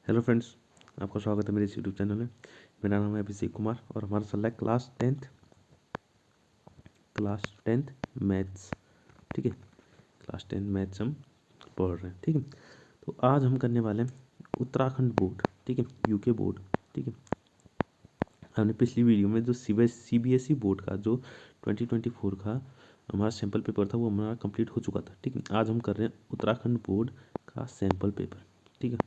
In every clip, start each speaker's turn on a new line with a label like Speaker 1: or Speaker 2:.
Speaker 1: Hello friends, आपका स्वागत है मेरे इस यूट्यूब चैनल में। मेरा नाम है अभिषेक कुमार और हमारा चल रहा है क्लास टेंथ मैथ्स। ठीक है, क्लास 10 मैथ्स हम पढ़ रहे हैं। ठीक है, तो आज हम करने वाले हैं उत्तराखंड बोर्ड। ठीक है, यूके बोर्ड। ठीक है, हमने पिछली वीडियो में जो सीबीएसई बोर्ड का जो 2024 का हमारा सैम्पल पेपर था वो हमारा कंप्लीट हो चुका था। ठीक है, आज हम कर रहे हैं उत्तराखंड बोर्ड का सैम्पल पेपर। ठीक है,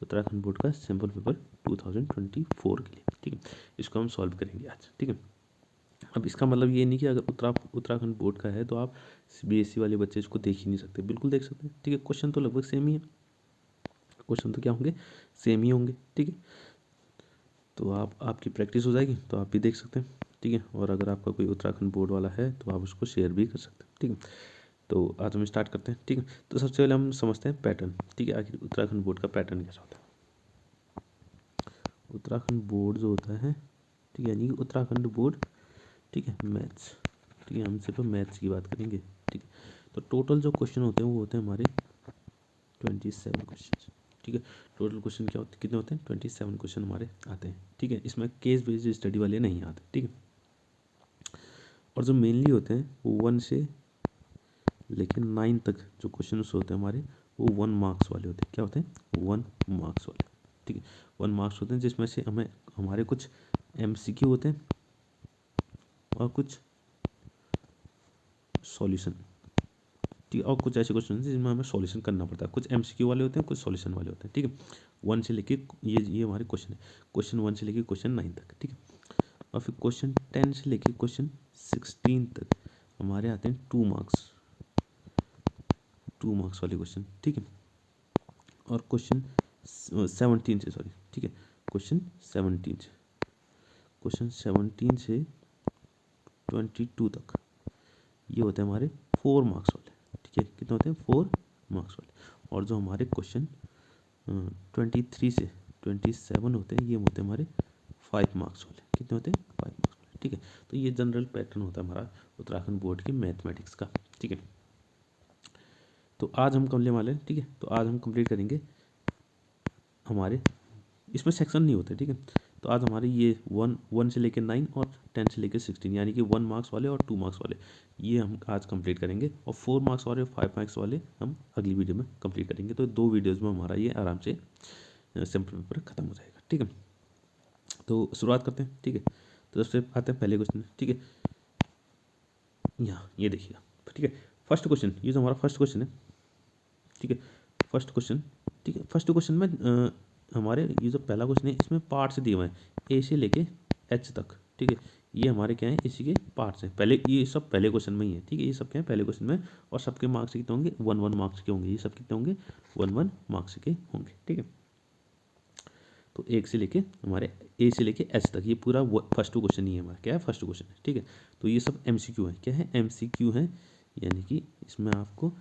Speaker 1: उत्तराखंड बोर्ड का सैम्पल पेपर 2024 के लिए। ठीक है, इसको हम सॉल्व करेंगे आज। ठीक है, अब इसका मतलब ये नहीं कि अगर उत्तराखंड बोर्ड का है तो आप सीबीएसई वाले बच्चे इसको देख ही नहीं सकते, बिल्कुल देख सकते हैं। ठीक है, क्वेश्चन तो लगभग सेम ही है, क्वेश्चन तो क्या होंगे, सेम ही होंगे। ठीक है, तो आपकी प्रैक्टिस हो जाएगी तो आप भी देख सकते हैं। ठीक है, और अगर आपका कोई उत्तराखंड बोर्ड वाला है तो आप उसको शेयर भी कर सकते हैं। ठीक है, तो आज हम स्टार्ट करते हैं। ठीक है, तो सबसे पहले हम समझते हैं पैटर्न। ठीक है, आखिर उत्तराखंड बोर्ड का पैटर्न कैसा होता है। उत्तराखंड बोर्ड जो होता है, ठीक है, यानी कि उत्तराखंड बोर्ड, ठीक है, मैथ्स। ठीक है, हम सिर्फ मैथ्स की बात करेंगे। ठीक है, तो टोटल जो क्वेश्चन होते हैं वो होते हैं हमारे 27 क्वेश्चन। ठीक है, टोटल क्वेश्चन क्या होते कितने होते हैं, 27 क्वेश्चन हमारे आते हैं। ठीक है, इसमें केस बेस्ड स्टडी वाले नहीं आते। ठीक है, और जो मेनली होते हैं वो 1 से लेकिन 9 तक जो क्वेश्चन होते हैं हमारे वो 1 मार्क्स वाले होते हैं। क्या होते हैं, 1 मार्क्स वाले। ठीक है, 1 मार्क्स होते हैं जिसमें से हमारे कुछ एमसीक्यू होते हैं और कुछ सॉल्यूशन। ठीक है, और कुछ ऐसे क्वेश्चन हैं जिनमें हमें सॉल्यूशन करना पड़ता है। कुछ एमसीक्यू वाले होते हैं, कुछ सॉल्यूशन वाले होते हैं। ठीक है, 1 से लेके ये हमारे क्वेश्चन है, क्वेश्चन 1 से लेके क्वेश्चन 9 तक। ठीक है, और फिर क्वेश्चन 10 से लेके क्वेश्चन 16 तक हमारे आते हैं 2 मार्क्स वाले क्वेश्चन। ठीक है, और क्वेश्चन 17 से, सॉरी, ठीक है, क्वेश्चन 17 से 22 तक ये होते हैं हमारे 4 मार्क्स वाले। ठीक है, कितने होते हैं, 4 मार्क्स वाले। और जो हमारे क्वेश्चन 23 से 27 होते हैं ये होते हैं हमारे 5 मार्क्स वाले। कितने होते हैं, 5 मार्क्स वाले। ठीक है, तो ये जनरल पैटर्न होता है हमारा उत्तराखंड बोर्ड के मैथमेटिक्स का। ठीक है, तो आज हम करने वाले हैं। ठीक है, तो आज हम कंप्लीट करेंगे हमारे, इसमें सेक्शन नहीं होते। ठीक है, तो आज हमारे ये 1 से लेकर 9 और 10 से लेकर 16 यानी कि 1 मार्क्स वाले और 2 मार्क्स वाले ये हम आज कंप्लीट करेंगे, और 4 मार्क्स वाले और 5 मार्क्स वाले हम अगली वीडियो में कंप्लीट करेंगे। तो 2 वीडियोज़ में हमारा ये आराम से सैम्पल पेपर खत्म हो जाएगा। ठीक है, तो शुरुआत करते हैं। ठीक है, तो सबसे आते हैं पहले क्वेश्चन। ठीक है, यहाँ ये देखिएगा। ठीक है, फर्स्ट क्वेश्चन, ये जो हमारा फर्स्ट क्वेश्चन है। ठीक है, फर्स्ट क्वेश्चन। ठीक है, फर्स्ट क्वेश्चन में हमारे ये जो पहला क्वेश्चन है इसमें पार्ट्स दिए हुए हैं ए से लेके एच तक। ठीक है, ये हमारे क्या है, इसी के पार्ट्स हैं। पहले ये सब पहले क्वेश्चन में ही है। ठीक है, ये सब क्या है, पहले क्वेश्चन में, और सबके मार्क्स कितने होंगे, 1 मार्क्स के होंगे। ये सब कितने होंगे, 1 मार्क्स के होंगे। ठीक है, तो एक से लेके हमारे ए से लेके एच तक ये पूरा फर्स्ट क्वेश्चन ही है हमारा, क्या है, फर्स्ट क्वेश्चन है। ठीक है, तो ये सब एमसीक्यू है। क्या है, एमसीक्यू है, यानी कि इसमें आपको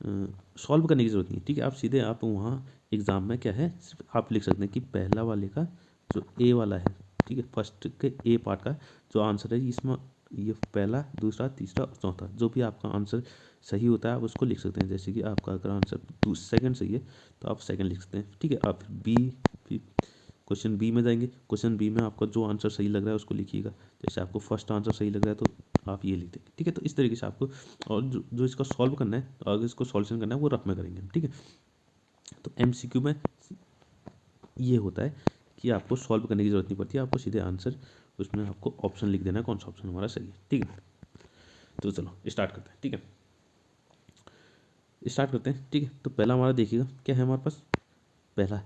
Speaker 1: सॉल्व करने की ज़रूरत नहीं है। ठीक है, आप सीधे आप वहाँ एग्ज़ाम में क्या है, सिर्फ आप लिख सकते हैं कि पहला वाले का जो ए वाला है, ठीक है, फर्स्ट के ए पार्ट का जो आंसर है इसमें, ये पहला, दूसरा, तीसरा और चौथा जो भी आपका आंसर सही होता है आप उसको लिख सकते हैं। जैसे कि आपका अगर आंसर सेकंड सही है तो आप सेकंड लिख सकते हैं। ठीक है, आप फिर क्वेश्चन बी में जाएंगे। क्वेश्चन बी में आपका जो आंसर सही लग रहा है उसको लिखिएगा। जैसे आपको फर्स्ट आंसर सही लग रहा है तो आप ये लिख देंगे। ठीक है, तो इस तरीके से आपको, और जो इसका सॉल्व करना है, अगर इसको सॉल्यूशन करना है वो रफ में करेंगे हम। ठीक है, तो एमसीक्यू में ये होता है कि आपको सॉल्व करने की जरूरत नहीं पड़ती, आपको सीधे आंसर उसमें आपको ऑप्शन लिख देना है, कौन सा ऑप्शन हमारा सही है। ठीक है, तो चलो स्टार्ट करते हैं। ठीक है, स्टार्ट करते हैं। ठीक है, तो पहला हमारा देखिएगा क्या है हमारे पास, पहला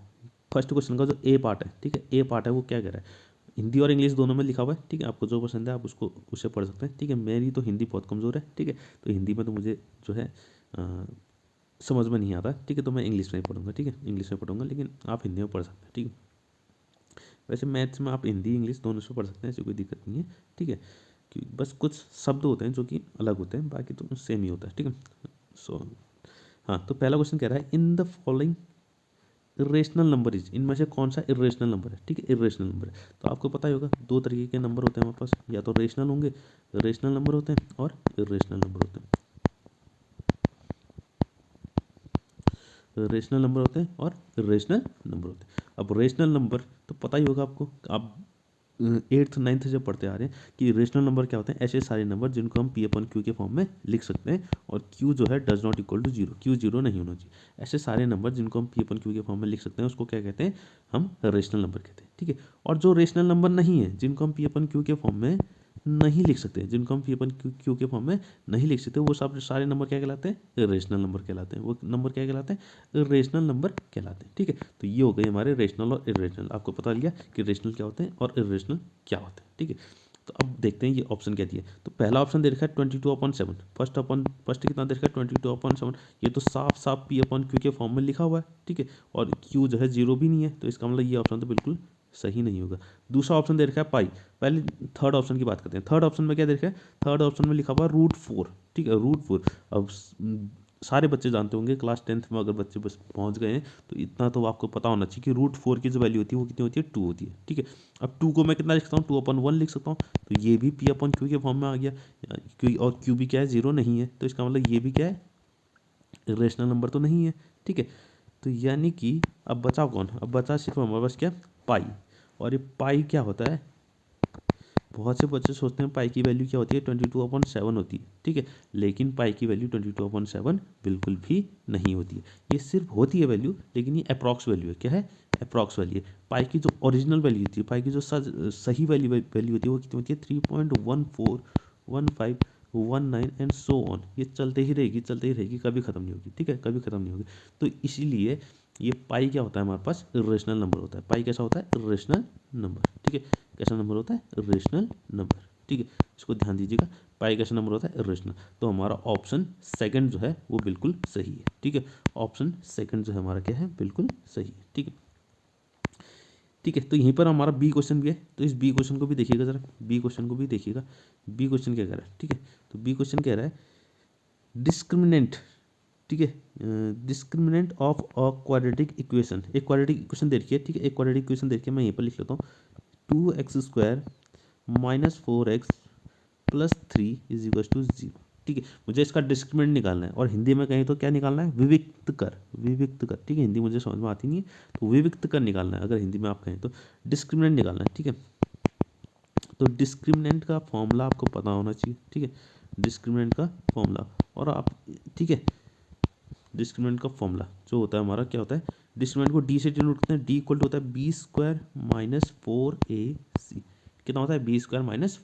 Speaker 1: फर्स्ट क्वेश्चन का जो ए पार्ट है। ठीक है, ए पार्ट है वो क्या कह रहा है, हिंदी और इंग्लिश दोनों में लिखा हुआ है। ठीक है, आपको जो पसंद है आप उसको उससे पढ़ सकते हैं। ठीक है, मेरी तो हिंदी बहुत कमज़ोर है। ठीक है, तो हिंदी में तो मुझे जो है समझ में नहीं आता। ठीक है, तो मैं इंग्लिश में ही पढ़ूंगा। ठीक है, इंग्लिश में पढ़ूंगा, लेकिन आप हिंदी में पढ़ सकते हैं। ठीक है, वैसे मैथ्स में आप हिंदी इंग्लिश दोनों से पढ़ सकते हैं, ऐसी कोई दिक्कत नहीं है। ठीक है, कि बस कुछ शब्द होते हैं जो कि अलग होते हैं, बाकी तो सेम ही होता है। ठीक है, सो हाँ, तो पहला क्वेश्चन कह रहा है इन the following irrational number is, इनमें से कौन सा इरेशनल नंबर है। ठीक है, इरेशनल नंबर है तो आपको पता ही होगा दो तरीके के नंबर होते हैं हमारे पास, या तो रेशनल होंगे, रेशनल नंबर होते हैं, और इरेशनल नंबर होते हैं। रेशनल नंबर होते हैं और इरेशनल नंबर होते हैं। अब रेशनल नंबर तो पता ही होगा आपको, आप 8th 9th से पढ़ते आ रहे हैं कि रेशनल नंबर क्या होते हैं, ऐसे सारे नंबर जिनको हम पी अपन क्यू के फॉर्म में लिख सकते हैं और क्यू जो है does not equal to zero, q zero नहीं होना चाहिए। ऐसे सारे नंबर जिनको हम पी अपन क्यू के फॉर्म में लिख सकते हैं उसको क्या कहते हैं, हम रेशनल नंबर कहते हैं, ठीक है। और जो रेशनल नंबर नहीं है, जिनको हम पी अपन क्यू के फॉर्म में नहीं लिख सकते, जिनको हम पी अपन क्यू के फॉर्म में नहीं लिख सकते, वो सब सारे नंबर क्या कहलाते हैं, इरेशनल नंबर कहलाते हैं। वो नंबर क्या कहलाते हैं, इरेशनल नंबर कहलाते हैं, ठीक है। तो ये हो गए हमारे रेशनल और इरेशनल। आपको पता लिया कि रेशनल क्या होते हैं और इरेशनल क्या होते हैं, ठीक है। तो अब देखते हैं ये ऑप्शन क्या दिया। तो पहला ऑप्शन दे रखा है 22/7, फर्स्ट कितना दे रखा है 22/7। ये तो साफ साफ पी अपन क्यू के फॉर्म में लिखा हुआ है, ठीक है। और क्यू जो है जीरो भी नहीं है, तो इसका मतलब ये ऑप्शन तो बिल्कुल सही नहीं होगा। दूसरा ऑप्शन दे रखा है पाई। पहले थर्ड ऑप्शन की बात करते हैं। थर्ड ऑप्शन में क्या दे रखा है, थर्ड ऑप्शन में लिखा हुआ है √4, ठीक है, √4। अब सारे बच्चे जानते होंगे, क्लास 10th में अगर बच्चे बस पहुंच गए हैं तो इतना तो आपको पता होना चाहिए कि √4 की जो वैल्यू होती है वो कितनी होती है, 2 होती है, ठीक है। अब 2 को मैं कितना लिख सकता हूँ, 2/1 लिख सकता हूँ। तो ये भी पी अपन क्यू के फॉर्म में आ गया, क्यू और क्यू भी क्या है, जीरो नहीं है, तो इसका मतलब ये भी क्या है, रेशनल नंबर तो नहीं है, ठीक है। तो यानी कि अब बचा कौन, अब बचा सिर्फ हमारे पास क्या, पाई। और ये पाई क्या होता है, बहुत से बच्चे सोचते हैं पाई की वैल्यू क्या होती है, 22/7 होती है, ठीक है। लेकिन पाई की वैल्यू 22/7 बिल्कुल भी नहीं होती है। ये सिर्फ होती है वैल्यू, लेकिन ये अप्रॉक्स वैल्यू है। क्या है, अप्रॉक्स वैल्यू है। पाई की जो ओरिजिनल वैल्यू होती है, पाई की जो सही वैल्यू होती है वो कितनी होती है, 3.141519 एंड सो ऑन। ये चलते ही रहेगी, चलते ही रहेगी, कभी खत्म नहीं होगी, ठीक है, कभी खत्म नहीं होगी। तो इसीलिए ये पाई क्या होता है, हमारे पास इरेशनल नंबर होता है। पाई कैसा होता है, इरेशनल नंबर, ठीक है। कैसा नंबर होता है, इरेशनल नंबर, ठीक है। इसको ध्यान दीजिएगा, पाई कैसा नंबर होता है, इरेशनल। तो हमारा ऑप्शन सेकंड जो है वो बिल्कुल सही है, ठीक है। ऑप्शन सेकंड जो है हमारा क्या है, बिल्कुल सही है, ठीक है। ठीक है, तो यहीं पर हमारा बी क्वेश्चन भी है, तो इस बी क्वेश्चन को भी देखिएगा जरा, बी क्वेश्चन को भी देखिएगा। बी क्वेश्चन क्या कह रहा है, ठीक है। तो बी क्वेश्चन कह रहा है डिस्क्रिमिनेंट, ठीक है, discriminant of a quadratic equation. एक क्वाड्रेटिक इक्वेशन देखिए, ठीक है, एक क्वाड्रेटिक इक्वेशन देखिए, मैं यहीं पर लिख लेता हूँ। 2x² - 4x + 3 = 0, ठीक है। मुझे इसका डिस्क्रिमिनेंट निकालना है, और हिंदी में कहें तो क्या निकालना है, विविक्त कर, विविक्त कर, ठीक है। हिंदी मुझे समझ में आती नहीं है, तो विविक्त कर निकालना है, अगर हिंदी में आप कहें तो डिस्क्रिमिनेंट निकालना है, ठीक है। तो डिस्क्रिमिनेंट का फॉर्मूला आपको पता होना चाहिए, ठीक है, डिस्क्रिमिनेंट का फॉर्मूला। और आप, ठीक है, डिस्क्रिमिनेंट का फॉर्मूला जो होता है हमारा क्या होता है, डिस्क्रिमिनेंट को डी से डिनोट करते हैं। डी इक्वल टू होता है b² - 4ac। कितना होता है, b² -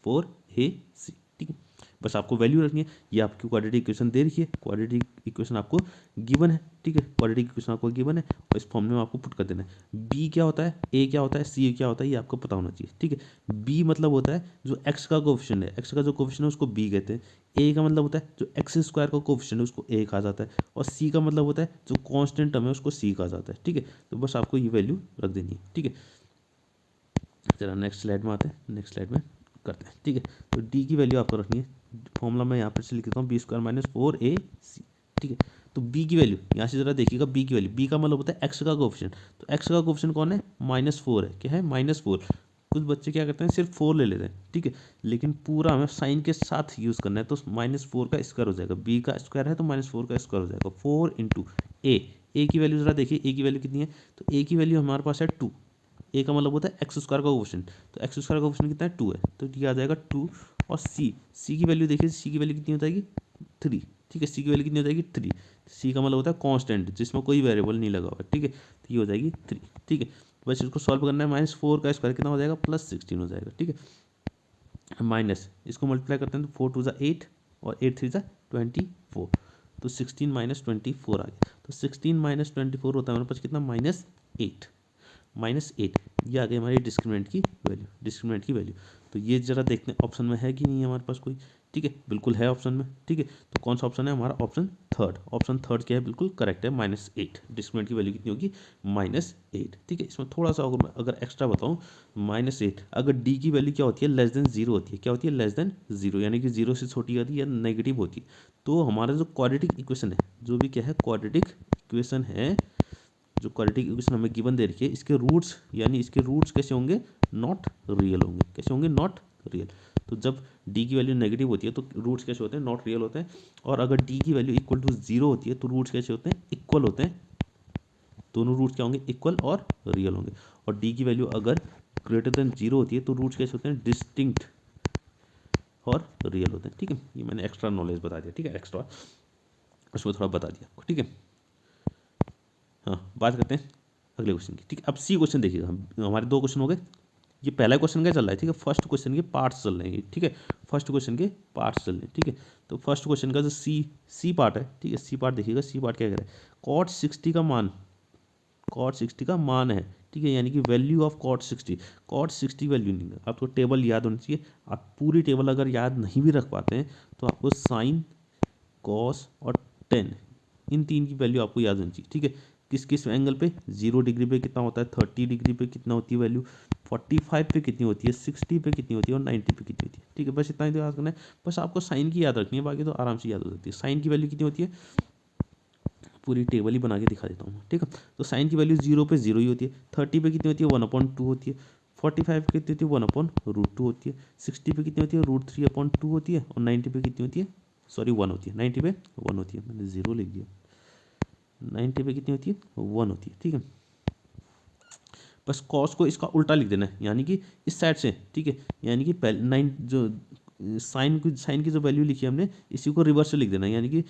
Speaker 1: 4ac, ठीक है। बस आपको वैल्यू रखनी है। ये आपकी क्वाड्रेटिक इक्वेशन दे रखी है, क्वाड्रेटिक इक्वेशन आपको गिवन है, ठीक है, क्वाड्रेटिक इक्वेशन आपको गिवन है और इस फॉर्म में आपको पुट कर देना है। बी क्या होता है, ए क्या होता है, सी क्या होता है, ये आपको पता होना चाहिए, ठीक है। बी मतलब होता है जो एक्स का कोएफिशिएंट है, एक्स का जो कोएफिशिएंट है उसको बी कहते हैं। ए का मतलब होता है जो x² का कोएफिशिएंट है उसको ए कहा जाता है। और सी का मतलब होता है जो कांस्टेंट टर्म है उसको सी कहा जाता है, ठीक है। तो बस आपको ये वैल्यू रख देनी है, ठीक है। चलो नेक्स्ट स्लाइड में आते हैं, नेक्स्ट स्लाइड में करते हैं, ठीक है। तो डी की वैल्यू आपको रखनी है, फॉर्मूला मैं यहाँ पर से लिख देता हूँ, b² - 4ac, ठीक है। तो बी की वैल्यू यहाँ से जरा देखिएगा, बी की वैल्यू, बी का मतलब होता है एक्स का कोएफिशिएंट। तो एक्स का कोएफिशिएंट कौन है, -4 है, क्या है, -4। कुछ बच्चे क्या करते हैं, सिर्फ 4 ले लेते हैं, ठीक है। लेकिन पूरा हमें साइन के साथ यूज़ करना है, तो -4 का स्क्वायर हो जाएगा, बी का स्क्वायर है तो -4 का स्क्वायर हो जाएगा, 4 × ए की वैल्यू जरा देखिए, ए की वैल्यू कितनी है। तो ए की वैल्यू हमारे पास है 2। ए का मतलब होता है x² का कोएफिशिएंट, तो x² का कोएफिशिएंट कितना है, 2 है, तो ये आ जाएगा 2। और सी की वैल्यू देखिए, सी की वैल्यू कितनी हो जाएगी, 3, ठीक है। सी की वैल्यू कितनी हो जाएगी, 3। सी का मतलब होता है कांस्टेंट जिसमें कोई वेरिएबल नहीं लगा हुआ है, ठीक है। तो ये हो जाएगी 3, ठीक है। बस इसको सॉल्व करना है, -4 का स्क्वायर कितना हो जाएगा, +16 हो जाएगा, ठीक है। माइनस इसको मल्टीप्लाई करते हैं तो 4 × 2 = 8 और 8 × 3 = 24, तो 16 - 24 आ गया। तो 16 - 24 होता है हमारे पास कितना, -8, -8। ये आ गई हमारी डिस्क्रिमिनेंट की वैल्यू, डिस्क्रिमिनेंट की वैल्यू। तो ये जरा देखते हैं ऑप्शन में है कि नहीं है हमारे पास कोई, ठीक है, बिल्कुल है ऑप्शन में, ठीक है। तो कौन सा ऑप्शन है हमारा, ऑप्शन थर्ड। ऑप्शन थर्ड क्या है, बिल्कुल करेक्ट है, -8। डिस्क्रिमिनेंट की वैल्यू कितनी होगी, -8, ठीक है। इसमें थोड़ा सा अगर एक्स्ट्रा बताऊँ, -8 अगर डी की वैल्यू क्या होती है, <0 होती है, क्या होती है, <0, यानी कि 0 से छोटी होती है या नेगेटिव होती है। तो हमारा जो क्वाड्रेटिक इक्वेशन है, जो भी क्या है क्वाड्रेटिक इक्वेशन है, जो क्वाड्रेटिक इक्वेशन हमें गिवन दे रखी है, इसके रूट्स, यानी इसके रूट्स कैसे होंगे, नॉट रियल होंगे, कैसे होंगे, नॉट रियल। तो जब डी की वैल्यू नेगेटिव होती है तो रूट्स कैसे होते हैं, नॉट रियल होते हैं। और अगर डी की वैल्यू = 0 होती है तो रूट्स कैसे होते हैं, इक्वल होते हैं, दोनों रूट्स क्या होंगे, इक्वल और रियल होंगे। और डी की वैल्यू अगर ग्रेटर देन 0 होती है तो रूट्स कैसे होते हैं, डिस्टिंक्ट और रियल होते हैं। ठीक है, ये मैंने एक्स्ट्रा नॉलेज बता दिया। ठीक है, एक्स्ट्रा उसमें थोड़ा बता दिया आपको। ठीक है, हाँ बात करते हैं अगले क्वेश्चन की। ठीक है, अब सी क्वेश्चन देखिएगा, हमारे 2 क्वेश्चन हो गए। ये पहला क्वेश्चन क्या चल रहा है, ठीक है, फर्स्ट क्वेश्चन के पार्ट्स चल रहे हैं। ठीक है, फर्स्ट क्वेश्चन के पार्ट्स चल रहे हैं। ठीक है, तो फर्स्ट क्वेश्चन का जो सी पार्ट है, ठीक है, सी पार्ट देखिएगा। सी पार्ट क्या कह रहा है, कॉट 60 का मान, कॉट 60 का मान है। ठीक है, यानी कि value of cot 60, cot 60 value नहीं है। आपको टेबल याद होनी चाहिए। आप पूरी टेबल अगर याद नहीं भी रख पाते हैं तो आपको साइन, कॉस और टेन, इन 3 की वैल्यू आपको याद होनी चाहिए। ठीक है, किस किस एंगल पे, 0 डिग्री पे कितना होता है, 30 डिग्री पे कितना होती है वैल्यू, 45 पे कितनी होती है, 60 पे कितनी होती है और 90 पे कितनी होती है। ठीक है, बस इतना ही याद करना है। बस आपको साइन की याद रखनी है, बाकी तो आराम से याद हो सकती है। साइन की वैल्यू कितनी होती है, पूरी टेबल ही बना के दिखा देता हूँ। ठीक है, तो साइन की वैल्यू 0 पे 0 ही होती है, 30 पे कितनी होती है, 1/2 होती है, 45 पे कितनी होती है, 1/√2 होती है, 60 पे कितनी होती है, √3/2 होती है, और 90 पे कितनी होती है, सॉरी 1 होती है, 90 पे 1 होती है, मैंने 0 लिख दिया, 90 पे कितनी होती है, 1 होती है। ठीक है, बस कॉस को इसका उल्टा लिख देना है, यानी कि इस साइड से। ठीक है, यानी कि पहले 9 जो साइन की जो वैल्यू लिखी है हमने, इसी को रिवर्स से लिख देना है, यानी कि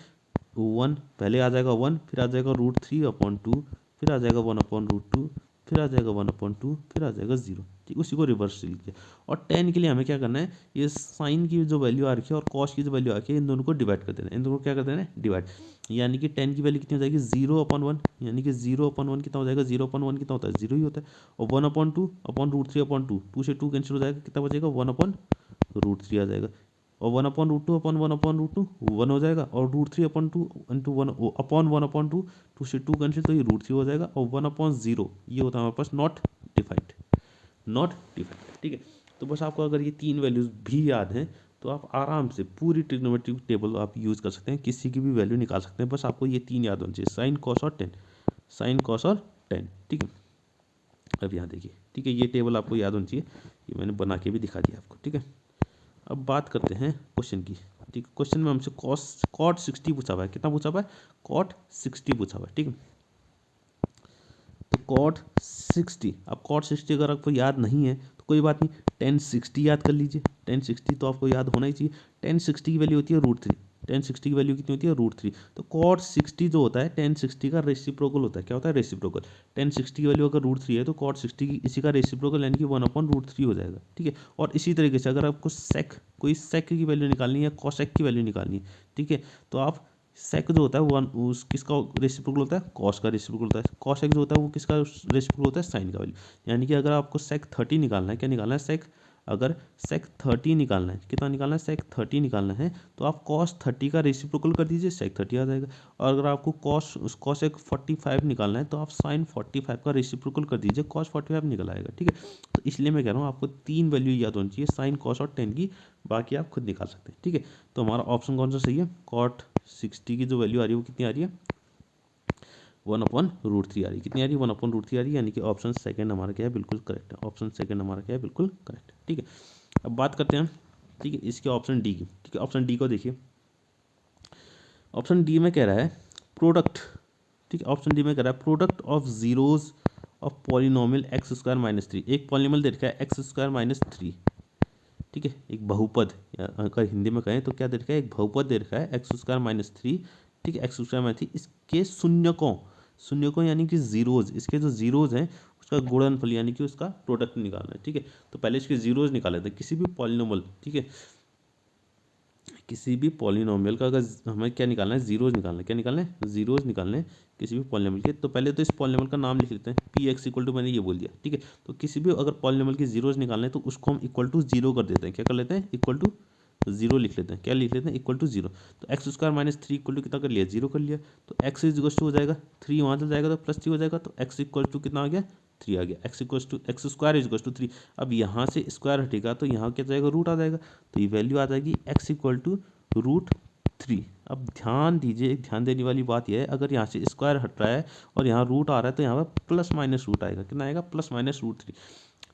Speaker 1: 1 पहले आ जाएगा 1, फिर आ जाएगा √3/2, फिर आ जाएगा 1/√2, फिर आ जाएगा 1/2, फिर आ जाएगा 0। ठीक, उसी को रिवर्स से लिखिए। और टेन के लिए हमें क्या करना है, ये साइन की जो वैल्यू आ रखी है और कॉस की जो वैल्यू आ रखी है, इन दोनों को डिवाइड कर देना है। इन दोनों को क्या कर देना है, डिवाइड। यानी कि 10 की वैल्यू कितनी हो जाएगी, 0/1, यानी कि 0/1 कितना हो जाएगा, 0/1 कितना होता है, 0 ही होता है। और 1/2/√3/2, 2 से 2 कैंसिल हो जाएगा, कितना बचेगा, 1/√3 आ जाएगा। और 1/2/1 1 हो जाएगा, और √3/2 इंटू 1/1/2, 2 से 2 कैंसिल, तो ये √3 हो जाएगा। और 1/0 ये होता है हमारे पास नॉट डिफाइंड, नॉट डिफाइंड। ठीक है, तो बस आपको अगर ये 3 वैल्यूज भी याद हैं तो आप आराम से पूरी ट्रिग्नोमेट्रिक टेबल आप यूज़ कर सकते हैं, किसी की भी वैल्यू निकाल सकते हैं। बस आपको ये 3 याद होनी चाहिए, साइन, कॉस और टेन, साइन, कॉस और टेन। ठीक है, अब यहाँ देखिए। ठीक है, ये टेबल आपको याद होनी चाहिए, ये मैंने बना के भी दिखा दिया आपको। ठीक है, अब बात करते हैं क्वेश्चन की। ठीक है, क्वेश्चन में हमसे कॉट 60 पूछा हुआ है। कितना पूछा हुआ है, कॉट 60 पूछा हुआ है। ठीक है, तो कॉट 60, अब कॉट 60 अगर आपको याद नहीं है तो कोई बात नहीं, टेन 60 याद कर लीजिए। टेन 60 तो आपको याद होना ही चाहिए। टेन 60 की वैल्यू होती है √3, टेन 60 की वैल्यू कितनी होती है, √3। तो कॉट 60 जो होता है टेन 60 का रेसिप्रोकल होता है। क्या होता है, रेसिप्रोकल। टेन 60 की वैल्यू अगर √3 है तो कॉट 60 की इसी का रेसिप्रोकल यानी कि 1/√3 हो जाएगा। ठीक है, और इसी तरीके से अगर आपको कोई सेक की वैल्यू निकालनी है, कॉसेक की वैल्यू निकालनी है, ठीक है, तो आप सेक जो होता है वन उस किसका रेसिप्रोकल होता है, कॉस का रेसिप्रोकल होता है। कॉसेक जो होता है वो किसका रेसिप्रोकल होता है, साइन का वैल्यू। यानी कि अगर आपको सेक 30 निकालना है, क्या निकालना है, सेक, अगर सेक 30 निकालना है, कितना निकालना है, सेक 30 निकालना है, तो आप कॉस 30 का रेसिप्रोकल कर दीजिए, सेक 30 आ जाएगा। और अगर आपको कॉसेक 45 निकालना है तो आप साइन 45 का रेसिप्रोकल कर दीजिए, कॉस 45 निकल आएगा। ठीक है, तो इसलिए मैं कह रहा हूँ आपको 3 वैल्यू याद होनी चाहिए, साइन, कॉस और टेन की, बाकी आप खुद निकाल सकते हैं। ठीक है, तो हमारा ऑप्शन कौन सा सही है, कॉट 60 की जो वैल्यू आ रही है वो कितनी आ रही है, 1/√3 आ रही है। कितनी आ रही है, 1/√3 आ रही है, यानी कि ऑप्शन सेकंड हमारा क्या है, बिल्कुल करेक्ट है। ऑप्शन सेकंड हमारा क्या है, बिल्कुल करेक्ट है। ठीक है, अब बात करते हैं, ठीक है, इसके ऑप्शन डी की। ठीक है, ऑप्शन डी को देखिए। ऑप्शन डी में कह रहा है प्रोडक्ट, ठीक है, ऑप्शन डी में कह रहा है product of zeros of polynomial x² - 3। एक पॉलिनोमियल दे रखा है x² - 3। ठीक है, एक बहुपद, या अगर हिंदी में कहें तो क्या दे रखा है, एक बहुपद दे रखा है x² - 3। ठीक है, x² - 3, इसके शून्यकों यानी कि जीरोज, इसके जो जीरोज हैं उसका गुणनफल यानी कि उसका प्रोडक्ट निकालना है। ठीक है, तो पहले इसके जीरोज निकाले थे, किसी भी पॉलिनोमियल, ठीक है, किसी भी पॉलिनोमियल का अगर हमें क्या निकालना है, जीरोज निकालना है। क्या निकालना है, जीरोज निकालने हैं किसी भी पॉलिनोमियल के। तो पहले तो इस पॉलिनोमियल का नाम लिख लेते हैं, पी एक्स इक्वल टू, मैंने ये बोल दिया। ठीक है, तो किसी भी अगर पॉलिनोमियल के जीरोज निकालने हैं तो उसको हम इक्वल टू 0 कर देते हैं। क्या कर लेते हैं, इक्वल टू 0 लिख लेते हैं। क्या लिख लेते हैं, इक्वल टू 0। तो x² - 3 इक्वल टू कितना कर लिया, 0 कर लिया। तो x इक्वल टू हो जाएगा 3, वहाँ चल जाएगा तो +3 हो जाएगा। तो x इक्वल टू कितना आ गया, 3 आ गया। x² equal to 3। अब यहाँ से स्क्वायर हटेगा तो यहाँ क्या जाएगा, रूट आ जाएगा। तो ये वैल्यू आ जाएगी x इक्वल टू √3। अब ध्यान दीजिए, ध्यान देने वाली बात यह है, अगर यहाँ से स्क्वायर हट रहा है और यहाँ रूट आ रहा है तो यहाँ पर प्लस माइनस रूट आएगा। कितना आएगा, +-√3।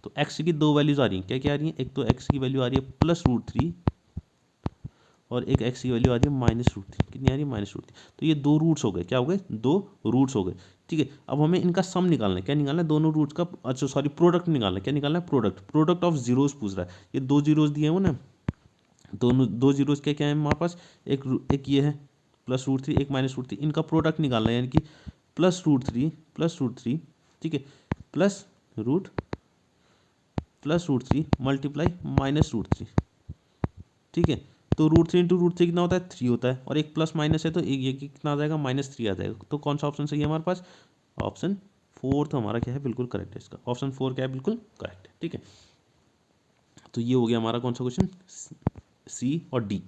Speaker 1: तो x की 2 वैल्यूज आ रही हैं, क्या क्या आ रही हैं, एक तो x की वैल्यू आ रही है +√3 और एक x की वैल्यू आ रही है -√3। कितनी आ रही है, -√3। तो ये 2 रूट्स हो गए, क्या हो गए, 2 रूट्स हो गए। ठीक है। अब हमें इनका सम निकालना है, क्या निकालना है, दोनों रूट्स का, अच्छा सॉरी प्रोडक्ट निकालना है, क्या निकालना है, प्रोडक्ट ऑफ जीरोस पूछ रहा है। ये दो जीरोस दिए हैं ना, दोनों दो जीरोस क्या क्या है हमारे पास, एक ये है +√3, एक -√3, इनका प्रोडक्ट निकालना है, यानी कि +√3 ठीक है, +√3 मल्टीप्लाई -√3, ठीक है। तो √3 × √3 कितना होता है, 3 होता है, और एक प्लस माइनस है तो एक ये कितना आ जाएगा, -3 आ जाएगा। तो कौन सा ऑप्शन सही है हमारे पास, ऑप्शन 4 तो हमारा क्या है, बिल्कुल करेक्ट है इसका, ऑप्शन 4 क्या है, बिल्कुल करेक्ट है, ठीक है। तो ये हो गया हमारा कौन सा क्वेश्चन, सी और डी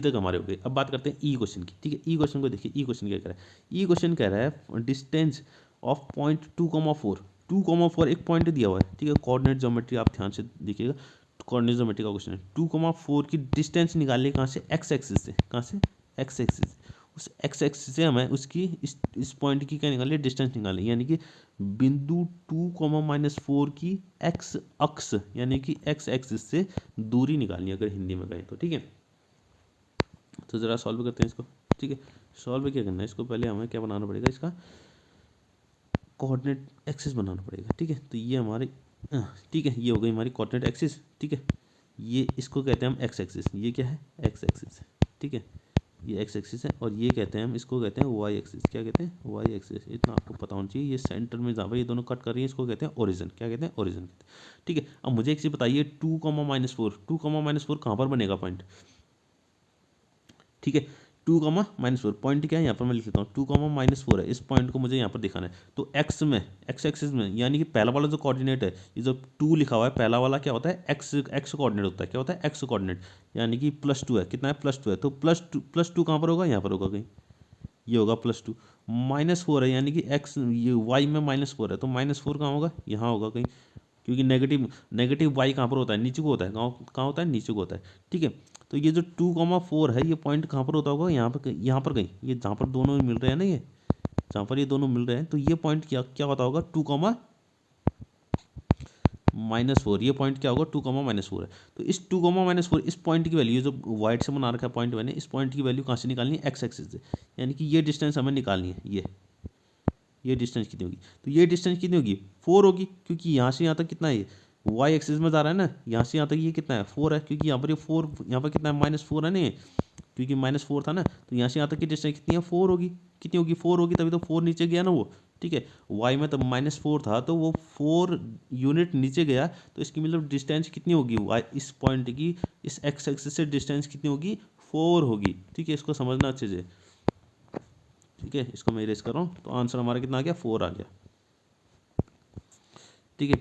Speaker 1: तक हमारे हो गए। अब बात करते हैं ई क्वेश्चन की, ठीक है। ई क्वेश्चन को देखिए, ई क्वेश्चन क्या कह रहा है, ई क्वेश्चन कह रहा है डिस्टेंस ऑफ पॉइंट 2,4 एक पॉइंट दिया हुआ है, ठीक है। कोऑर्डिनेट ज्योमेट्री आप ध्यान से देखिएगा, कोऑर्डिनेट ज्योमेट्री का क्वेश्चन है। 2,4 की डिस्टेंस निकालिए कहाँ से, एक्स एक्सिस से, कहाँ से, एक्स एक्सिस, उस एक्स एक्सिस से हमें उसकी इस पॉइंट की क्या निकालिए, डिस्टेंस निकालिए, यानी कि बिंदु 2,-4 की एक्स अक्ष यानी कि एक्स एक्सिस से दूरी निकालनी है, अगर हिंदी में कहें तो, ठीक है। तो ज़रा सॉल्व करते हैं इसको, ठीक है। सॉल्व क्या करना है, इसको पहले हमें क्या बनाना पड़ेगा, इसका कोऑर्डिनेट एक्सिस बनाना पड़ेगा, ठीक है। तो ये हमारी ठीक है, ये हो गई हमारी कोऑर्डिनेट एक्सिस, ठीक है। ये इसको कहते हैं हम एक्स एक्सिस, ये क्या है, एक्स एक्सिस, ठीक है, ये एक्स एक्सिस है। और ये कहते हैं हम, इसको कहते हैं वाई एक्सिस, क्या कहते हैं, वाई एक्सिस। इतना आपको पता होना चाहिए, ये सेंटर में जहाँ पर ये दोनों कट कर रही है इसको कहते हैं ओरिजिन, क्या कहते हैं, ओरिजिन, ठीक है। अब मुझे एक चीज़ बताइए, 2,-4 कहाँ पर बनेगा पॉइंट, ठीक है। 2,-4 पॉइंट क्या है, यहाँ पर मैं लिख लेता हूँ, 2,-4 है, इस पॉइंट को मुझे यहाँ पर दिखाना है। तो एक्स में, एक्स एक्सिस में, यानी कि पहला वाला जो कोऑर्डिनेट है, ये जो 2 लिखा हुआ है, पहला वाला क्या होता है, एक्स कोऑर्डिनेट होता है, क्या होता है, एक्स कोऑर्डिनेट, यानी कि +2 है, कितना है, +2 है। तो +2 कहाँ पर होगा, यहाँ पर होगा कहीं, ये होगा +2। -4 है, यानी कि एक्स, ये वाई में -4 है, तो -4 कहाँ होगा, यहाँ होगा कहीं, क्योंकि नेगेटिव वाई कहाँ पर होता है, नीचे को होता है, कहाँ होता है, नीचे को होता है, ठीक है। तो ये जो 2,4 है, ये पॉइंट कहाँ पर होता होगा, यहाँ पर कहीं, ये जहाँ पर दोनों मिल रहे हैं ना, ये जहाँ पर ये दोनों मिल रहे हैं, तो ये पॉइंट क्या होता होगा, 2,-4, ये पॉइंट क्या होगा, 2,-4 है। तो इस 2,-4 इस पॉइंट की वैल्यू, जो वाइट से बना रखा है पॉइंट मैंने, इस पॉइंट की वैल्यू कहाँ से निकालनी है, एक्स एक्सिस से, यानी कि ये डिस्टेंस हमें निकालनी है, ये डिस्टेंस कितनी होगी, तो ये डिस्टेंस कितनी होगी, 4 होगी, क्योंकि यहाँ से यहाँ तक कितना है, वाई एक्सिस में जा रहा है ना, यहाँ से यहाँ तक ये कितना है, 4 है, क्योंकि यहाँ पर ये 4, यहाँ पर कितना है, -4 है ना, क्योंकि -4 था ना, तो यहाँ से यहाँ तक की डिस्टेंस कितनी है, 4 होगी, कितनी होगी, 4 होगी, तभी तो 4 नीचे गया ना वो, ठीक है। वाई में तब -4 था, तो वो 4 यूनिट नीचे गया, तो इसकी मतलब डिस्टेंस कितनी होगी, वाई इस पॉइंट की इस एक्स एक्सिस से डिस्टेंस कितनी होगी, 4 होगी, ठीक है। इसको समझना अच्छे से, ठीक है। इसको मैं इरेज कर रहा हूँ, तो आंसर हमारा कितना आ गया, 4 आ गया, ठीक है।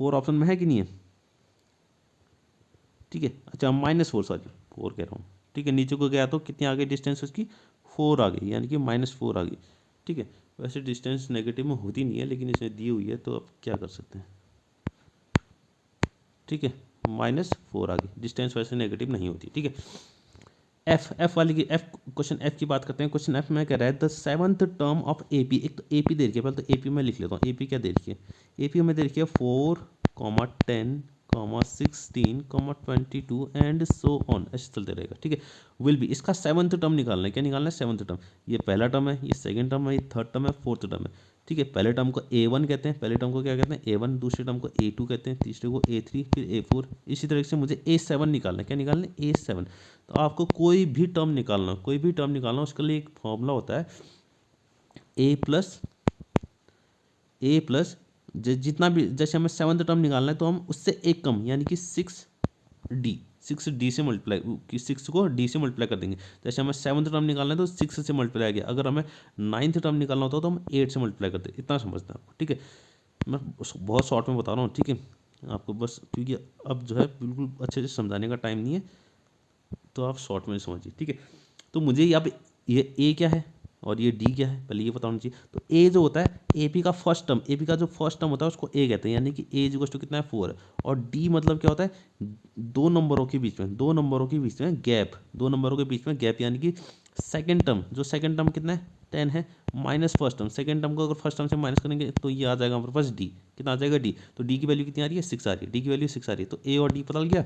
Speaker 1: 4 ऑप्शन में है कि नहीं है, ठीक है। अच्छा -4, सॉरी 4 कह रहा हूँ, ठीक है। नीचे को गया तो कितनी आ गई डिस्टेंस उसकी, 4 आ गई, यानी कि -4 आ गई, ठीक है। वैसे डिस्टेंस नेगेटिव में होती नहीं है, लेकिन इसने दी हुई है, तो अब क्या कर सकते हैं, ठीक है। -4 आ गई, डिस्टेंस वैसे नेगेटिव नहीं होती, ठीक है। एफ वाली की, क्वेश्चन एफ की बात करते हैं। क्वेश्चन एफ में कह रहा है the 7th term of AP, एक तो एपी दे रखी है, पहले तो एपी में लिख लेता हूँ, एपी क्या दे रखी है, एपी में दे रखी है 4, 10, 16, 22 एंड सो ऑन, ऐसे चलते रहेगा, ठीक है। विल बी, इसका 7th टर्म निकालना है, क्या निकालना है, 7th टर्म, ये पहला टर्म है, ये सेकंड टर्म है, ये थर्ड टर्म है, फोर्थ टर्म है, ठीक है। पहले टर्म को A1 कहते हैं, पहले टर्म को क्या कहते हैं, A1, दूसरे टर्म को A2 कहते हैं, तीसरे को A3, फिर A4, इसी तरह से मुझे A7 निकालना है, क्या निकालना है, A7। तो आपको कोई भी टर्म निकालना, उसके लिए एक फॉर्मूला होता है, A प्लस जितना भी, जैसे हमें 7th टर्म निकालना है, तो हम उससे एक कम, यानी कि 6D से मल्टीप्लाई, कि 6 को D से मल्टीप्लाई कर देंगे। जैसे हमें 7th टर्म निकालना है तो 6 से मल्टीप्लाई किया, अगर हमें 9th टर्म निकालना होता तो हम 8 से मल्टीप्लाई करते, इतना समझते हैं आपको, ठीक है। मैं बहुत शॉर्ट में बता रहा हूँ, ठीक है, आपको बस, क्योंकि अब जो है बिल्कुल अच्छे से समझाने का टाइम नहीं है, तो आप शॉर्ट में समझिए, ठीक है। तो मुझे यहाँ ये ए क्या है और ये डी क्या है, पहले ये पता होना चाहिए। तो ए जो होता है, एपी का फर्स्ट टर्म, एपी का जो फर्स्ट टर्म होता है उसको ए कहते हैं, यानी कि ए इक्वल टू कितना है, 4 है। और डी मतलब क्या होता है, दो नंबरों के बीच में गैप, दो नंबरों के बीच में गैप, यानी कि सेकेंड टर्म, जो सेकेंड टर्म कितना है, 10 है, minus first term, second term को अगर फर्स्ट टर्म से माइनस करेंगे तो ये आ जाएगा हमारे पास डी, कितना आ जाएगा, डी। तो डी की वैल्यू कितनी आ रही है, 6 आ रही है, डी की वैल्यू 6 आ रही है, तो ए और डी पता लग गया।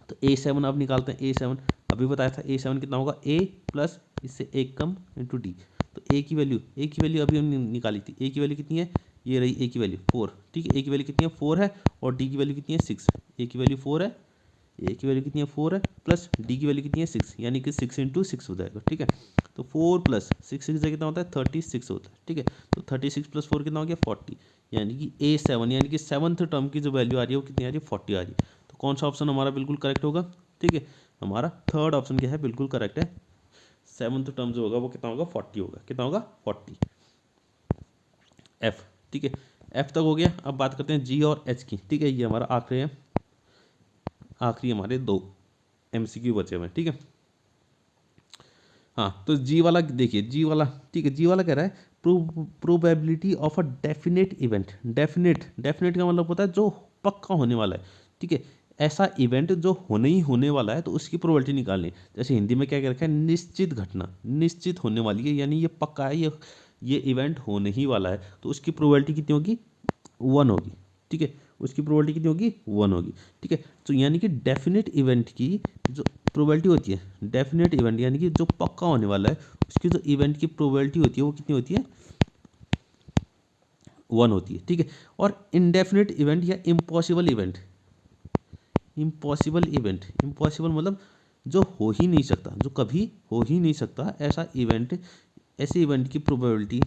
Speaker 1: तो A7 अब निकालते हैं, A7 अभी बताया था, A7 कितना होगा, A प्लस इससे एक कम इंटू डी, तो ए की वैल्यू अभी हमने निकाली थी, ए की वैल्यू कितनी है, ये रही ए की वैल्यू 4, ठीक है। ए की वैल्यू कितनी है 4 है, और डी की वैल्यू कितनी है 6। ए की वैल्यू 4 है, ए की वैल्यू कितनी है 4 है, प्लस डी की वैल्यू कितनी है 6, यानी कि 6 × 6 हो जाएगा, ठीक है। तो 4 + 6 से कितना होता है 36 होता है, ठीक है। तो 36 + 4 कितना हो गया 40, यानी कि A7 यानी कि 7th टर्म की जो वैल्यू आ रही है वो कितनी आ रही है 40 आ रही है। तो कौन सा ऑप्शन हमारा बिल्कुल करेक्ट होगा, ठीक है। हमारा थर्ड ऑप्शन क्या है, बिल्कुल करेक्ट है। 7th टर्म जो होगा वो कितना होगा 40 होगा, कितना होगा 40, F, ठीक है। F तक हो गया। अब बात करते हैं G और H की, ठीक है। ये हमारा आखिरी हमारे 2 MCQ बचे हुए हैं, ठीक है। हाँ, तो जी वाला देखिए, जी वाला, ठीक है। जी वाला कह रहा है probability of a definite event. Definite का मतलब होता है जो पक्का होने वाला है, ठीक है। ऐसा इवेंट जो होने ही होने वाला है तो उसकी प्रोबेबिलिटी निकालनी। जैसे हिंदी में क्या कह रखा है, निश्चित घटना, निश्चित होने वाली है, यानी ये पक्का है, ये इवेंट होने ही वाला है, तो उसकी प्रोबेबिलिटी कितनी होगी 1 होगी, ठीक है। उसकी प्रोबेबिलिटी कितनी होगी 1 होगी, ठीक है। तो यानी कि डेफिनेट इवेंट की जो प्रोबेबिलिटी होती है, डेफिनेट इवेंट यानी कि जो पक्का होने वाला है उसकी जो इवेंट की प्रोबेबिलिटी होती है वो कितनी होती है 1 होती है, ठीक है। और इनडेफिनेट इवेंट या इम्पॉसिबल इवेंट, इम्पॉसिबल मतलब जो हो ही नहीं सकता, जो कभी हो ही नहीं सकता, ऐसा इवेंट, ऐसे इवेंट की प्रोबेबिलिटी,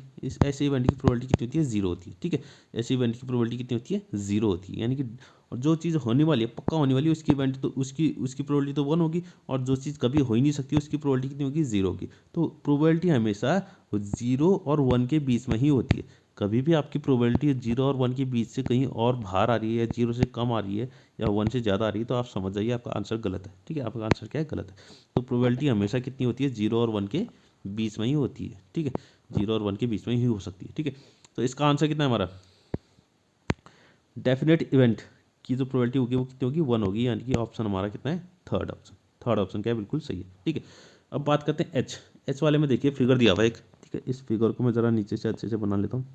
Speaker 1: ऐसे इवेंट की प्रोबेबिलिटी कितनी होती है 0 होती है, ठीक है। ऐसे इवेंट की प्रोबेबिलिटी कितनी होती है 0 होती है, यानी कि और जो चीज़ होने वाली है, पक्का होने वाली है, उसकी इवेंट तो उसकी प्रोबेबिलिटी तो 1 होगी, और जो चीज़ कभी हो ही नहीं सकती उसकी प्रोबेबिलिटी कितनी होगी 0 होगी। तो प्रोबेबिलिटी हमेशा 0 और 1 के बीच में ही होती है। कभी भी आपकी प्रोबेबिलिटी 0 और 1 के बीच से कहीं और बाहर आ रही है, या 0 से कम आ रही है, या 1 से ज़्यादा आ रही है, तो आप समझ जाइए आपका आंसर गलत है, ठीक है। आपका आंसर क्या है, गलत है। तो प्रोबेबिलिटी हमेशा कितनी होती है 0 और 1 के बीच में ही होती है, ठीक है। 0 और 1 के बीच में ही हो सकती है, ठीक है। तो इसका आंसर कितना है हमारा, डेफिनेट इवेंट की जो प्रोबेबिलिटी होगी वो कितनी होगी 1 होगी, यानी कि ऑप्शन हमारा कितना है थर्ड ऑप्शन क्या है, बिल्कुल सही है, ठीक है। अब बात करते हैं एच वाले में। देखिए फिगर दिया हुआ है एक, ठीक है। इस फिगर को मैं ज़रा नीचे से अच्छे से बना लेता हूँ।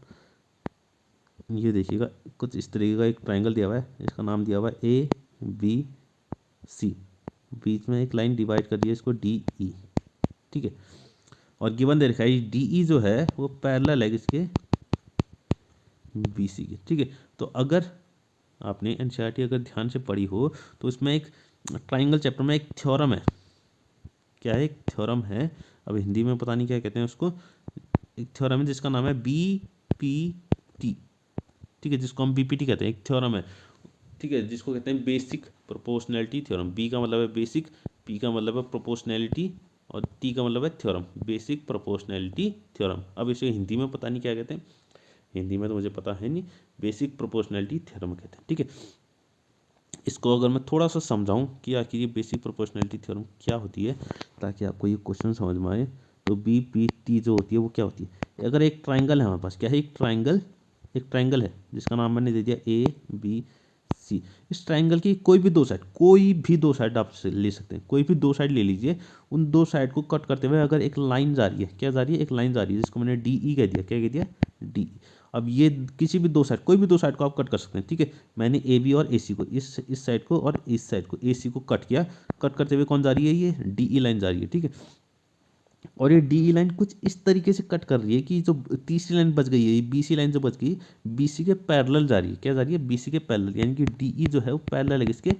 Speaker 1: ये देखिएगा, कुछ इस तरीके का एक ट्राइंगल दिया हुआ है, इसका नाम दिया हुआ है ABC, बीच में एक लाइन डिवाइड कर दी है इसको DE, ठीक है। और गिवन दे रखा है DE जो है वो पैरेलल है किसके, BC के, ठीक है। तो अगर आपने NCERT अगर ध्यान से पढ़ी हो तो उसमें एक ट्राइंगल चैप्टर में एक थ्योरम है, क्या है, एक थ्योरम है, अब हिंदी में पता नहीं क्या कहते हैं उसको, एक थ्योरम है जिसका नाम है BPT, ठीक है, जिसको हम BPT कहते हैं, एक थ्योरम है, ठीक है, जिसको कहते हैं बेसिक प्रोपोर्शनैलिटी थ्योरम। B का मतलब है बेसिक, P का मतलब है प्रोपोर्शनैलिटी, और T का मतलब है थ्योरम, बेसिक प्रोपोर्शनैलिटी थ्योरम। अब इसे हिंदी में पता नहीं क्या कहते हैं, हिंदी में तो मुझे पता है नहीं, बेसिक प्रोपोर्शनैलिटी थ्योरम कहते हैं, ठीक है। इसको अगर मैं थोड़ा सा समझाऊं कि आखिर ये बेसिक प्रोपोर्शनैलिटी थ्योरम क्या होती है, ताकि आपको ये क्वेश्चन समझ में आए, तो BPT जो होती है वो क्या होती है। अगर एक ट्राइंगल है हमारे पास, क्या है, एक ट्राइंगल है जिसका नाम मैंने दे दिया ABC। इस ट्राइंगल की कोई भी दो साइड आप ले सकते हैं, कोई भी दो साइड ले लीजिए। उन दो साइड को कट करते हुए अगर एक लाइन जा रही है, क्या जा रही है, एक लाइन जा रही है, जिसको मैंने DE कह दिया, क्या कह दिया, DE। अब ये किसी भी दो साइड, कोई भी दो साइड को आप कट कर सकते हैं, ठीक है। मैंने AB और AC को, इस साइड को और इस साइड को, AC को कट किया, कट करते हुए कौन जा रही है, ये DE लाइन जा रही है, ठीक है। और ये DE लाइन कुछ इस तरीके से कट कर रही है कि जो तीसरी लाइन बच गई है, ये BC लाइन जो बच गई, BC के पैरेलल जा रही है, क्या जा रही है, BC के पैरेलल, यानी कि DE जो है वो पैरेलल है किसके,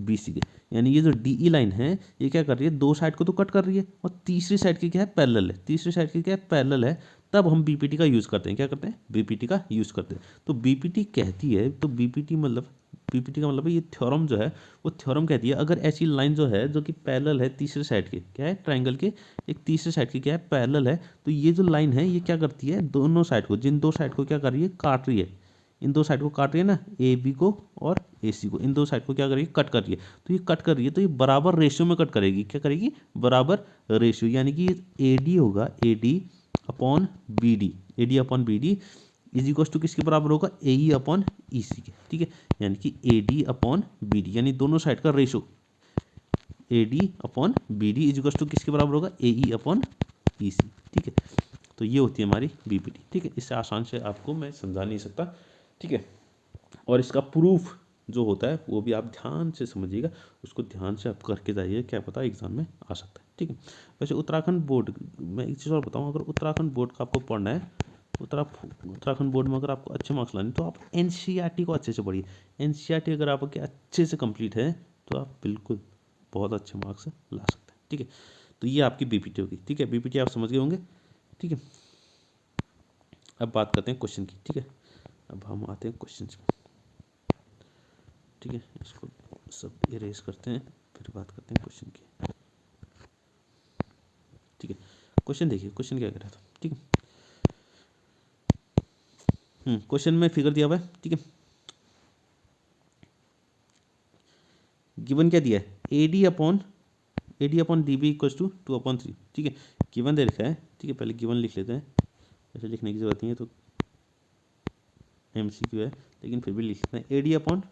Speaker 1: BC के। यानी ये जो DE लाइन है ये क्या कर रही है, दो साइड को तो कट कर रही है, और तीसरी साइड की क्या है, पैरेलल है, तीसरी साइड की क्या है, पैरेलल है। तब हम BPT का यूज़ करते हैं, क्या करते हैं, BPT का यूज़ करते हैं। तो BPT कहती है, तो BPT का मतलब है, ये थ्योरम जो है वो थ्योरम कहती है, अगर ऐसी लाइन जो है जो कि पैरेलल है तीसरे साइड के, क्या है, ट्राइंगल के एक तीसरे साइड की क्या है, पैरेलल है, तो ये जो लाइन है ये क्या करती है, दोनों साइड को, जिन दो साइड को क्या कर रही है, काट रही है, इन दो साइड को काट रही है ना, AB को और AC को, इन दो साइड को क्या करेगी, कट कर रही है। तो ये कट कर रही है तो ये बराबर रेशियो में कट करेगी, क्या करेगी, बराबर रेशियो, यानी कि AD होगा, AD upon BD is equal to किसके बराबर होगा, AE अपॉन EC के, ठीक है। यानी कि AD अपॉन BD, यानी दोनों साइड का ratio AD upon BD is equal to किसके बराबर होगा, AE अपॉन EC, ठीक है। तो ये होती है हमारी BPT, ठीक है। इससे आसान से आपको मैं समझा नहीं सकता, ठीक है। और इसका प्रूफ जो होता है वो भी आप ध्यान से समझिएगा, उसको ध्यान से आप करके जाइए, क्या पता एग्जाम में आ सकता है। ठीक है, वैसे उत्तराखंड बोर्ड, मैं एक चीज़ और बताऊँ, अगर उत्तराखंड बोर्ड का आपको पढ़ना है, उत्तराखंड बोर्ड में अगर आपको अच्छे मार्क्स लाने तो आप एनसीईआरटी को अच्छे से पढ़िए। एनसीईआरटी अगर आपके अच्छे से कंप्लीट है तो आप बिल्कुल बहुत अच्छे मार्क्स ला सकते हैं। ठीक है, तो ये आपकी बीपीटी होगी। ठीक है, बीपीटी आप समझ गए होंगे। ठीक है, अब बात करते हैं क्वेश्चन की। ठीक है, अब हम आते हैं क्वेश्चन में। ठीक है, इसको सब इरेज करते हैं, फिर बात करते हैं क्वेश्चन की। ठीक है, क्वेश्चन देखिए, क्वेश्चन क्या कह रहा था। ठीक है, क्वेश्चन में फिगर दिया हुआ है। ठीक है, गिवन क्या दिया है, AD upon D B equals to 2/3। ठीक है, गिवन दे रखा है। ठीक है, पहले गिवन लिख लेते हैं, ऐसे लिखने की जरूरत नहीं है, तो MCQ है लेकिन फिर भी लिख लेते हैं। A D upon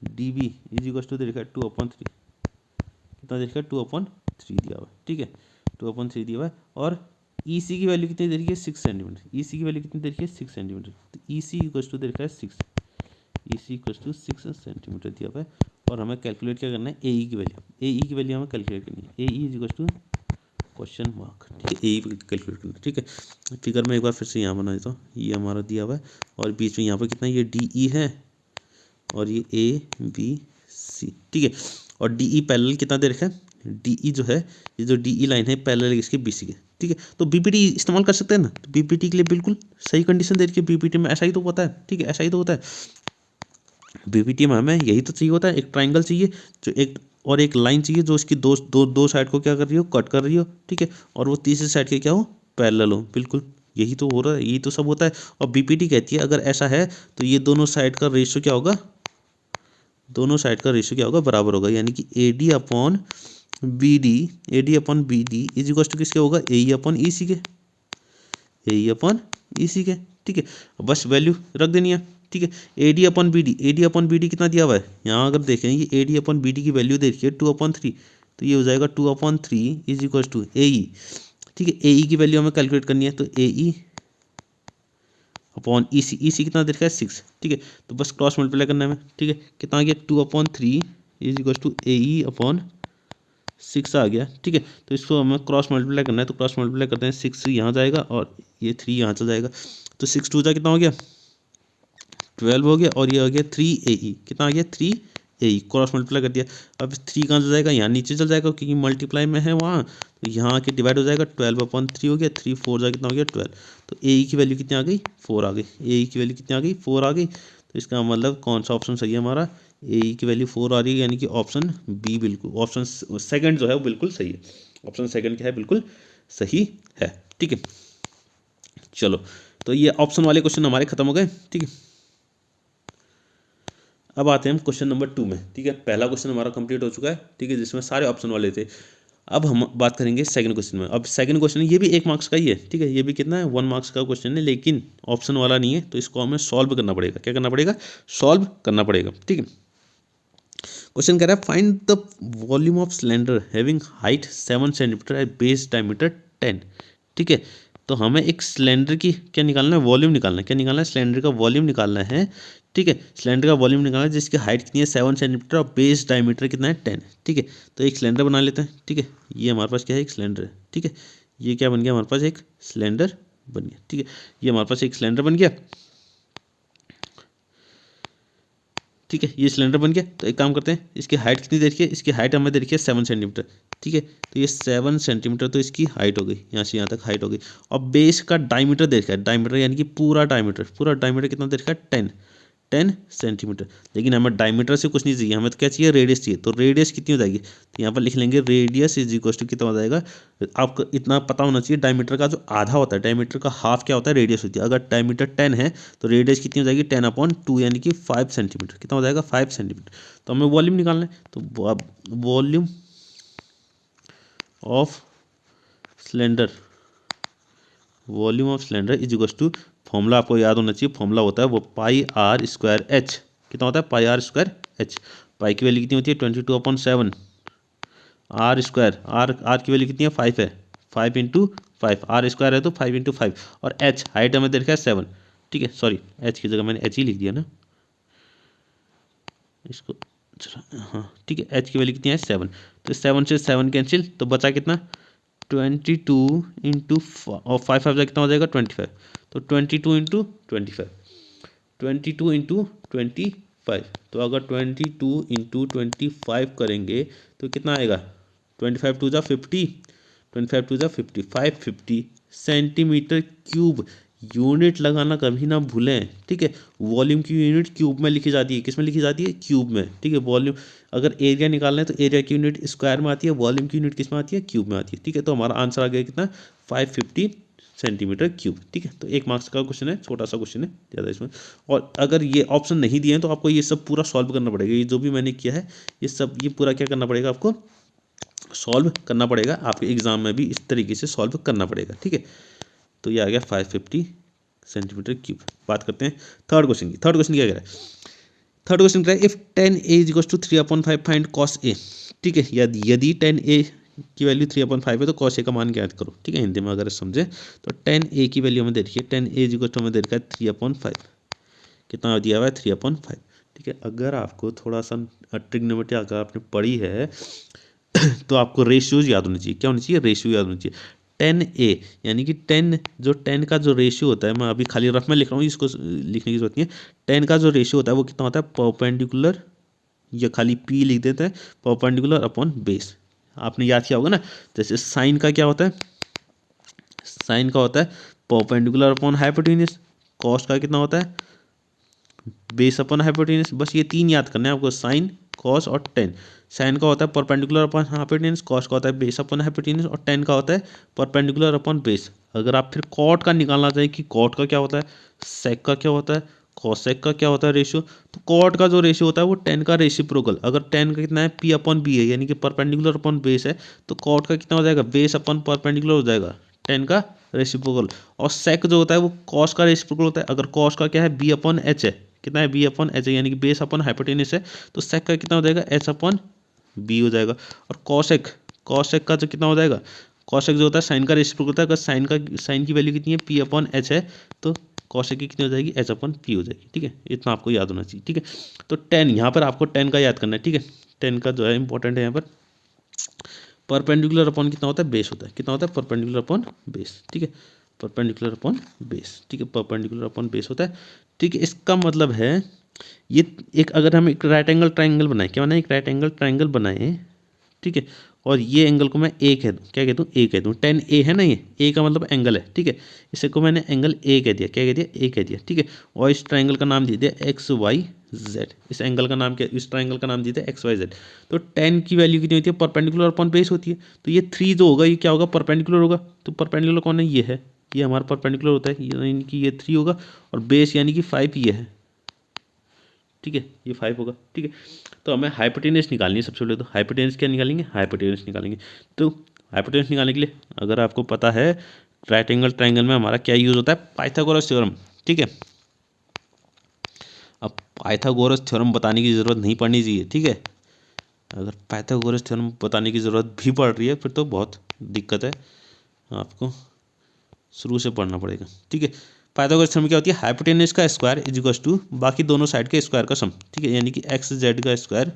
Speaker 1: D B is equals to दे रखा है 2/3, कितना दे रखा है 2/3 दिया हुआ है। ठीक है, 2/3 दिया हुआ है, और EC की वैल्यू कितनी दे रखी है 6 सेंटीमीटर। EC की वैल्यू कितनी दे रखी है 6 सेंटीमीटर, तो EC इक्वल्स टू दे रखा है 6, EC इक्वल्स टू 6 सेंटीमीटर दिया हुआ है। और हमें कैलकुलेट क्या करना है, AE की वैल्यू, AE की वैल्यू हमें कैलकुलेट करनी है। AE is equals to question mark. ठीक है, AE कैलकुलेट करना है। ठीक है, फिगर में एक बार फिर से यहाँ बना देता हूँ, ये हमारा दिया हुआ है, और बीच में यहाँ पर कितना, ये DE है और ये ABC। ठीक है, और DE पैरेलल कितना दे रखा है, DE जो है, ये जो DE लाइन है पैरेलल इसके BC के। ठीक है, तो BPT इस्तेमाल कर सकते हैं ना, तो BPT के लिए बिल्कुल सही कंडीशन दे रखी है। BPT में ऐसा ही तो होता है। ठीक है, ऐसा ही तो होता है। BPT में हमें यही तो चाहिए होता है, एक ट्राइंगल चाहिए जो एक लाइन चाहिए जो इसकी दो साइड को क्या कर रही हो, कट कर रही हो। ठीक है, और वो तीसरी साइड के क्या हो, पैरेलल हो। बिल्कुल यही तो हो रहा है, यही तो सब होता है। और BPT कहती है अगर ऐसा है तो ये दोनों साइड का रेशियो क्या होगा, बराबर होगा, यानी कि AD upon B D is equal to किसके होगा, AE अपॉन EC के, ठीक है, बस वैल्यू रख देनी है। ठीक है, AD अपॉन बी डी कितना दिया हुआ है, यहाँ अगर देखें ये AD अपॉन बी डी की वैल्यू देखिए 2/3, तो ये हो जाएगा 2/3 इज इक्वल टू AE। ठीक है, AE की वैल्यू हमें कैलकुलेट करनी है, तो AE अपॉन EC कितना दे रखा है 6। ठीक है, तो बस क्रॉस मल्टीप्लाई करना है हमें। ठीक है, कितना आ गया 2/3 is equal to AE upon 6 आ गया। ठीक है, तो इसको हमें क्रॉस मल्टीप्लाई करना है, तो क्रॉस मल्टीप्लाई करते हैं, 6 यहाँ जाएगा और ये 3 यहाँ चला जाएगा, तो 6 2 जा कितना हो गया 12 हो गया, और ये हो गया 3AE, कितना आ गया 3AE, क्रॉस मल्टीप्लाई कर दिया। अब 3 कहाँ चल जाएगा, यहाँ नीचे चल जाएगा क्योंकि मल्टीप्लाई में है वहाँ, तो यहाँ आके डिवाइड हो जाएगा, 12/3 हो गया, 3 4 जा कितना हो गया 12, तो AE की वैल्यू कितनी आ गई 4 आ गई, AE की वैल्यू कितनी आ गई 4 आ गई। तो इसका मतलब कौन सा ऑप्शन सही है हमारा, AE की वैल्यू 4 आ रही है, यानी कि ऑप्शन बी बिल्कुल, ऑप्शन सेकंड जो है वो बिल्कुल सही है। ऑप्शन सेकंड क्या है, बिल्कुल सही है। ठीक है, चलो, तो ये ऑप्शन वाले क्वेश्चन हमारे खत्म हो गए। ठीक है, अब आते हैं हम क्वेश्चन नंबर 2 में। ठीक है, पहला क्वेश्चन हमारा कंप्लीट हो चुका है। ठीक है, जिसमें सारे ऑप्शन वाले थे। अब हम बात करेंगे सेकंड क्वेश्चन में। अब सेकंड क्वेश्चन ये भी 1 मार्क्स का ही है। ठीक है, ये भी कितना है 1 मार्क्स का क्वेश्चन है, लेकिन ऑप्शन वाला नहीं है, तो इसको हमें सॉल्व करना पड़ेगा। क्या करना पड़ेगा, सॉल्व करना पड़ेगा। ठीक है, क्वेश्चन कह रहा है find the volume of cylinder having height 7 centimetre and base diameter 10। ठीक है, तो हमें एक सिलेंडर की क्या निकालना है, वॉल्यूम निकालना है। क्या निकालना है, सिलेंडर का वॉल्यूम निकालना है। ठीक है, सिलेंडर का वॉल्यूम निकालना है जिसकी हाइट कितनी है 7 सेंटीमीटर और बेस डायमीटर कितना है 10। ठीक है, तो एक सिलेंडर बना लेते हैं। ठीक है, ये हमारे पास क्या है, एक सिलेंडर है। ठीक है, ये क्या बन गया हमारे पास, एक सिलेंडर बन गया। ठीक है, ये हमारे पास एक सिलेंडर बन गया। ठीक है, ये सिलेंडर बन गया। तो एक काम करते हैं, इसकी हाइट कितनी दे रखी है, इसकी हाइट हमें दे रखी है 7 सेंटीमीटर। ठीक है, तो ये 7 सेंटीमीटर तो इसकी हाइट हो गई, यहाँ से यहाँ तक हाइट हो गई। और बेस का डायमीटर दे रखा है, डायमीटर यानी कि पूरा डायमीटर कितना दे रखा है 10 सेंटीमीटर। लेकिन हमें डायमीटर से कुछ नहीं चाहिए, हमें तो क्या चाहिए, रेडियस चाहिए। तो रेडियस कितनी हो जाएगी, तो यहाँ पर लिख लेंगे रेडियस इज इक्वल टू कितना हो जाएगा, आपको इतना पता होना चाहिए, डायमीटर का जो आधा होता है, डायमीटर का हाफ क्या होता है, रेडियस होती है। अगर डायमीटर 10 है तो रेडियस कितनी हो जाएगी 10/2, यानी कि 5 सेंटीमीटर। कितना हो जाएगा 5 सेंटीमीटर। तो हमें वॉल्यूम निकालना है, तो volume of cylinder is equal to, formula आपको याद होना चाहिए, फॉर्मूला होता है वो πr²h। कितना होता है πr²h। पाई की वैल्यू कितनी होती है 22/7, r की वैल्यू कितनी है 5 है, 5 r स्क्वायर है तो 5 और h हाइट हमें दे रखा है 7। ठीक है, सॉरी h की जगह मैंने h ही लिख दिया ना, इसको चलो हाँ ठीक है, एच की वैल्यू कितनी है 7, तो 7 से 7 कैंसिल, तो बचा कितना 22 इंटू और 5 5 कितना हो जाएगा 25, तो 22 इंटू 25, 22 इंटू 25, तो अगर 22 इंटू 25 करेंगे तो कितना आएगा 25 टू जा 50, 25 टू जा 50, 550 सेंटीमीटर क्यूब। यूनिट लगाना कभी ना भूलें, ठीक है। वॉल्यूम की यूनिट क्यूब में लिखी जाती है, किस में लिखी जाती है क्यूब में, ठीक है। वॉल्यूम अगर एरिया निकालना है तो एरिया की यूनिट स्क्वायर में आती है, वॉल्यूम की यूनिट किस में आती है क्यूब में आती है, ठीक है। तो हमारा आंसर आ गया कितना 550 सेंटीमीटर क्यूब, ठीक है। तो 1 मार्क्स का क्वेश्चन है, छोटा सा क्वेश्चन है, ज़्यादा इसमें। और अगर ये ऑप्शन नहीं दिए हैं तो आपको ये सब पूरा सॉल्व करना पड़ेगा, ये जो भी मैंने किया है ये सब ये पूरा क्या करना पड़ेगा आपको सॉल्व करना पड़ेगा, आपके एग्जाम में भी इस तरीके से सॉल्व करना पड़ेगा, ठीक है। तो ये आ गया 550 सेंटीमीटर क्यूब। बात करते हैं थर्ड क्वेश्चन की। थर्ड क्वेश्चन क्या कह रहा है, थर्ड क्वेश्चन कह रहा है if 10a is equal to 3/5 find cos a, ठीक है। यदि 10a की वैल्यू 3/5 है तो cos a का मान ज्ञात करो, ठीक है। हिंदी में अगर समझे तो 10a की वैल्यू हमें दे रखी है, 10a इज इक्वल टू हमें दे रखा है 3/5, कितना दिया हुआ है 3/5, ठीक है। अगर आपको थोड़ा सा ट्रिग्नोमेट्री अगर आपने पढ़ी है तो आपको रेशियोज याद होनी चाहिए, क्या होनी चाहिए रेशियो याद होनी चाहिए। 10a यानी कि 10 का जो रेशियो होता है, मैं अभी खाली रफ में लिख रहा हूँ, इसको लिखने की जरूरत नहीं है। 10 का जो रेशियो होता है वो कितना होता है परपेंडिकुलर, या खाली p लिख देते हैं, परपेंडिकुलर अपॉन बेस। आपने याद किया होगा ना, जैसे साइन का क्या होता है, साइन का होता है परपेंडिकुलर अपॉन हाइपोटेन्यूज, कॉस का कितना होता है बेस अपॉन हाइपोटेन्यूज। बस ये 3 याद करना है आपको, साइन कॉस और टेन। साइन का होता है परपेंडिकुलर अपॉन हाइपोटेन्यूज, कॉस का होता है बेस अपॉन हाइपोटेन्यूज, और टेन का होता है परपेंडिकुलर अपॉन बेस। अगर आप फिर कॉट का निकालना चाहिए कि कॉट का क्या होता है, सेक का क्या होता है, कॉसेक का क्या होता है रेशियो, तो कॉट का जो रेशियो होता है वो 10 का रेसिप्रोकल। अगर 10 का कितना है p अपॉन बी है, यानी कि परपेंडिकुलर अपॉन बेस है, तो कॉट का कितना हो जाएगा बेस अपॉन परपेंडिकुलर हो जाएगा 10 का रेसिप्रोकल। और सेक जो होता है वो कॉस का रेसिप्रोकल होता है। अगर कॉस का क्या है b अपॉन एच है, कितना है b अपॉन एच है, यानी कि बेस अपॉन हाइपोटेन्यूज है, तो सेक का कितना हो जाएगा h अपॉन b हो जाएगा। और कॉसेक का जो कितना हो जाएगा, कॉसेक जो होता है साइन का रेसिप्रोकल होता है। अगर साइन की वैल्यू कितनी है p अपॉन एच है, तो कॉसेक की कितनी हो जाएगी h अपॉन p हो जाएगी, ठीक है। इतना आपको याद होना चाहिए, ठीक है। तो 10 यहाँ पर आपको 10 का याद करना है, ठीक है। 10 का जो है इंपॉर्टेंट है यहाँ पर। परपेंडिकुलर अपॉन कितना होता है बेस होता है, कितना होता है परपेंडिकुलर अपॉन बेस, ठीक है। परपेंडिकुलर अपॉन बेस, ठीक है, परपेंडिकुलर अपॉन बेस होता है, ठीक है। इसका मतलब है ये एक, अगर हम एक राइट एंगल ट्राइंगल बनाए, क्या बनाए एक राइट एंगल ट्राइंगल बनाए, ठीक है। और ये एंगल को मैं ए कह दूँ, क्या कह दूँ ए कह दूँ, 10a है ना, ये ए का मतलब एंगल है, ठीक है। इसे को मैंने एंगल ए कह दिया, क्या कह दिया ए कह दिया, ठीक है। और इस ट्राइंगल का नाम दे दिया एक्स वाई जेड, इस एंगल का नाम क्या, इस ट्राइंगल का नाम दे दिया एक्स वाई जेड। तो 10 की वैल्यू कितनी होती है परपेंडिकुलर अपॉन बेस होती है, तो ये 3 जो होगा ये क्या होगा परपेंडिकुलर होगा। तो परपेंडिकुलर कौन है, ये है, ये हमारा परपेंडिकुलर होता है, यानी कि ये 3 होगा, और बेस यानी कि 5 ये है, ठीक है, ये 5 होगा, ठीक है। तो हमें हाइपोटेन्यूज निकालनी है सबसे पहले, तो हाइपोटेन्यूज क्या निकालेंगे, हाइपोटेन्यूज निकालेंगे। तो हाइपोटेन्यूज निकालने के लिए अगर आपको पता है राइट एंगल ट्राइंगल में हमारा क्या यूज़ होता है पाइथागोरस थ्योरम, ठीक है। अब पाइथागोरस थ्योरम बताने की ज़रूरत नहीं पड़नी चाहिए, ठीक है। अगर पाइथागोरस थ्योरम बताने की ज़रूरत भी पड़ रही है फिर तो बहुत दिक्कत है, आपको शुरू से पढ़ना पड़ेगा, ठीक है। पाइथागोरस थ्योरम क्या होती है, हाइपोटेन्यूज का स्क्वायर इज इक्वल्स टू बाकी दोनों साइड के स्क्वायर का सम, ठीक है, यानी कि एक्स जेड का स्क्वायर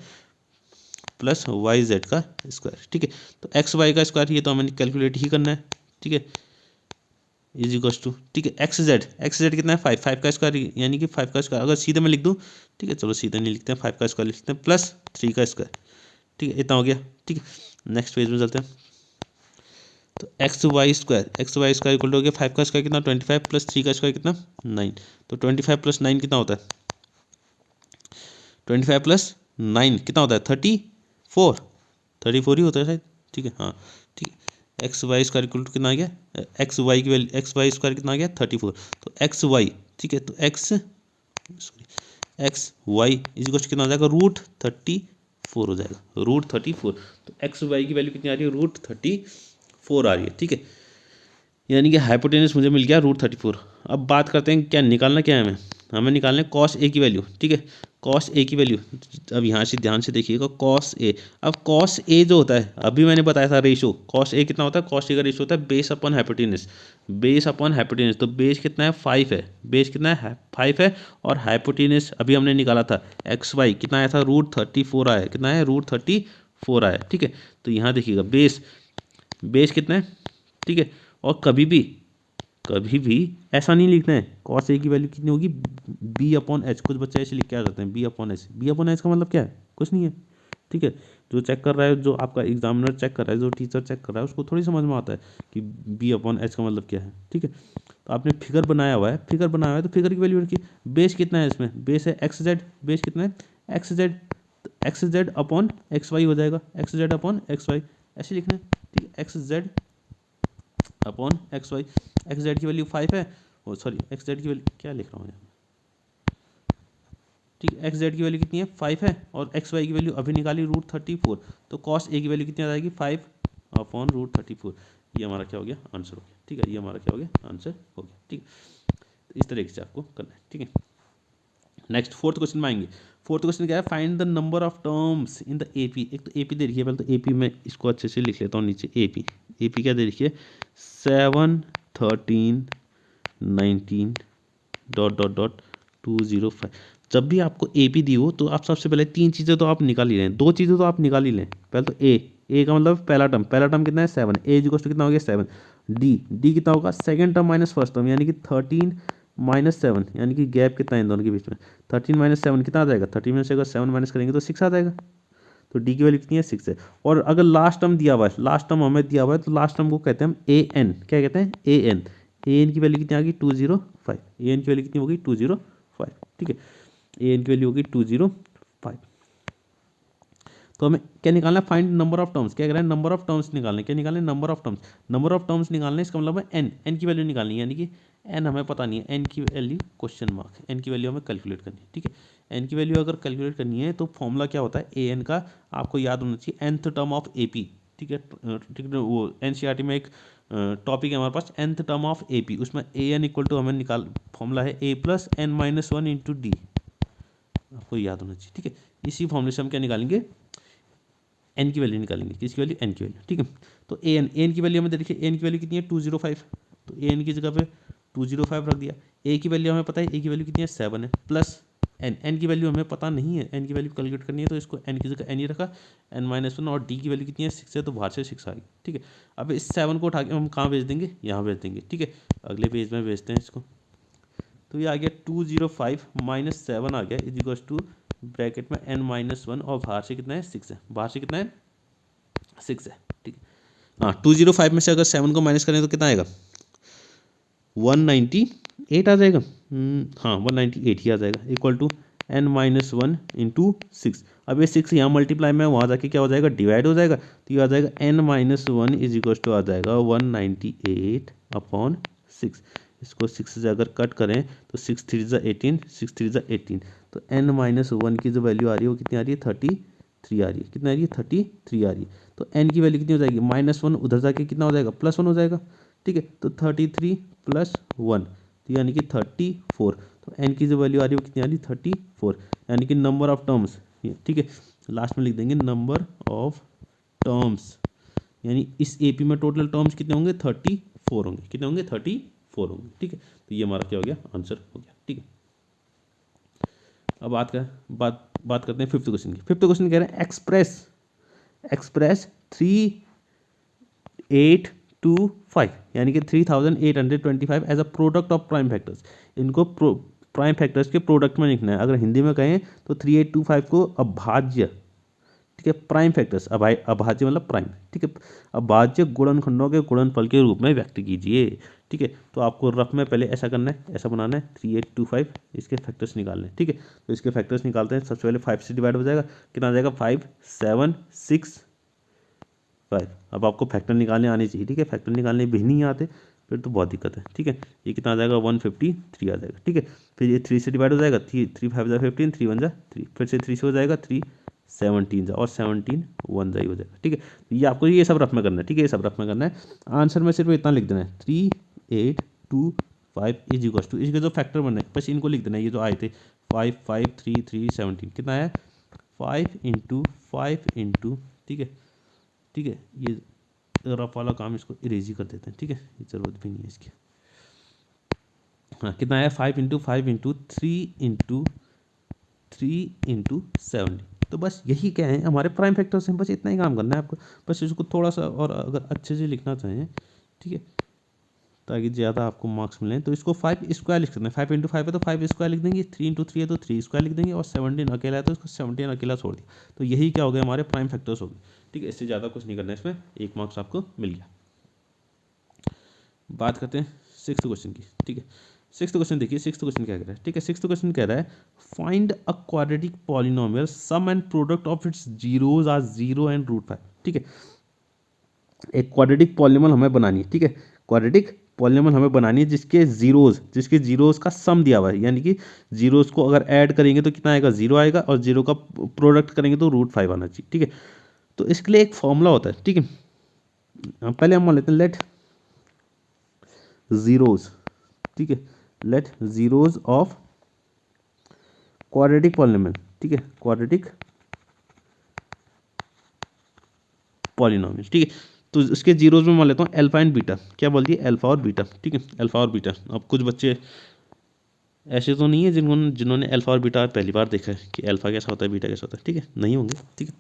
Speaker 1: प्लस वाई जेड का स्क्वायर, ठीक है। तो एक्स वाई का स्क्वायर ये तो हमें कैलकुलेट ही करना है, ठीक है, इज इक्वल्स टू, ठीक है, एक्स जेड कितना है 5, 5 का स्क्वायर यानी कि 5 का स्क्वायर अगर सीधे में लिख दूँ, ठीक है, चलो सीधे नहीं लिखते हैं, 5 का स्क्वायर लिखते हैं प्लस 3 का स्क्वायर, ठीक है, इतना हो गया, ठीक है। नेक्स्ट पेज में चलते हैं। तो x y square equal to हो गया 5 का स्क्वायर कितना 25 प्लस 3 का स्क्वायर कितना 9। तो 25 प्लस 9 कितना होता है, 25 प्लस 9 कितना होता है 34 ही होता है शायद, ठीक है, हाँ ठीक है। X y square equal to कितना आ गया, एक्स वाई की वैल्यू एक्स वाई स्क्वायर कितना आ गया 34। तो एक्स वाई, ठीक है, तो x y is equal to कितना हो जाएगा √34 हो जाएगा, √34। तो एक्स वाई की वैल्यू कितनी आ रही है √34 आ रही है, ठीक है, यानी कि हाइपोटेन्यूज मुझे मिल गया √34। अब बात करते हैं क्या निकालना क्या है हमें निकालना है कॉस ए की वैल्यू, ठीक है। कॉस ए की वैल्यू, अब यहाँ से ध्यान से देखिएगा कॉस ए। अब कॉस ए जो होता है, अभी मैंने बताया था रेशो, कॉस ए कितना होता है, कॉस ए का रेशो होता है base upon hypotenuse, base upon hypotenuse. तो बेस कितना है 5 है, बेस कितना है 5 है, और हाइपोटेनस अभी हमने निकाला था एक्स वाई कितना आया था, √34 आया, कितना है √34 आया, ठीक है। तो यहाँ देखिएगा बेस, बेस कितना है, ठीक है। और कभी भी ऐसा नहीं लिखना है कॉस ए की वैल्यू कितनी होगी, बी अपॉन एच। कुछ बच्चे ऐसे लिख क्या करते हैं b upon h, b upon h का मतलब क्या है, कुछ नहीं है, ठीक है। जो चेक कर रहा है, जो आपका एग्जामिनर चेक कर रहा है, जो टीचर चेक कर रहा है, उसको थोड़ी समझ में आता है कि बी अपॉन एच का मतलब क्या है, ठीक है। तो आपने फिगर बनाया हुआ है, फिगर बनाया हुआ है तो फिगर की वैल्यू रखिए। बेस कितना है इसमें, बेस है एक्स जेड, बेस कितना है x z upon x y हो जाएगा, x z upon x y ऐसे लिखना है, ठीक है। X z upon x y, x z की वैल्यू 5 है, ओ सॉरी एक्स जेड की वैल्यू क्या लिख रहा हूँ यहाँ, ठीक है। एक्स जेड की वैल्यू कितनी है 5 है, और एक्स वाई की वैल्यू अभी निकाली √34। तो कॉस ए की वैल्यू कितनी आ जाएगी 5 अपॉन √34। ये हमारा क्या हो गया, आंसर हो गया, ठीक है। ये हमारा क्या हो गया, आंसर हो गया, ठीक है। तो इस तरीके से आपको करना है, ठीक है। नेक्स्ट फोर्थ क्वेश्चन में आएंगे। फोर्थ क्वेश्चन क्या है, find the number of terms in the AP. एक तो एपी दे रखिए, पहले तो एपी में इसको अच्छे से लिख लेता हूँ नीचे। एपी एपी क्या दे रखिए, 7 13 19 ... 205। जब भी आपको एपी दी हो तो आप सबसे पहले तीन चीज़ें तो आप निकाल ही लें, दो चीज़ें तो आप निकाल ही लें। पहले तो ए का मतलब पहला टर्म कितना है 7, ए इक्वल टू कितना हो गया 7। डी कितना होगा second term minus first term, यानी कि 13 - 7, यानी कि गैप कितना है इन दोनों के बीच में, 13 - 7 कितना आ जाएगा, 13 में से अगर 7 माइनस करेंगे तो 6 आ जाएगा। तो डी की वैल्यू कितनी है 6 है। और अगर लास्ट टर्म दिया हुआ है, लास्ट टर्म हमें दिया हुआ है, तो लास्ट टर्म को कहते हैं हम ए एन, क्या कहते हैं ए एन। ए एन की वैल्यू कितनी आ गई 205, ए एन की वैल्यू कितनी होगी 205, ठीक है। ए एन की वैल्यू होगी 205। तो हमें क्या निकालना है, फाइंड नंबर ऑफ टर्म्स। क्या कह रहा है, नंबर ऑफ टर्म्स निकालने, क्या निकालने, number of terms. Number of terms निकालने इसका मतलब है एन, एन की वैल्यू निकालनी है, यानी कि एन हमें पता नहीं है, एन की वैल्यू क्वेश्चन मार्क, एन की वैल्यू हमें कैलकुलेट करनी है, ठीक है। एन की वैल्यू अगर कैलकुलेट करनी है तो फॉर्मूला क्या होता है ए एन का, आपको याद होना चाहिए nth term of A P, ठीक है। ठीक है, वो एनसीईआरटी में एक टॉपिक है हमारे पास nth term of A P, उसमें ए एन इक्वल टू हमें निकाल, फॉर्मूला है a + n - 1 × डी, आपको याद होना चाहिए, ठीक है। इसी फॉर्मूले से हम क्या निकालेंगे, एन की वैल्यू निकालेंगे, किसकी वैल्यू, एन की वैल्यू, ठीक है। तो ए एन की वैल्यू हमें देखिए, एन की वैल्यू कितनी है 205, तो ए एन की जगह पे 205 रख दिया। ए की वैल्यू हमें पता है, ए की वैल्यू कितनी है 7 है, प्लस एन, एन की वैल्यू हमें पता नहीं है, एन की वैल्यू कैलकुलेट करनी है, तो इसको एन की जगह एन ही रखा, n - 1, और डी की वैल्यू कितनी है 6 है, तो बाहर से 6 आ गई, ठीक है। अब इस 7 को उठा के हम कहाँ भेज देंगे, यहाँ भेज देंगे, ठीक है। अगले पेज में भेजते हैं इसको। तो ये आ गया 205 - 7 आ गया इज टू ब्रैकेट में n - 1, और बाहर से कितना है 6 है, बाहर से कितना है 6 है, ठीक है। हाँ 205 में से अगर 7 को माइनस करें तो कितना आएगा 198 आ जाएगा, हाँ 198 ही आ जाएगा, इक्वल टू n - 1 × 6। अब ये 6 यहाँ मल्टीप्लाई में, वहाँ जाके क्या हो जाएगा डिवाइड हो जाएगा, तो ये आ जाएगा n - 1 इज इक्वल टू आ जाएगा 198/6। इसको 6 से अगर कट करें तो 6 3 = 18, 6 3 = 18, तो n - 1 की जो वैल्यू आ रही है वो कितनी आ रही है 33 आ रही है, कितना आ रही है 33 आ रही है। तो n की वैल्यू कितनी हो जाएगी, -1 उधर जाके कितना हो जाएगा +1 हो जाएगा, ठीक है। तो 33 + 1, तो यानी कि 34। तो n की जो वैल्यू आ रही है वो कितनी आ रही है 34, यानी कि नंबर ऑफ टर्म्स, ठीक है। लास्ट में लिख देंगे नंबर ऑफ टर्म्स, यानी इस एपी में टोटल टर्म्स कितने होंगे 34 होंगे, कितने होंगे 34 होंगे, ठीक है। तो ये हमारा क्या हो गया, आंसर हो गया, ठीक है। अब बात करते हैं फिफ्थ क्वेश्चन की। फिफ्थ क्वेश्चन कह रहे हैं एक्सप्रेस 3825, यानी कि 3825 as a product of prime factors. इनको प्राइम फैक्टर्स के प्रोडक्ट में लिखना है। अगर हिंदी में कहें तो 3825 को अभाज्य, ठीक है, प्राइम फैक्टर्स, अभाज्य मतलब प्राइम, ठीक है, अभाज्य गुणनखंडों के गुणनफल के रूप में व्यक्त कीजिए, ठीक है। तो आपको रफ में पहले ऐसा करना है, ऐसा बनाना है 3825, इसके फैक्टर्स निकालने हैं, ठीक है। तो इसके फैक्टर्स निकालते हैं, सबसे पहले 5 से डिवाइड हो जाएगा, कितना आ जाएगा 5 7 6 5। अब आपको फैक्टर निकालने आने चाहिए, ठीक है, फैक्टर निकालने भी नहीं आते फिर तो बहुत दिक्कत है, ठीक है। ये कितना आ जाएगा 153 आ जाएगा, ठीक है। फिर ये 3 से डिवाइड हो जाएगा, 3 5 = 15, 3 1 = 3, फिर से 3 से हो जाएगा 3 17 और 17 1 जाई हो जाएगा, ठीक है। तो ये आपको ये सब रफ में करना है, ठीक है, ये सब रफ में करना है। आंसर में सिर्फ इतना लिख देना है 3825 इज इक्वल टू, इसके जो फैक्टर बने बस इनको लिख देना है, ये जो आए थे 5 5 3 3 17 कितना है 5 इंटू 5 इंटू, ठीक है ठीक है। ये रफ वाला काम इसको इरेज ही कर देते हैं, ठीक है, ये ज़रूरत भी नहीं है इसकी। हाँ कितना है 5 इंटू 5 इंटू 3 इंटू 70। तो बस यही क्या है हमारे प्राइम फैक्टर से, बस इतना ही काम करना है आपको। बस इसको थोड़ा सा और अगर अच्छे से लिखना चाहें, ठीक है, ताकि ज़्यादा आपको मार्क्स मिलें, तो इसको 5 स्क्वायर लिख सकते हैं। 5 इंटू 5 है तो 5 स्क्वायर लिख देंगे, 3 इंटू 3 है तो 3 स्क्वायर लिख देंगे, और 17 अकेला है तो इसको 17 अकेला छोड़ दिया। तो यही क्या हो गया हमारे प्राइम फैक्टर्स हो गए, ठीक है। इससे ज़्यादा कुछ नहीं करना है इसमें, 1 मार्क्स आपको मिल गया। बात करते हैं 6th क्वेश्चन की, ठीक है। 6th क्वेश्चन देखिए, 6th क्वेश्चन क्या कह रहा है, ठीक है। 6th क्वेश्चन कह रहा है find a quadratic polynomial sum and product of its zeros are 0 and √5, ठीक है। एक क्वाड्रेटिक पॉलिनोमियल हमें बनानी है, ठीक है। क्वाड्रेटिक पॉलिनोमियल हमें बनानी है जिसके जीरोज का सम दिया हुआ है, यानी कि जीरोज को अगर ऐड करेंगे तो कितना आएगा 0 आएगा, और 0 का प्रोडक्ट करेंगे तो √5 आना चाहिए, ठीक है। तो इसके लिए एक फॉर्मूला होता है, ठीक है। पहले हम मान लेते हैं लेट जीरोज, ठीक है, let zeros of quadratic polynomial, ठीक है, क्वाड्रेटिक पॉलिनोमियल, ठीक है। तो इसके जीरोज में मान लेता हूँ अल्फा एंड बीटा, क्या बोल दिए अल्फा और बीटा, ठीक है, अल्फा और बीटा। अब कुछ बच्चे ऐसे तो नहीं है जिन्होंने अल्फा और बीटा पहली बार देखा है कि अल्फा कैसा होता है बीटा कैसा होता है, ठीक है, नहीं होंगे, ठीक है,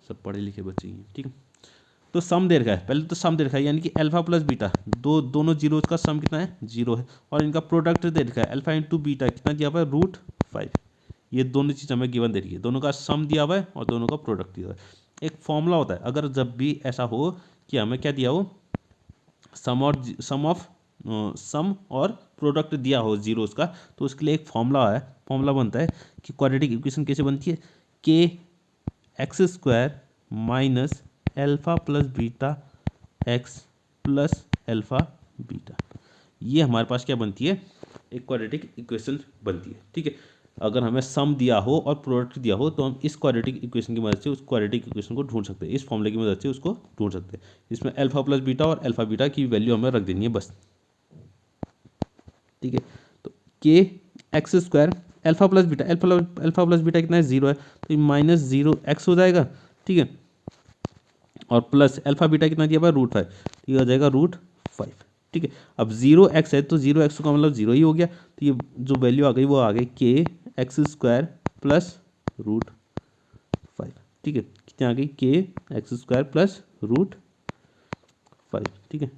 Speaker 1: सब पढ़े लिखे बच्चे ही हैं, ठीक है। तो सम दे रखा है, पहले तो सम दे रखा है, यानी कि अल्फा प्लस बीटा दोनों जीरोज का सम कितना है 0 है, और इनका प्रोडक्ट दे रखा है अल्फा इंटू बीटा कितना दिया हुआ है √5। ये दोनों चीज़ हमें गिवन दे रही है, दोनों का सम दिया हुआ है और दोनों का प्रोडक्ट दिया हुआ है। एक फॉर्मूला होता है, अगर जब भी ऐसा हो कि हमें क्या दिया हो सम और प्रोडक्ट दिया हो जीरोस का, तो उसके लिए एक फॉर्मूला बनता है कि क्वाड्रेटिक इक्वेशन कैसे बनती है, के x square minus alpha plus beta x plus alpha beta. ये हमारे पास क्या बनती है, एक क्वाड्रेटिक इक्वेशन बनती है, ठीक है। अगर हमें सम दिया हो और प्रोडक्ट दिया हो तो हम इस क्वाड्रेटिक इक्वेशन की मदद से उस क्वाड्रेटिक इक्वेशन को ढूंढ सकते हैं, इस फॉर्मूले की मदद से उसको ढूंढ सकते हैं। इसमें अल्फा प्लस बीटा और अल्फा बीटा की वैल्यू हमें रख देनी है बस, ठीक है। तो के x square alpha plus beta, alpha plus beta कितना है 0 है, तो ये -0x हो जाएगा, ठीक है, और प्लस अल्फा बीटा कितना दिया हुआ है √5, ये हो जाएगा √5, ठीक है। अब 0x है तो 0x का मतलब 0 ही हो गया, तो ये जो वैल्यू आ गई वो आ गई के एक्स स्क्वायर प्लस √5, ठीक है, कितने आ गई के एक्स स्क्वायर प्लस √5, ठीक है।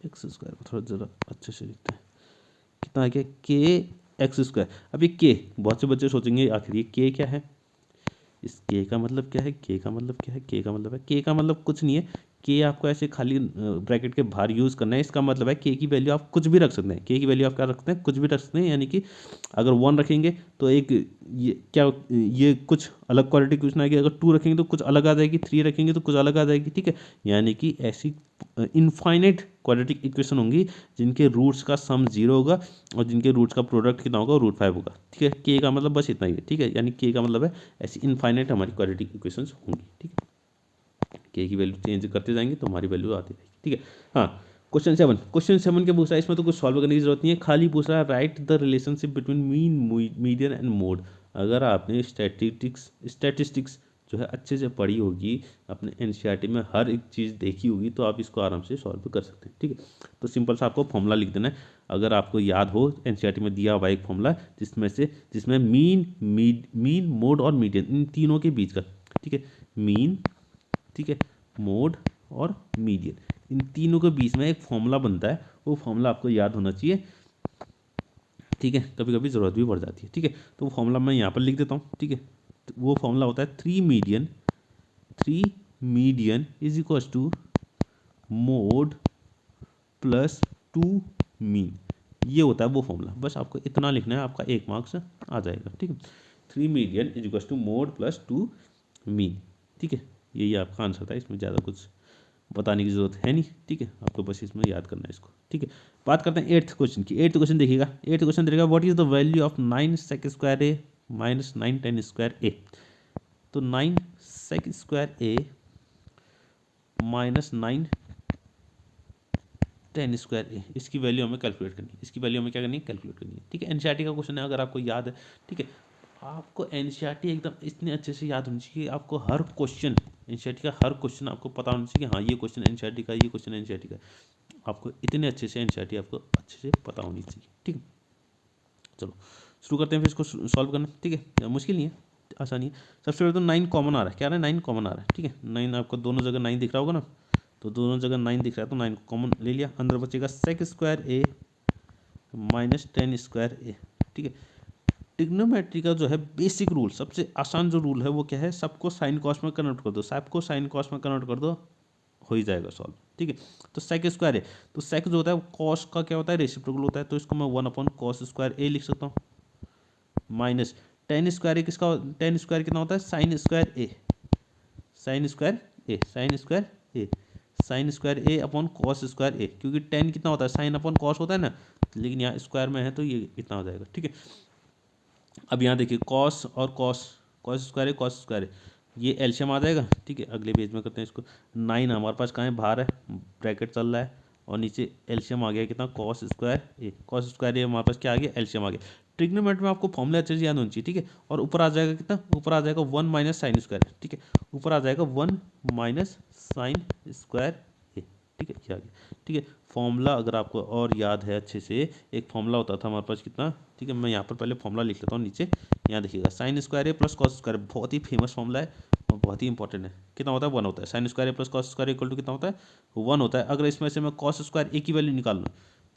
Speaker 1: एक्स स्क्वायर को थोड़ा ज़रा अच्छे से लिखते हैं, कितना आ गया के एक्स स्क्वायर। अब ये के, बहुत से बच्चे सोचेंगे आखिर ये के क्या है, इस के का मतलब क्या है, के का मतलब क्या है, के का मतलब है, के का मतलब कुछ नहीं है, के आपको ऐसे खाली ब्रैकेट के बाहर यूज़ करना है। इसका मतलब है के की वैल्यू आप कुछ भी रख सकते हैं, के की वैल्यू आप क्या रख सकते हैं, कुछ भी रख सकते हैं, यानी कि अगर 1 रखेंगे तो एक ये कुछ अलग क्वालिटी क्वेश्चन आएगी, अगर 2 रखेंगे तो कुछ अलग आ जाएगी, 3 रखेंगे तो कुछ अलग आ जाएगी, ठीक है। यानी कि ऐसी इनफाइनाइट क्वाड्रेटिक इक्वेशन होंगी जिनके रूट्स का सम 0 होगा और जिनके रूट्स का प्रोडक्ट कितना होगा √5 होगा, ठीक है। के का मतलब बस इतना ही है, ठीक है, यानी के का मतलब है ऐसी इनफाइनाइट हमारी क्वाड्रेटिक इक्वेशंस होंगी, ठीक है। के की वैल्यू चेंज करते जाएंगे तो हमारी वैल्यू आती रहेगी, ठीक है। हाँ, क्वेश्चन 7 के पूछ रहा है, इसमें तो कुछ सॉल्व करने की जरूरत नहीं है, खाली पूछ रहा है right the relationship between mean median and mode. अगर आपने स्टैटिस्टिक्स जो है अच्छे से पढ़ी होगी, अपने एनसीईआरटी में हर एक चीज़ देखी होगी, तो आप इसको आराम से सॉल्व कर सकते हैं, ठीक है। तो सिंपल सा आपको फॉर्मूला लिख देना है, अगर आपको याद हो एनसीईआरटी में दिया हुआ एक फॉर्मूला जिसमें मीन मोड और मीडियन इन तीनों के बीच का, ठीक है, मीन, ठीक है, मोड और मीडियन, इन तीनों के बीच में एक फॉर्मूला बनता है, वो फॉर्मूला आपको याद होना चाहिए, ठीक है। कभी कभी ज़रूरत भी पड़ जाती है, ठीक है। तो वो फॉर्मूला मैं यहाँ पर लिख देता हूँ, ठीक है। तो वो फॉर्मूला होता है 3 median is equals to mode plus 2 mean. ये होता है वो फॉर्मूला, बस आपको इतना लिखना है, आपका 1 मार्क्स आ जाएगा, ठीक है। 3 median is equals to mode plus 2 mean, ठीक है। यही आपका आंसर था, इसमें ज़्यादा कुछ बताने की जरूरत है नहीं, ठीक है, आपको बस इसमें याद करना है इसको, ठीक है। बात करते हैं 8th क्वेश्चन की। 8th क्वेश्चन देखिएगा, 8th क्वेश्चन देखिएगा what is the value of 9 sec square A minus 9 10 square A. तो 9 sec square A minus 9 10 square A, इसकी वैल्यू हमें कैलकुलेट करनी है, इसकी वैल्यू हमें क्या करनी है, कैलकुलेट करनी है। ठीक है, एनसीईआरटी का क्वेश्चन है, अगर आपको याद है। ठीक है, आपको एनसीईआरटी एकदम इतने अच्छे से याद होनी चाहिए, आपको हर क्वेश्चन एनसीईआरटी का हर क्वेश्चन आपको पता होना चाहिए कि हाँ ये क्वेश्चन एनसीईआरटी का, ये क्वेश्चन एनसीईआरटी का, आपको इतने अच्छे से एनसीईआरटी आपको अच्छे से पता होनी चाहिए। ठीक है, चलो शुरू करते हैं फिर इसको सॉल्व करना। ठीक है, मुश्किल नहीं है, आसानी है। सबसे पहले तो 9 कॉमन आ रहा है, क्या आ रहा है, 9 कॉमन आ रहा है। ठीक है, 9 आपको दोनों जगह 9 दिख रहा होगा ना, तो दोनों जगह 9 दिख रहा है, तो 9 कॉमन ले लिया। अंदर बचेगा sec square A minus 10 square ए। ठीक है, ट्रिग्नोमेट्री का जो है बेसिक रूल, सबसे आसान जो रूल है वो क्या है, सबको साइन कॉस में कन्वर्ट कर दो, सबको साइन कॉस में कन्वर्ट कर दो, हो ही जाएगा सॉल्व। ठीक है, तो सेक स्क्वायर है, तो सेक जो होता है कॉस का क्या होता है, रेसिप्रोकल होता है, तो इसको मैं 1/cos स्क्वायर ए लिख सकता हूँ, माइनस 10 स्क्वायर ए किसका, 10 स्क्वायर कितना होता है, साइन स्क्वायर ए, साइन स्क्वायर ए, साइन स्क्वायर ए, साइन स्क्वायर ए अपॉन कॉस स्क्वायर ए, क्योंकि 10 कितना होता है, साइन अपॉन कॉस होता है ना, लेकिन यहाँ स्क्वायर में है तो ये इतना हो जाएगा। ठीक है, अब यहाँ देखिए कॉस और कॉस, कॉस स्क्वायर है, कॉस स्क्वायर है, ये एलसीएम आ जाएगा। ठीक है, अगले पेज में करते हैं इसको। 9 हमारे पास कहाँ है, बाहर है, ब्रैकेट चल रहा है, और नीचे एलसीएम आ गया कितना, कॉस स्क्वायर ए, कॉस स्क्वायर ए हमारे पास क्या आ गया, एलसीएम आ गया। ट्रिग्नोमेट्री में आपको फॉर्मूला अच्छे से याद होनी चाहिए। ठीक है, और ऊपर आ जाएगा कितना, ऊपर आ जाएगा 1 माइनस साइन स्क्वायर। ठीक है, ऊपर आ जाएगा 1 माइनस साइन स्क्वायर ए। ठीक है, ये आ गया। ठीक है, फॉर्मूला अगर आपको और याद है अच्छे से, एक फॉर्मूला होता था हमारे पास कितना, ठीक है, मैं यहाँ पर पहले फॉर्मूला लिख लेता हूँ नीचे, यहाँ देखिएगा, sign square A plus cos square, बहुत ही फेमस फॉर्मूला है और बहुत ही इंपॉर्टेंट है। कितना होता है, 1 होता है, sine square A plus cos square equal to कितना होता है, 1 होता है। अगर इसमें से मैं कॉस स्क्वायर ए की वैल्यू निकाल लूँ,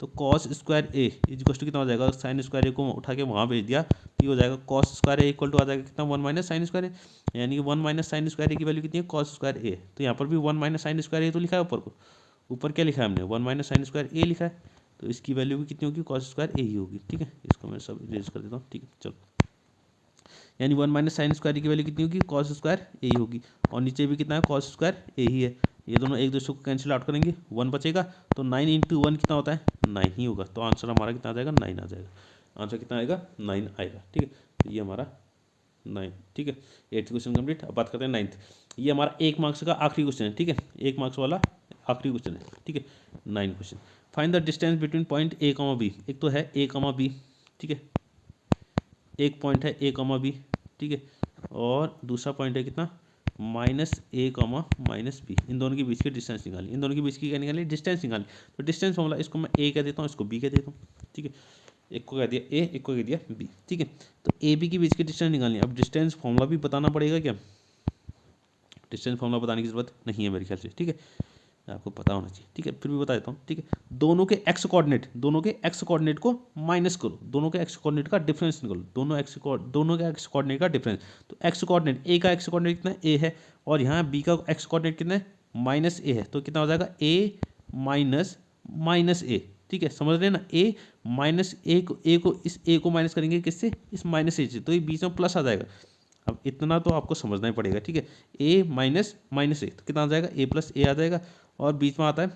Speaker 1: तो cos square A equal to कितना हो जाएगा, साइन स्क्वायर ए को उठा के वहाँ भेज दिया, ये हो जाएगा cos square A equal to आ जाएगा कितना, 1 माइनस साइन स्क्वायर ए, यानी कि 1 माइनस साइन स्क्वायर ए की वैल्यू कितनी है, कॉस स्क्वायर ए। तो यहाँ पर भी 1 माइनस साइन स्क्वायर ए तो लिखा है ऊपर को, ऊपर क्या लिखा है हमने, 1 माइनस साइन स्क्वायर ए लिखा है, तो इसकी वैल्यू भी कितनी होगी, कॉस स्क्वायर ए ही होगी। ठीक है, इसको मैं सब इरेज कर देता हूँ। ठीक है, चलो, यानी 1 माइनस साइन स्क्वायर की वैल्यू कितनी होगी, कॉस स्क्वायर ए ही होगी, और नीचे भी कितना है, कॉस स्क्वायर ए ही है। ये दोनों एक दूसरे को कैंसिल आउट करेंगे, 1 बचेगा, तो 9 इंटू 1 कितना होता है, 9 ही होगा, तो आंसर हमारा कितना आ जाएगा, 9 आ जाएगा। आंसर कितना आएगा, 9 आएगा। ठीक है, तो ये हमारा 9। ठीक है, 8th क्वेश्चन कंप्लीट। अब बात करते हैं 9th, ये हमारा 1 मार्क्स का आखिरी क्वेश्चन है। ठीक है, 1 मार्क्स वाला आखिरी क्वेश्चन है। ठीक है, 9 question, find the distance between point A comma B. एक तो है ए कॉमा बी, ठीक है, एक पॉइंट है ए कॉमा बी, ठीक है, और दूसरा पॉइंट है कितना, माइनस ए कॉमा माइनस बी। इन दोनों के बीच की डिस्टेंस निकाली, इन दोनों के बीच की क्या निकाली, डिस्टेंस निकाली। तो डिस्टेंस फॉर्मूला, इसको मैं ए कह देता हूँ, इसको बी कह देता हूँ। ठीक है, एक को कह दिया ए, एक को कह दिया बी। ठीक है, तो ए बी के बीच की डिस्टेंस निकालनी है। अब डिस्टेंस फॉर्मूला भी बताना पड़ेगा क्या, डिस्टेंस फॉर्मूला बताने की जरूरत नहीं है मेरे ख्याल से। ठीक है, आपको पता होना चाहिए। ठीक है, फिर भी बता देता हूँ। ठीक है, दोनों के एक्स कोऑर्डिनेट, दोनों के एक्स कोऑर्डिनेट को माइनस करो, दोनों के एक्स कोऑर्डिनेट का डिफरेंस निकालो, दोनों के एक्स कोऑर्डिनेट का डिफरेंस। तो एक्स कोऑर्डिनेट, ए का एक्स कोऑर्डिनेट कितना ए है, और यहाँ बी का एक्स कोऑर्डिनेट कितना है, माइनस ए है, तो कितना हो जाएगा, ए माइनस माइनस ए। ठीक है, समझ रहे हैं ना, ए माइनस ए को इस ए को माइनस करेंगे किससे, इस माइनस ए से, तो ये बीच में प्लस आ जाएगा। अब इतना तो आपको समझना ही पड़ेगा। ठीक है, ए माइनस माइनस ए, तो कितना आ जाएगा, ए प्लस ए आ जाएगा, और बीच में आता है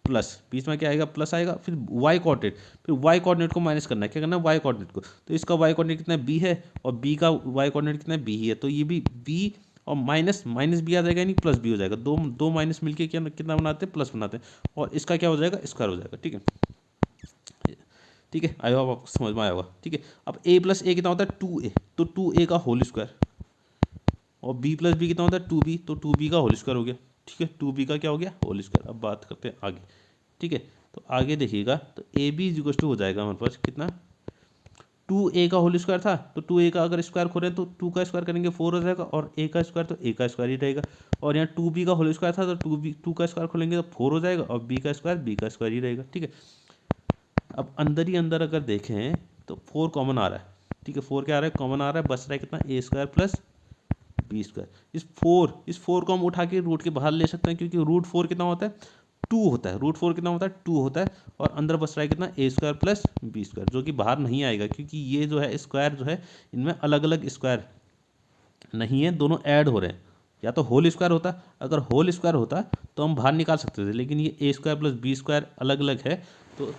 Speaker 1: प्लस, बीच में क्या आएगा, प्लस आएगा। फिर वाई कोऑर्डिनेट, फिर वाई कोऑर्डिनेट को माइनस करना है, क्या करना है, वाई कोऑर्डिनेट को। तो इसका वाई कोऑर्डिनेट कितना है, बी है, और बी का वाई कोऑर्डिनेट कितना है, बी ही है, तो ये भी बी और माइनस माइनस बी आ जाएगा, यानी प्लस बी हो जाएगा। दो दो माइनस मिलके क्या कितना बनाते हैं, प्लस बनाते हैं, और इसका क्या हो जाएगा, स्क्वायर हो जाएगा। ठीक है, ठीक है, आई होप आपको समझ में आया होगा। ठीक है, अब ए प्लस ए कितना होता है, 2a, तो 2a का होल स्क्वायर, और बी प्लस बी कितना होता है, 2b, तो 2b का होल स्क्वायर हो गया। ठीक है, 2b का क्या हो गया, होल स्क्वायर। अब बात करते हैं आगे। ठीक है, तो आगे देखिएगा, तो ए बी इक्वल टू हो जाएगा हमारे पास कितना, 2a का होल स्क्वायर था, तो 2a का अगर स्क्वायर खोलें तो 2 का स्क्वायर करेंगे 4 हो जाएगा, और a का स्क्वायर तो a का स्क्वायर ही रहेगा। और यहाँ 2b का होल स्क्वायर था, तो 2 का स्क्वायर खोलेंगे तो 4 हो जाएगा, और b का स्क्वायर ही रहेगा। ठीक है, अब अंदर ही अंदर अगर देखें तो 4 कॉमन आ रहा है। ठीक है, 4 क्या आ रहा है, कॉमन आ रहा है, बच रहा है कितना, ए स्क्वायर प्लस बी स्क्वायर। इस 4 को हम उठा के रूट के बाहर ले सकते हैं, क्योंकि रूट 4 कितना होता है, 2 होता है, रूट 4 कितना होता है, 2 होता है, और अंदर बच रहा है कितना, ए स्क्वायर प्लस बी स्क्वायर, जो कि बाहर नहीं आएगा, क्योंकि ये जो है स्क्वायर जो है, इनमें अलग अलग स्क्वायर नहीं है, दोनों ऐड हो रहे हैं। या तो होल स्क्वायर होता, अगर होल स्क्वायर होता तो हम बाहर निकाल सकते थे, लेकिन ये ए स्क्वायर प्लस बी स्क्वायर अलग अलग है, तो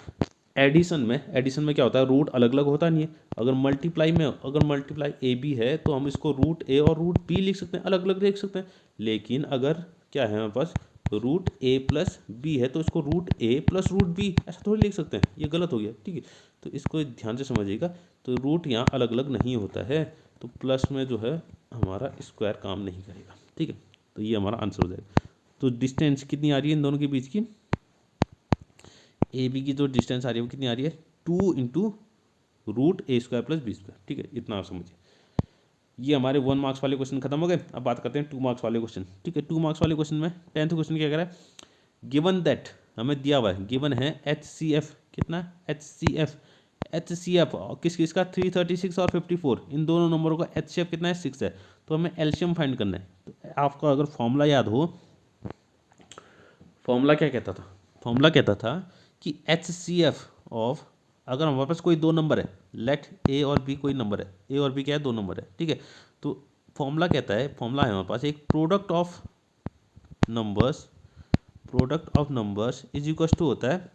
Speaker 1: एडिशन में क्या होता है, रूट अलग अलग होता नहीं है। अगर मल्टीप्लाई ए बी है, तो हम इसको रूट ए और रूट बी लिख सकते हैं, अलग अलग लिख सकते हैं। लेकिन अगर क्या है हमारे पास, रूट ए प्लस बी है, तो इसको रूट ए प्लस रूट बी ऐसा थोड़ी लिख सकते हैं, ये गलत हो गया, ठीक है। तो इसको ध्यान से समझिएगा, तो रूट यहाँ अलग अलग नहीं होता है, तो प्लस में जो है हमारा स्क्वायर काम नहीं करेगा, ठीक है। तो ये हमारा आंसर हो जाएगा। तो डिस्टेंस कितनी आ रही है इन दोनों के बीच की, ए बी की जो डिस्टेंस आ रही है वो कितनी आ रही है, 2 इंटू रूट ए स्क्वायर प्लस बी स्क्वायर, ठीक है। इतना आप समझिए। ये हमारे 1 मार्क्स वाले क्वेश्चन खत्म हो गए। अब बात करते हैं 2 मार्क्स वाले क्वेश्चन, ठीक है। 2 मार्क्स वाले क्वेश्चन में 10th क्वेश्चन क्या कह रहा है, गिवन दैट, हमें दिया हुआ है, गिवन है HCF, कितना HCF किस किस का 336 और 54, इन दोनों नंबरों का HCF कितना है 6 है, तो हमें एलसीएम फाइंड करना है। तो आपको अगर फॉर्मूला याद हो, फॉर्मूला क्या कहता था, फॉर्मूला कहता था कि HCF ऑफ, अगर हमारे पास कोई दो नंबर है, लेट ए और बी कोई नंबर है, ए और बी क्या है, दो नंबर है, ठीक है। तो फॉर्मूला कहता है, फॉर्मूला है हमारे पास एक product of numbers is equal to होता है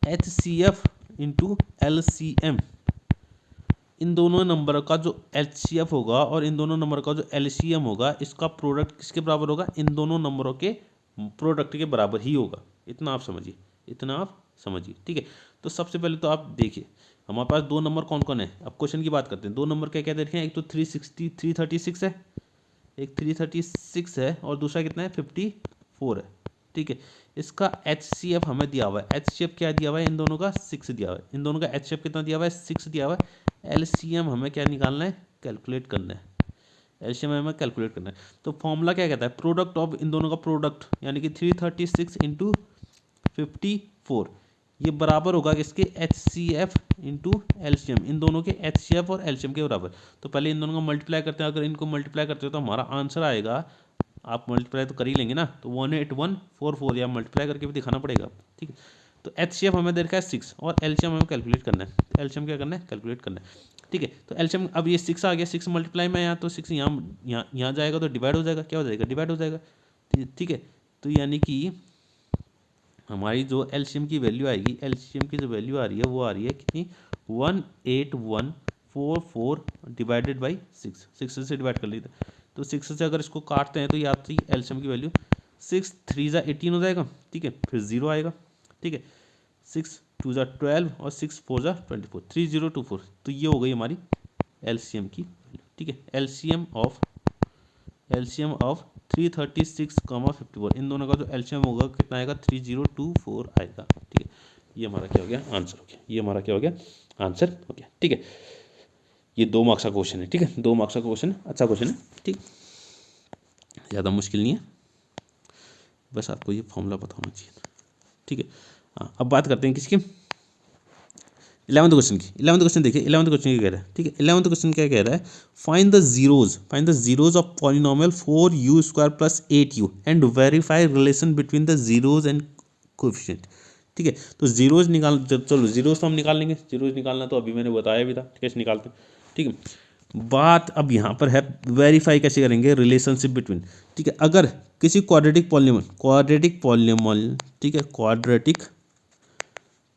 Speaker 1: HCF इंटू LCM। इन दोनों नंबर का जो HCF होगा और इन दोनों नंबर का जो LCM होगा, इसका प्रोडक्ट किसके बराबर होगा, इन दोनों नंबरों के प्रोडक्ट के बराबर ही होगा। इतना आप समझिए, इतना आप समझिए, ठीक है। तो सबसे पहले तो आप देखिए हमारे पास दो नंबर कौन कौन है। अब क्वेश्चन की बात करते हैं, दो नंबर क्या क्या दे रखे हैं, एक तो 336 है, एक 336 है और दूसरा कितना है 54 है, ठीक है। इसका HCF हमें दिया हुआ है, HCF क्या दिया हुआ है, इन दोनों का 6 दिया हुआ है, इन दोनों का HCF कितना दिया हुआ है 6 दिया हुआ है। LCM हमें क्या निकालना है, कैलकुलेट करना है, LCM हमें कैलकुलेट करना है। तो फॉर्मूला क्या कहता है, प्रोडक्ट ऑफ इन दोनों का प्रोडक्ट, यानी कि 336 इंटू 54, ये बराबर होगा किसके, HCF इंटू LCM, इन दोनों के HCF और LCM के बराबर। तो पहले इन दोनों का मल्टीप्लाई करते हैं, अगर इनको मल्टीप्लाई करते हो तो हमारा आंसर आएगा, आप मल्टीप्लाई तो कर ही लेंगे ना, तो 18144, या मल्टीप्लाई करके भी दिखाना पड़ेगा, ठीक है। तो HCF हमें दे रखा है 6 और LCM हमें कैलकुलेट करना है, LCM क्या करना है, कैलकुलेट करना है, ठीक है। तो LCM अब ये 6 आ गया, 6 मल्टीप्लाई में यहाँ, तो 6 यहाँ जाएगा तो डिवाइड हो जाएगा, क्या हो जाएगा, डिवाइड हो जाएगा, ठीक है। तो यानी कि हमारी जो LCM की वैल्यू आएगी, LCM की जो वैल्यू आ रही है वो आ रही है कितनी, 18144 डिवाइडेड बाई 6 से डिवाइड कर लीजिए। तो 6 से अगर इसको काटते हैं तो ये आती है LCM की वैल्यू 6 3 ज़ा 18 हो जाएगा, ठीक है, फिर 0 आएगा, ठीक है, 6 2 ज़ा 12 और 6 4 ज़ा 24, 3024। तो ये हो गई हमारी LCM की वैल्यू, ठीक है। LCM ऑफ 336, 54, इन दोनों का जो LCM होगा कितना आएगा, 3024 आएगा, ठीक है। ये हमारा क्या हो गया, आंसर हो गया, ये हमारा क्या हो गया, आंसर हो गया, ठीक है। ये 2 मार्क्स का क्वेश्चन है, ठीक है, 2 मार्क्स का क्वेश्चन है, अच्छा क्वेश्चन है, ठीक, ज़्यादा मुश्किल नहीं है, बस आपको ये फॉर्मूला पता होना चाहिए, ठीक है। हाँ, अब बात करते हैं किसकी, 11th क्वेश्चन की। 11th क्वेश्चन देखिए, 11th क्वेश्चन क्या कह रहा है, ठीक है। 11th क्वेश्चन क्या कह रहा है, find the zeros of polynomial 4u square plus 8u and verify relation between the zeros and coefficient, ठीक है। तो जीरोज निकाल, चलो जीरोज तो हम निकाल लेंगे, जीरोज निकालना तो अभी मैंने बताया भी था, कैसे निकालते हैं, ठीक है। बात अब यहाँ पर है वेरीफाई कैसे करेंगे, रिलेशनशिप बिटवीन, ठीक है। अगर किसी क्वाड्रेटिक पॉलिनोमियल, ठीक है, क्वाड्रेटिक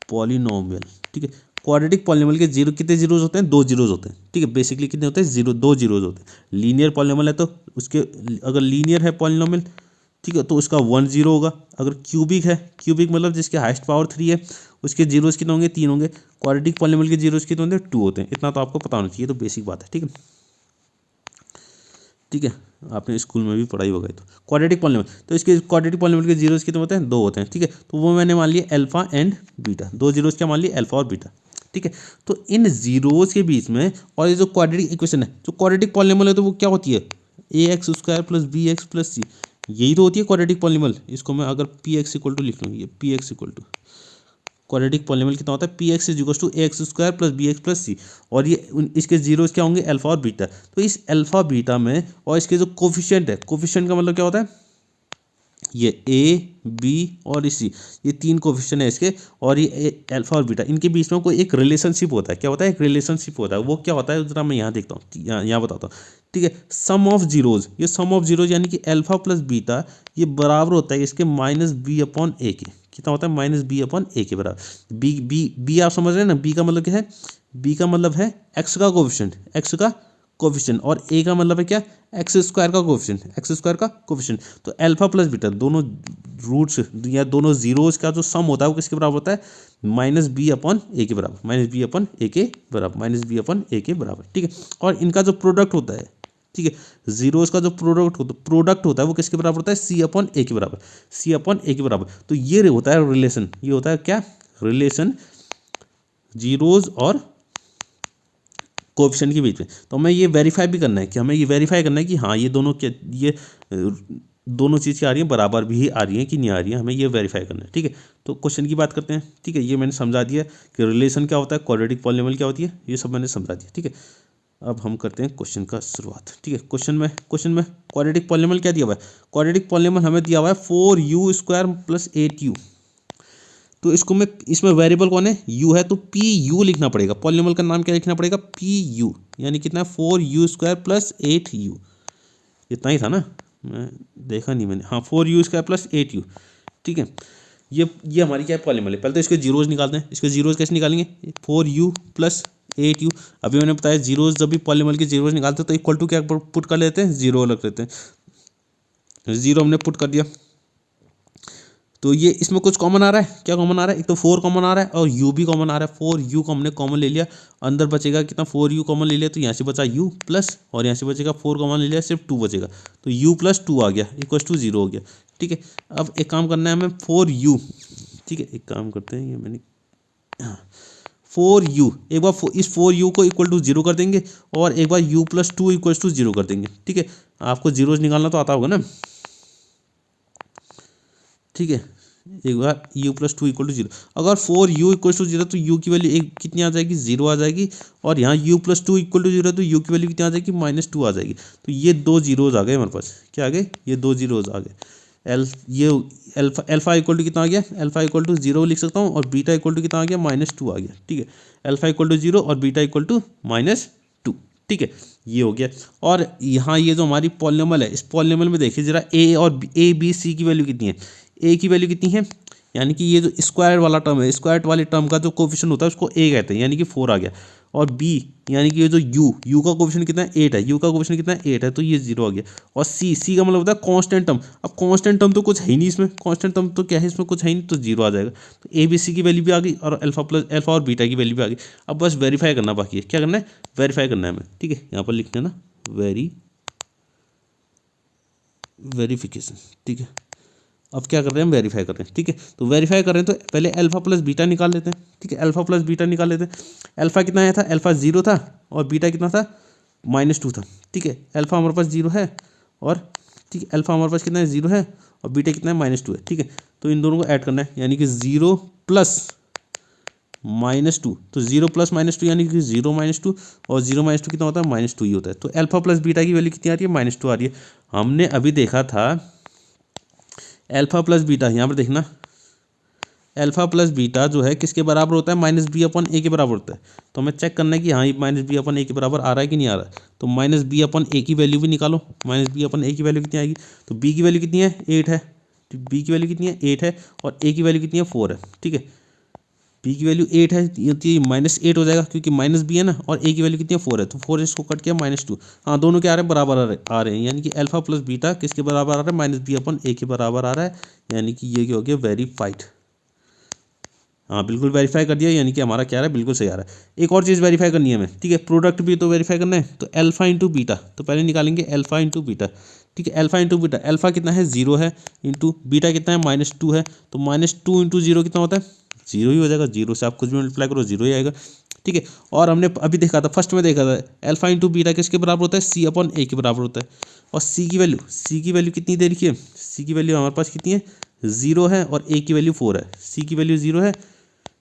Speaker 1: पॉलिनोमियल, ठीक है, क्वाड्रेटिक पॉलिनोमियल के जीरो कितने जीरोज होते हैं, 2 जीरोज होते हैं, ठीक है। बेसिकली कितने होते हैं, 2 जीरोज होते हैं। लीनियर पॉलिनोमियल है तो उसके, अगर लीनियर है पॉलिनोमियल, ठीक है, तो उसका 1 0 होगा। अगर क्यूबिक है, क्यूबिक मतलब जिसके हाईएस्ट पावर 3 है, उसके जीरोज कितने होंगे, 3 होंगे। क्वाड्रेटिक पॉलिनोमियल के जीरोज कितने होंगे, 2 होते हैं। इतना तो आपको पता होना चाहिए, तो बेसिक बात है, ठीक है, ठीक है, आपने स्कूल में भी पढ़ाई होगा। तो क्वाड्रेटिक पॉलिनोमियल, तो इसके क्वाड्रेटिक पॉलिनोमियल के जीरोज कितने होते हैं, 2 होते हैं, ठीक है। तो वो मैंने मान लिया अल्फा एंड बीटा, 2 जीरोज क्या मान लिया, अल्फा और बीटा, ठीक है। तो इन जीरोज के बीच में, और ये जो क्वाड्रेटिक इक्वेशन है, जो क्वाड्रेटिक पॉलिनोमियल है, तो वो क्या होती है, ax square plus bx plus c, यही तो होती है क्वाड्रेटिक पॉलिनोमियल। इसको मैं अगर px इक्वल टू लिख लूँ, ये px equal to quadratic polynomial कितना होता है, px is equal to ax square plus bx plus c, और ये इसके जीरोज क्या होंगे, अल्फा और बीटा। तो इस अल्फा बीटा में, और इसके जो कोफिशिएंट है, कोफिशिएंट का मतलब क्या होता है, ये a b और c, ये 3 कोफिशिएंट है इसके, और ये अल्फा और बीटा, इनके बीच में कोई एक रिलेशनशिप होता है। क्या होता है, एक रिलेशनशिप होता है। वो क्या होता है, जरा मैं यहाँ देखता हूँ, यहाँ बताता हूँ, ठीक है। सम ऑफ जीरोज, ये सम ऑफ जीरोज यानी कि अल्फा प्लस बीटा, ये बराबर होता है इसके -b/a के। कितना होता है, -b/a के बराबर। बी आप समझ रहे हैं ना, बी का मतलब क्या है, बी का मतलब है एक्स का कोफिशिएंट, एक्स का कोफिशिएंट, और ए का मतलब है क्या, एक्स स्क्वायर का कोफिशिएंट, एक्स स्क्वायर का कोफिशिएंट। तो अल्फा प्लस बीटा दोनों रूट्स या दोनों जीरोस का जो सम होता है वो किसके बराबर होता है, माइनस बी अपॉन ए के बराबर, माइनस बी अपॉन ए के बराबर, माइनस बी अपॉन ए के बराबर, ठीक है। और इनका जो प्रोडक्ट होता है, ठीक है, जीरोस का जो प्रोडक्ट होता है वो किसके बराबर होता है, सी अपॉन ए के बराबर, सी अपॉन ए के बराबर। तो ये होता है रिलेशन, ये होता है क्या, रिलेशन जीरोस और कोएफिशिएंट के बीच में। तो हमें ये वेरीफाई भी करना है कि हमें ये वेरीफाई करना है कि हाँ ये दोनों क्या, ये दोनों चीज़ क्या आ रही हैं, बराबर भी आ रही हैं कि नहीं आ रही हैं, हमें ये वेरीफाई करना है, ठीक है। तो क्वेश्चन की बात करते हैं, ठीक है। ये मैंने समझा दिया कि रिलेशन क्या होता है, क्वाड्रेटिक पॉलिनोमियल क्या होती है, ये सब मैंने समझा दिया, ठीक है। अब हम करते हैं क्वेश्चन का शुरुआत, ठीक है। क्वेश्चन में क्वाड्रेटिक पॉलिनोमियल क्या दिया हुआ है, क्वाड्रेटिक पॉलिनोमियल हमें दिया हुआ है 4u² + 8u। तो इसको मैं, इसमें वेरिएबल कौन है, u है, तो पी यू लिखना पड़ेगा, पॉलिनोमियल का नाम क्या लिखना पड़ेगा, पी यू, यानी कितना है 4u² + 8u। इतना ही था ना, मैं देखा नहीं मैंने, हाँ 4u² + 8u, ठीक है। ये हमारी क्या है, पॉलिनोमियल है। पहले तो इसके जीरोज निकालते हैं, इसके जीरोज कैसे निकालेंगे, 4u + 8u। अभी मैंने बताया जीरोज, जब भी पॉलिनोमियल के जीरोज निकालते हैं तो इक्वल टू क्या पुट कर लेते हैं, जीरो लग लेते हैं, जीरो हमने पुट कर दिया। तो ये इसमें कुछ कॉमन आ रहा है, क्या कॉमन आ रहा है, एक तो 4 कॉमन आ रहा है और u भी कॉमन आ रहा है। 4u को हमने कॉमन ले लिया, अंदर बचेगा कितना, 4u कॉमन ले लिया, तो यहाँ से बचा u प्लस, और यहाँ से बचेगा 4 कॉमन ले लिया, सिर्फ 2 बचेगा, तो u + 2 आ गया, = 0 हो गया, ठीक है। अब एक काम करना है हमें, 4u, ठीक है, एक काम करते हैं, ये मैंने 4u, एक बार इस 4u को = 0 कर देंगे, और एक बार u + 2 = 0 कर देंगे, ठीक है। आपको जीरोज निकालना तो आता होगा ना, ठीक है। एक बार u + 2 = 0, अगर 4u = 0 तो u की वैल्यू एक कितनी आ जाएगी, 0 आ जाएगी, और यहाँ u + 2 = 0 तो u की वैल्यू कितनी आ जाएगी, -2 आ जाएगी। तो ये दो जीरोज आ गए हमारे पास, क्या आ गए, ये दो जीरोज आ गए। ये अल्फा इक्वल कितना आ गया, अल्फा = 0 लिख सकता हूँ, और बीटा इक्वल कितना आ गया, -2 आ गया, ठीक है। अल्फा = 0 और बीटा = -2, ठीक है, ये हो गया। और यहाँ ये जो हमारी पॉलिनोमियल है, इस पॉलिनोमियल में देखिए जरा ए बी सी की वैल्यू कितनी है, ए की वैल्यू कितनी है, यानी कि ये जो स्क्वायर वाला टर्म है, स्क्वायर वाले टर्म का जो कोफिशिएंट होता है उसको ए कहते हैं, यानी कि 4 आ गया। और बी यानी कि ये जो यू का कोफिशिएंट कितना है, 8 है, यू का कोफिशिएंट कितना है, 8 है, तो ये 0 आ गया। और सी का मतलब होता है कांस्टेंट टर्म। अब कांस्टेंट टर्म तो कुछ है ही नहीं इसमें, कांस्टेंट टर्म तो क्या है इसमें, कुछ है ही नहीं, तो 0 आ जाएगा। तो ए बी सी की वैल्यू भी आ गई, और अल्फा और बीटा की वैल्यू भी आ गई। अब बस वेरीफाई करना बाकी है, क्या करना है, वेरीफाई करना है हमें, ठीक है। यहाँ पर लिखते हैं ना, वेरिफिकेशन, ठीक है। अब क्या कर रहे हैं हम, वेरीफाई कर रहे हैं, ठीक है। तो वेरीफाई कर रहे हैं तो पहले अल्फा + बीटा निकाल लेते हैं, ठीक है। अल्फा + बीटा निकाल लेते हैं। अल्फा कितना आया था, अल्फा 0 था, और बीटा कितना था, -2 था, ठीक है। अल्फा हमारे पास 0 है, और ठीक है, अल्फा हमारे पास कितना है, 0 है, और बीटा कितना है, -2 है, ठीक है। तो इन दोनों को ऐड करना है, यानी कि 0 + -2, तो 0 + -2 यानी कि 0 - 2, और 0 - 2 कितना होता है, -2 ही होता है। तो अल्फा + बीटा की वैल्यू कितनी आ रही है, -2 आ रही है। हमने अभी देखा था अल्फा + बीटा, यहाँ पर देखना, अल्फा + बीटा जो है किसके बराबर होता है, -b/a के बराबर होता है। तो हमें चेक करना है कि हाँ ये -b/a के बराबर आ रहा है कि नहीं आ रहा है। तो -b/a की वैल्यू भी निकालो, -b/a की वैल्यू कितनी आएगी, तो b की वैल्यू कितनी है, 8 है, b की वैल्यू कितनी है, 8 है, और a की वैल्यू कितनी है, 4 है, ठीक है। b की वैल्यू 8 है, ये -8 हो जाएगा, क्योंकि -b है ना, और a की वैल्यू कितनी है, 4 है, तो 4 इसको कट किया, -2। हाँ दोनों क्या आ रहे हैं, बराबर आ रहे हैं, यानी कि अल्फा + बीटा किसके बराबर आ रहा है, -b/a के बराबर आ रहा है, यानी कि ये क्या हो गया, वेरीफाइड। हाँ बिल्कुल वेरीफाई कर दिया, यानी कि हमारा क्या आ रहा है, बिल्कुल सही आ रहा है। एक और चीज़ वेरीफाई करनी है हमें, ठीक है, प्रोडक्ट भी तो वेरीफाई करना है। तो अल्फा × बीटा, तो पहले निकालेंगे अल्फा × बीटा, ठीक है। अल्फा × बीटा, अल्फा कितना है, 0 है, इंटू बीटा कितना है, -2 है, तो -2 × 0 कितना होता है, 0 ही हो जाएगा। 0 से आप कुछ भी मल्टीप्लाई करो 0 ही आएगा, ठीक है। और हमने अभी देखा था, फर्स्ट में देखा था, अल्फा × बीटा किसके बराबर होता है, c/a के बराबर होता है। और c की वैल्यू कितनी दे रखी है, c की वैल्यू हमारे पास कितनी है, 0 है, और a की वैल्यू 4 है। c की वैल्यू 0 है,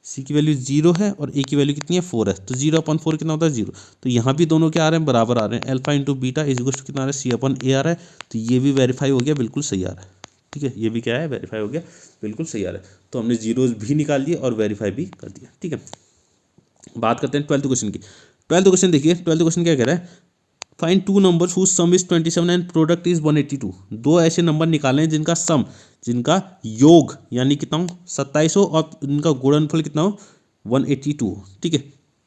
Speaker 1: c की वैल्यू 0 है, और a की वैल्यू कितनी है, 4 है, तो 0/4 कितना होता है, 0। तो यहाँ भी दोनों क्या आ रहे हैं, बराबर आ रहे हैं। अल्फा × बीटा = कितना आ रहा है, c/a आ रहा है, तो ये भी वेरीफाई हो गया, बिल्कुल सही आ रहा है, ठीक है। ये भी क्या है, वेरीफाई हो गया, बिल्कुल सही आ रहा है। तो हमने जीरोज भी निकाल लिए और वेरीफाई भी कर दिया, ठीक है। बात करते हैं 12th क्वेश्चन की। 12th क्वेश्चन देखिए, 12th क्वेश्चन क्या कह रहा है, find 2 numbers whose sum is 27 and product is 182। दो ऐसे नंबर निकालें जिनका सम, जिनका योग यानी कितना हो, 27 हो, और इनका गुणनफल कितना हो, 182 हो, ठीक है।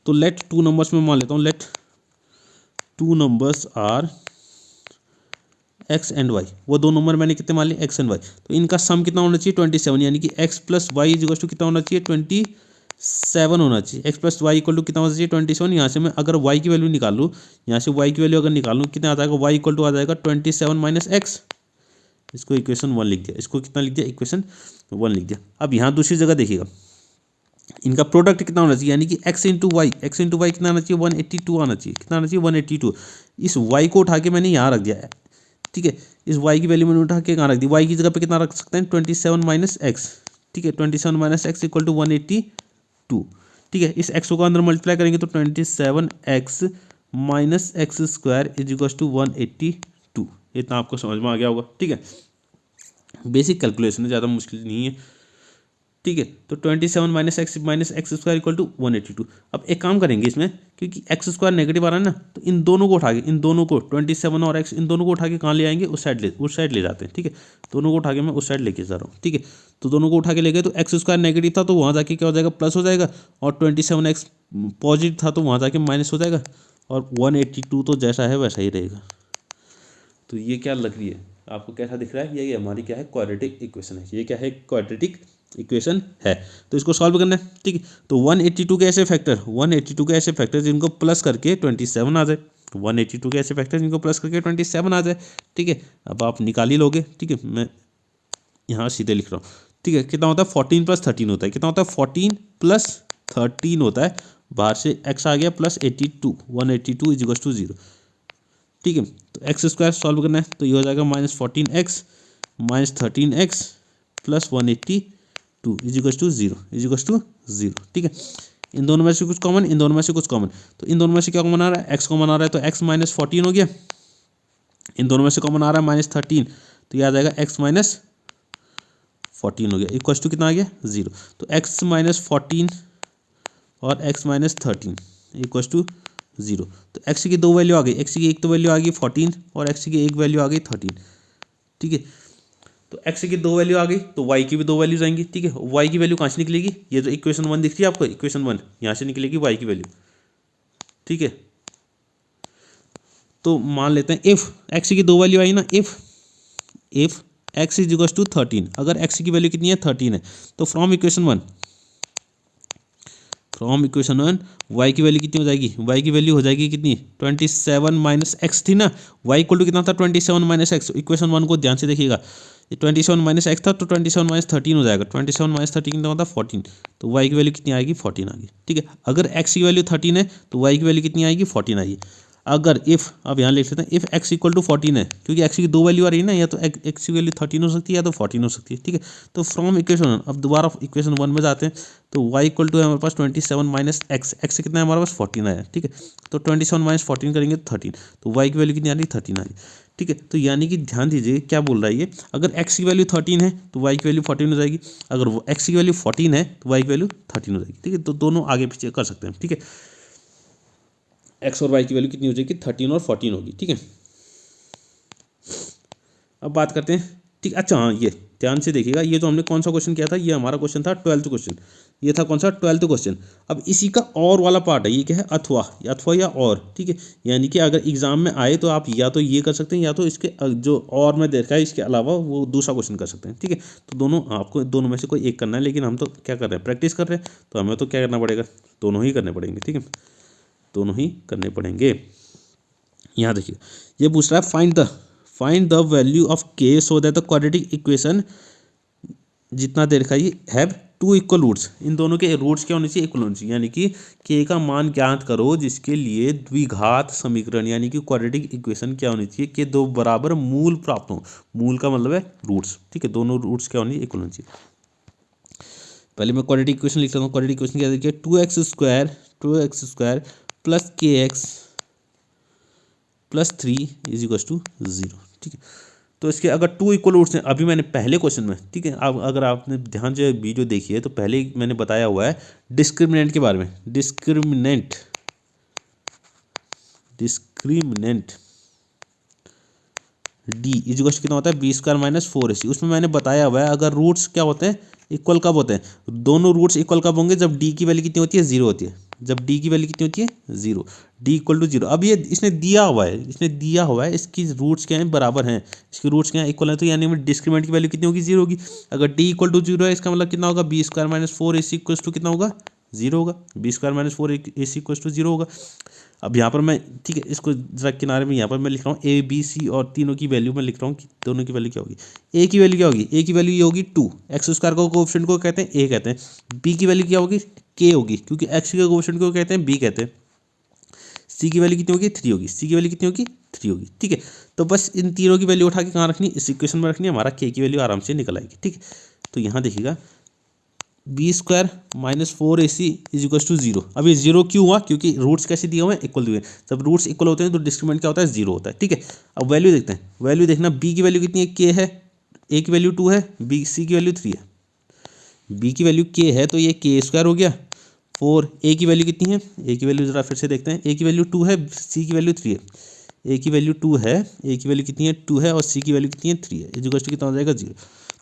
Speaker 1: तो लेट 2 नंबर्स में मान लेता हूँ, late 2 numbers are x and y, वो दो नंबर मैंने कितने मान लिए x and y, तो इनका सम कितना होना चाहिए 27, यानी कि x plus y is to कितना होना चाहिए 27 होना चाहिए। x plus y equal to कितना होना चाहिए 27। यहाँ से मैं अगर y की वैल्यू निकाल लूँ, यहाँ से y की वैल्यू अगर निकाल लूँ कितना आ जाएगा, y इक्वल टू आ जाएगा 27 माइनस एक्स। इसको इक्वेशन 1 लिख दिया, इसको कितना लिख दिया इक्वेशन 1 लिख दिया। अब यहाँ दूसरी जगह देखिएगा, इनका प्रोडक्ट कितना होना चाहिए, यानी कि x इंटू वाई कितना आना चाहिए 182 आना चाहिए। कितना आना चाहिए 182। इस y को उठा के मैंने यहाँ रख दिया है, ठीक है। इस y की वैल्यू मैंने उठा के कहाँ रख दी, y की जगह पे कितना रख सकते हैं 27 माइनस एक्स, ठीक है। 27 माइनस एक्स इक्वल टू 182, ठीक है। इस x को अंदर मल्टीप्लाई करेंगे तो 27x minus x square is equal to 182। इतना आपको समझ में आ गया होगा, ठीक है। बेसिक कैलकुलेशन है, ज़्यादा मुश्किल नहीं है, ठीक है। तो 27 minus x square equal to 182। अब एक काम करेंगे इसमें, क्योंकि एक्स स्क्वायर नेगेटिव आ रहा है ना, तो इन दोनों को उठा के, इन दोनों को 27 और एक्स, इन दोनों को उठा के कहाँ ले आएंगे, उस साइड ले जाते हैं, ठीक है। दोनों को उठा के मैं उस साइड लेके जा रहा हूँ, ठीक है। तो दोनों को उठा के ले गए तो एक्स स्क्वायर नेगेटिव था तो वहाँ जाके क्या हो जाएगा, प्लस हो जाएगा, और 27x पॉजिटिव था तो वहाँ जाके माइनस हो जाएगा, और 182 तो जैसा है वैसा ही रहेगा। तो ये क्या लग रही है आपको, कैसा दिख रहा है, ये हमारी क्या है क्वाड्रेटिक इक्वेशन है। ये क्या है क्वाड्रेटिक इक्वेशन है। तो इसको सॉल्व करना है, ठीक है। तो 182 के ऐसे फैक्टर जिनको प्लस करके 27 आ जाए, 182 के ऐसे फैक्टर जिनको प्लस करके 27 आ जाए, ठीक है। अब आप निकाल ही लोगे, ठीक है। मैं यहाँ सीधे लिख रहा हूँ, ठीक है। कितना होता है 14 प्लस 13 होता है, कितना होता है 14 प्लस 13 होता है, बाहर से x आ गया प्लस 82, 182 इज इक्वल टू 0, ठीक है। तो एक्स स्क्वायर सॉल्व करना है तो ये हो जाएगा minus 14x minus 13x plus 182 is equal to 0, ठीक है। इन दोनों में से कुछ कॉमन, इन दोनों में से कुछ कॉमन, तो इन दोनों में से क्या कॉमन आ रहा है, x कॉमन आ रहा है तो x माइनस 14 हो गया। इन दोनों में से कॉमन आ रहा है माइनस 13, तो ये आ जाएगा x माइनस 14 हो गया, इक्वल टू कितना आ गया 0। तो x माइनस 14 और x माइनस 13 इक्वल टू 0। तो x की दो वैल्यू आ गई, x की एक तो वैल्यू आ गई 14 और x की एक वैल्यू आ गई 13, ठीक है। तो x की दो वैल्यू आ गई तो y की भी दो वैल्यूज आएंगी, ठीक है। y की वैल्यू कहाँ से निकलेगी, ये जो इक्वेशन 1 दिख रही है आपको, इक्वेशन 1 यहाँ से निकलेगी y की वैल्यू, ठीक है। तो मान लेते हैं इफ x की दो वैल्यू आई ना, if x is equal to 13, अगर x की वैल्यू कितनी है 13 है, तो फ्रॉम इक्वेशन 1 y की वैल्यू कितनी हो जाएगी, y की वैल्यू हो जाएगी कितनी 27 माइनस एक्स थी ना, y इक्वल टू कितना था 27 माइनस एक्स। इक्वेशन 1 को ध्यान से देखिएगा, 27 माइनस एक्स था तो 27 माइनस 13 हो जाएगा, 27 माइनस 13 कितना होता है 14, तो y की वैल्यू कितनी आएगी 14 आएगी, ठीक है। अगर x की वैल्यू 13 है तो y की वैल्यू कितनी आएगी 14 आएगी। अगर इफ, अब यहाँ लिख लेते हैं इफ x इक्वल टू 14 है, क्योंकि x की दो वैल्यू आ रही है ना, या तो x की वैल्यू 13 हो सकती है या तो 14 हो सकती है, ठीक है। तो फ्रॉम इक्वेशन, अब दोबारा इक्वेशन 1 में जाते हैं, तो y इक्वल टू है हमारे पास 27 माइनस एक्स, एक्स कितना है हमारे पास 14 आया, ठीक है। तो 27 माइनस 14 करेंगे तो 13, तो y की वैल्यू कितनी आ रही 13 आ रही, ठीक है। तो यानी कि ध्यान दीजिए क्या बोल रहा है ये, अगर x की वैल्यू 13 है तो y की वैल्यू 14 हो जाएगी, अगर x की वैल्यू 14 है तो y की वैल्यू 13 हो जाएगी, ठीक है। तो दोनों आगे पीछे कर सकते हैं, ठीक है। x और y की वैल्यू कितनी हो जाएगी 13 और 14 होगी, ठीक है। अब बात करते हैं, ठीक। अच्छा हाँ, ये ध्यान से देखिएगा, ये जो हमने कौन सा क्वेश्चन किया था, ये हमारा क्वेश्चन था 12th क्वेश्चन, ये था कौन सा 12th क्वेश्चन। अब इसी का और वाला पार्ट है, ये क्या है अथवा या और, ठीक है। यानी कि अगर एग्जाम में आए तो आप या तो ये कर सकते हैं या तो इसके जो और में देखा है इसके अलावा वो दूसरा क्वेश्चन कर सकते हैं, ठीक है। तो दोनों आपको दोनों में से कोई एक करना है, लेकिन हम तो क्या कर रहे हैं प्रैक्टिस कर रहे हैं, तो हमें तो क्या करना पड़ेगा, दोनों ही करने पड़ेंगे, ठीक है, दोनों ही करने पड़ेंगे। यहाँ देखिए ये पूछ रहा है find the value of k so that the quadratic equation जितना दे रखा है ये हैव टू इक्वल रूट्स, इन दोनों के रूट्स क्या होने चाहिए इक्वल होने चाहिए, यानी कि k का मान ज्ञात करो जिसके लिए द्विघात समीकरण यानी कि क्वाड्रेटिक इक्वेशन क्या होनी चाहिए कि दो बराबर मूल प्राप्त हो, मूल का मतलब है रूट्स, ठीक है। दोनों रूट्स क्या होनी चाहिए इक्वल होनी चाहिए। पहले मैं क्वाड्रेटिक इक्वेशन लिख रहा हूँ, क्वाड्रेटिक इक्वेशन क्या देखिए 2x square plus kx plus 3 is equal to 0, ठीक है। तो इसके अगर टू इक्वल रूट्स हैं, अभी मैंने पहले क्वेश्चन में, ठीक है, अब अगर आपने ध्यान से वीडियो देखी है तो पहले ही मैंने बताया हुआ है डिस्क्रिमिनेंट के बारे में, डिस्क्रिमिनेंट डी इज इक्वल कितना होता है बी स्क्वायर माइनस 4ac। उसमें मैंने बताया हुआ है अगर रूट्स क्या होते हैं इक्वल कब होते हैं, दोनों रूट्स इक्वल कब होंगे जब डी की वैल्यू कितनी होती है 0 होती है, जब डी की वैल्यू कितनी होती है 0, डी इक्वल टू 0। अब ये इसने दिया हुआ है, इसकी रूट्स क्या हैं, बराबर हैं, इसकी रूट्स क्या हैं, इक्वल है, तो यानी डिस्क्रिमिनेंट की वैल्यू कितनी होगी 0 होगी। अगर डी इक्वल टू 0 है इसका मतलब कितना होगा, b square minus 4ac equal to कितना होगा 0 होगा, b square minus 4ac equal to 0 होगा। अब यहाँ पर मैं, ठीक है, इसको जरा किनारे में यहाँ पर मैं लिख रहा हूँ ए बी सी और तीनों की वैल्यू मैं लिख रहा हूँ कि दोनों की वैल्यू क्या होगी। ए की वैल्यू क्या होगी, ए की वैल्यू ये होगी 2, एक्स स्क्वायर को कोएफिशिएंट को कहते हैं ए कहते हैं। बी की वैल्यू क्या होगी के होगी, क्योंकि एक्स के कोएफिशिएंट को कहते हैं बी कहते हैं। सी की वैल्यू कितनी होगी 3 होगी, सी की वैल्यू कितनी होगी 3 होगी, ठीक है। तो बस इन तीनों की वैल्यू उठा के कहाँ रखनी, इस इक्वेशन में रखनी है, हमारा के की वैल्यू आराम से निकल आएगी, ठीक है। तो यहाँ देखिएगा b square minus 4ac is equal to 0। अब ये 0 क्यों हुआ, क्योंकि रूट्स कैसे दिए हुए हैं, इक्वल दिए हैं। जब रूट्स इक्वल होते हैं तो डिस्क्रिमिनेंट क्या होता है 0 होता है, ठीक है। अब वैल्यू देखते हैं, वैल्यू देखना, बी की वैल्यू कितनी है के है, ए की वैल्यू 2 है, बी सी की वैल्यू 3 है। बी की वैल्यू के है तो ये के स्क्वायर हो गया 4। ए की वैल्यू कितनी है, ए की वैल्यू जरा फिर से देखते हैं, ए की वैल्यू 2 है, सी की वैल्यू 3 है। ए की वैल्यू 2 है, ए की वैल्यू कितनी है 2 है, और सी की वैल्यू कितनी है 3 है, इज इक्वल टू कितना हो जाएगा 0।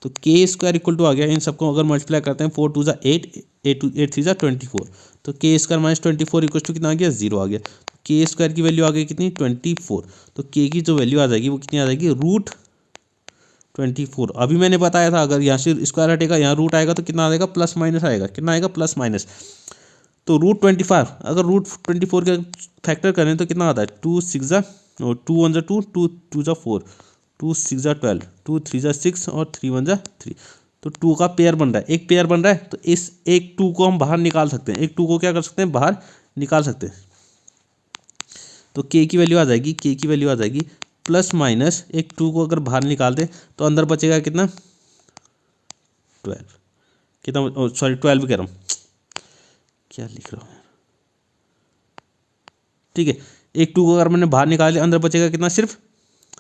Speaker 1: तो के स्क्वायर इक्वल टू आ गया, इन सबको अगर मल्टीप्लाई करते हैं 4 2 ज़ा 8, 8 3 ज़ा 24, तो के स्क्वायर माइनस 24 इक्वल टू कितना आ गया 0 आ गया। के स्क्वायर की वैल्यू आ गई कितनी 24, तो के की जो वैल्यू आ जाएगी वो कितनी आ जाएगी रूट 24। अभी मैंने बताया था अगर यहाँ से स्क्वायर हटेगा यहाँ रूट आएगा तो कितना आएगा प्लस माइनस आएगा, कितना आएगा प्लस माइनस। तो रूट 25, अगर रूट 24 का फैक्टर करें तो कितना आता है 2 6 ज़ा 2 1 ज़ा 2, 2 2 ज़ा 4, 2 6 ज़ा 12, 2 3 ज़ा 6 और 3 1 ज़ा 3। तो 2 का पेयर बन रहा है, एक पेयर बन रहा है, तो इस एक 2 को हम बाहर निकाल सकते हैं, एक 2 को क्या कर सकते हैं बाहर निकाल सकते हैं। तो के की वैल्यू आ जाएगी, के की वैल्यू आ जाएगी प्लस माइनस, एक 2 को अगर बाहर निकाल दें तो अंदर बचेगा कितना 12, कितना सॉरी 12 कह रहा हूँ, क्या लिख रहा हूँ, ठीक है। एक 2 को अगर मैंने बाहर निकाल दिया अंदर बचेगा कितना सिर्फ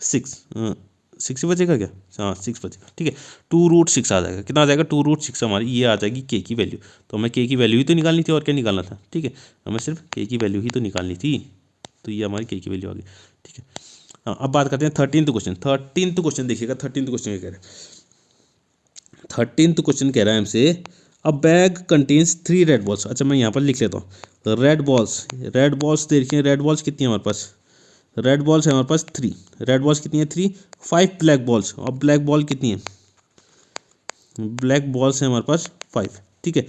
Speaker 1: 6 ही बचेगा क्या, हाँ 6 बचेगा, ठीक है। 2 रूट 6 आ जाएगा, कितना आ जाएगा 2 रूट 6 हमारी ये आ जाएगी के की वैल्यू। तो हमें के की वैल्यू ही तो निकालनी थी और क्या निकालना था, ठीक है, हमें सिर्फ के की वैल्यू ही तो निकालनी थी, तो ये हमारी के की वैल्यू आ गई, ठीक है। हाँ अब बात करते हैं 13th क्वेश्चन। 13th क्वेश्चन देखिएगा, 13th क्वेश्चन क्या कह रहा है, 13th क्वेश्चन कह रहा है हमसे अ बैग कंटेन्स 3 रेड बॉल्स। अच्छा मैं यहाँ पर लिख लेता हूँ रेड बॉल्स देखिए, रेड बॉल्स कितनी है हमारे पास, रेड बॉल्स है हमारे पास 3, रेड बॉल्स कितनी है 3, 5 ब्लैक बॉल्स, और ब्लैक बॉल कितनी है, ब्लैक बॉल्स है हमारे पास 5, ठीक है।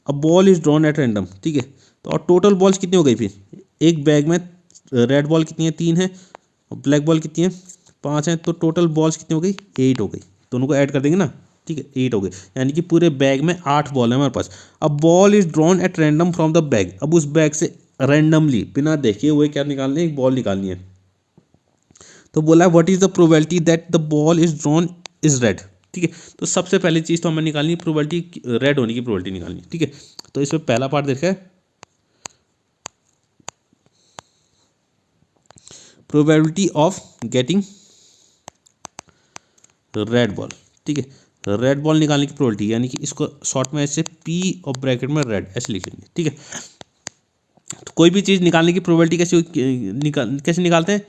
Speaker 1: अब ball is drawn at random, ठीक है। तो और टोटल बॉल्स कितनी हो गई फिर, एक बैग में रेड बॉल कितनी है 3 है, और ब्लैक बॉल कितनी है 5 है, तो टोटल बॉल्स कितनी हो गई 8 हो गई, दोनों को ऐड कर देंगे ना, ठीक है 8 हो गए, यानी कि पूरे बैग में 8 बॉल है हमारे पास। अब ball is drawn at random from the bag, अब उस बैग से रैंडमली बिना देखे हुए क्या निकालने, एक बॉल निकालनी है। तो बोला what is the probability that the ball is drawn is red, ठीक है। तो सबसे पहली चीज़ तो हमें निकालनी है प्रोबेबिलिटी, रेड होने की प्रोबेबिलिटी निकालनी है, ठीक है। तो इसमें पहला पार्ट देखा है probability of getting red ball, ठीक है। रेड बॉल निकालने की प्रोबेबिलिटी, यानी कि इसको शॉर्ट में ऐसे पी और ब्रैकेट में रेड ऐसे लिख लेंगे, ठीक है। तो कोई भी चीज़ निकालने की प्रोबेबिलिटी कैसे निकालते हैं,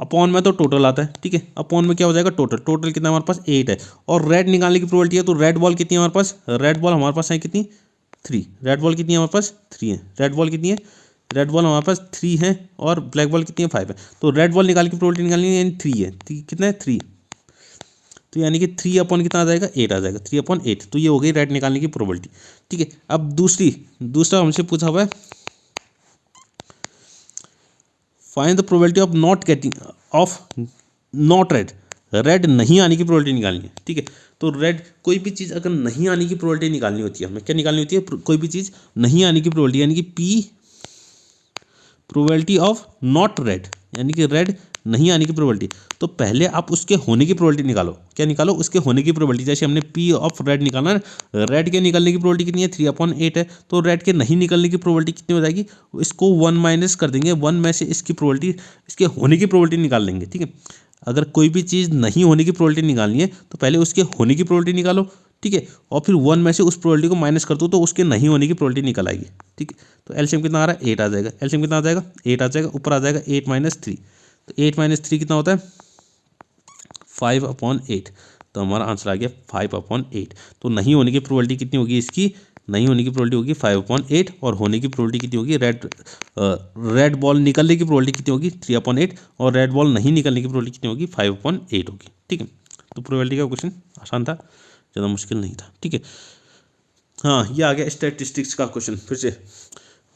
Speaker 1: अपॉन में तो टोटल आता है, ठीक है। अपॉन में क्या हो जाएगा टोटल कितना हमारे पास 8 है, और रेड निकालने की प्रोबेबिलिटी है, तो रेड बॉल कितनी है हमारे पास, रेड बॉल हमारे पास है कितनी 3, रेड बॉल कितनी है हमारे पास 3 है, रेड बॉल कितनी है, रेड बॉल हमारे पास 3 है, और ब्लैक बॉल कितनी है 5 है। तो रेड बॉल निकालने की प्रोबेबिलिटी निकालनी है, यानी 3 है, कितना है 3, तो यानी कि 3 अपॉन कितना आ जाएगा 8 आ जाएगा, 3 अपॉन 8, तो ये हो गई रेड निकालने की प्रोबेबिलिटी, ठीक है। अब दूसरा हमसे पूछा हुआ है find the probability of not getting off not red, red नहीं आने की प्रोबेबिलिटी निकालनी है, ठीक है। तो रेड कोई भी चीज़ अगर नहीं आने की प्रोबेबिलिटी निकालनी होती है, हमें क्या निकालनी होती है, कोई भी चीज़ नहीं आने की प्रोबेबिलिटी, यानी कि P probability of not red, यानी कि रेड नहीं आने की प्रोबेबिलिटी। तो पहले आप उसके होने की प्रोबेबिलिटी निकालो, क्या निकालो उसके होने की प्रोबेबिलिटी। जैसे हमने पी ऑफ रेड निकालना है, रेड के निकलने की प्रोबेबिलिटी कितनी है 3 अपॉन 8 है, तो रेड के नहीं निकलने की प्रोबेबिलिटी कितनी हो जाएगी, इसको 1 माइनस कर देंगे, 1 में से इसकी प्रोबेबिलिटी, इसके होने की प्रोबेबिलिटी निकाल लेंगे, ठीक है। अगर कोई भी चीज़ नहीं होने की प्रोबेबिलिटी निकालनी है तो पहले उसके होने की प्रोबेबिलिटी निकालो, ठीक है, और फिर 1 में से उस प्रोबेबिलिटी को माइनस कर दो तो उसके नहीं होने की प्रोबेबिलिटी निकल आएगी, ठीक है। तो एलसीएम कितना आ रहा है 8 आ जाएगा, एलसीएम कितना आ जाएगा 8 आ जाएगा, ऊपर आ जाएगा 8 माइनस 3, तो 8 माइनस 3 कितना होता है 5 अपॉन 8, तो हमारा आंसर आ गया 5 अपॉन 8। तो नहीं होने की प्रोबेबिलिटी कितनी होगी इसकी नहीं होने की प्रोबेबिलिटी होगी 5/8 और होने की प्रोबेबिलिटी कितनी होगी, रेड बॉल निकलने की प्रोबेबिलिटी कितनी होगी 3/8 और रेड बॉल नहीं निकलने की प्रोबेबिलिटी कितनी होगी 5/8 होगी। ठीक है, तो प्रोबेबिलिटी का क्वेश्चन आसान था, ज़्यादा मुश्किल नहीं था। ठीक है, हाँ ये आ गया स्टैटिस्टिक्स का क्वेश्चन। फिर से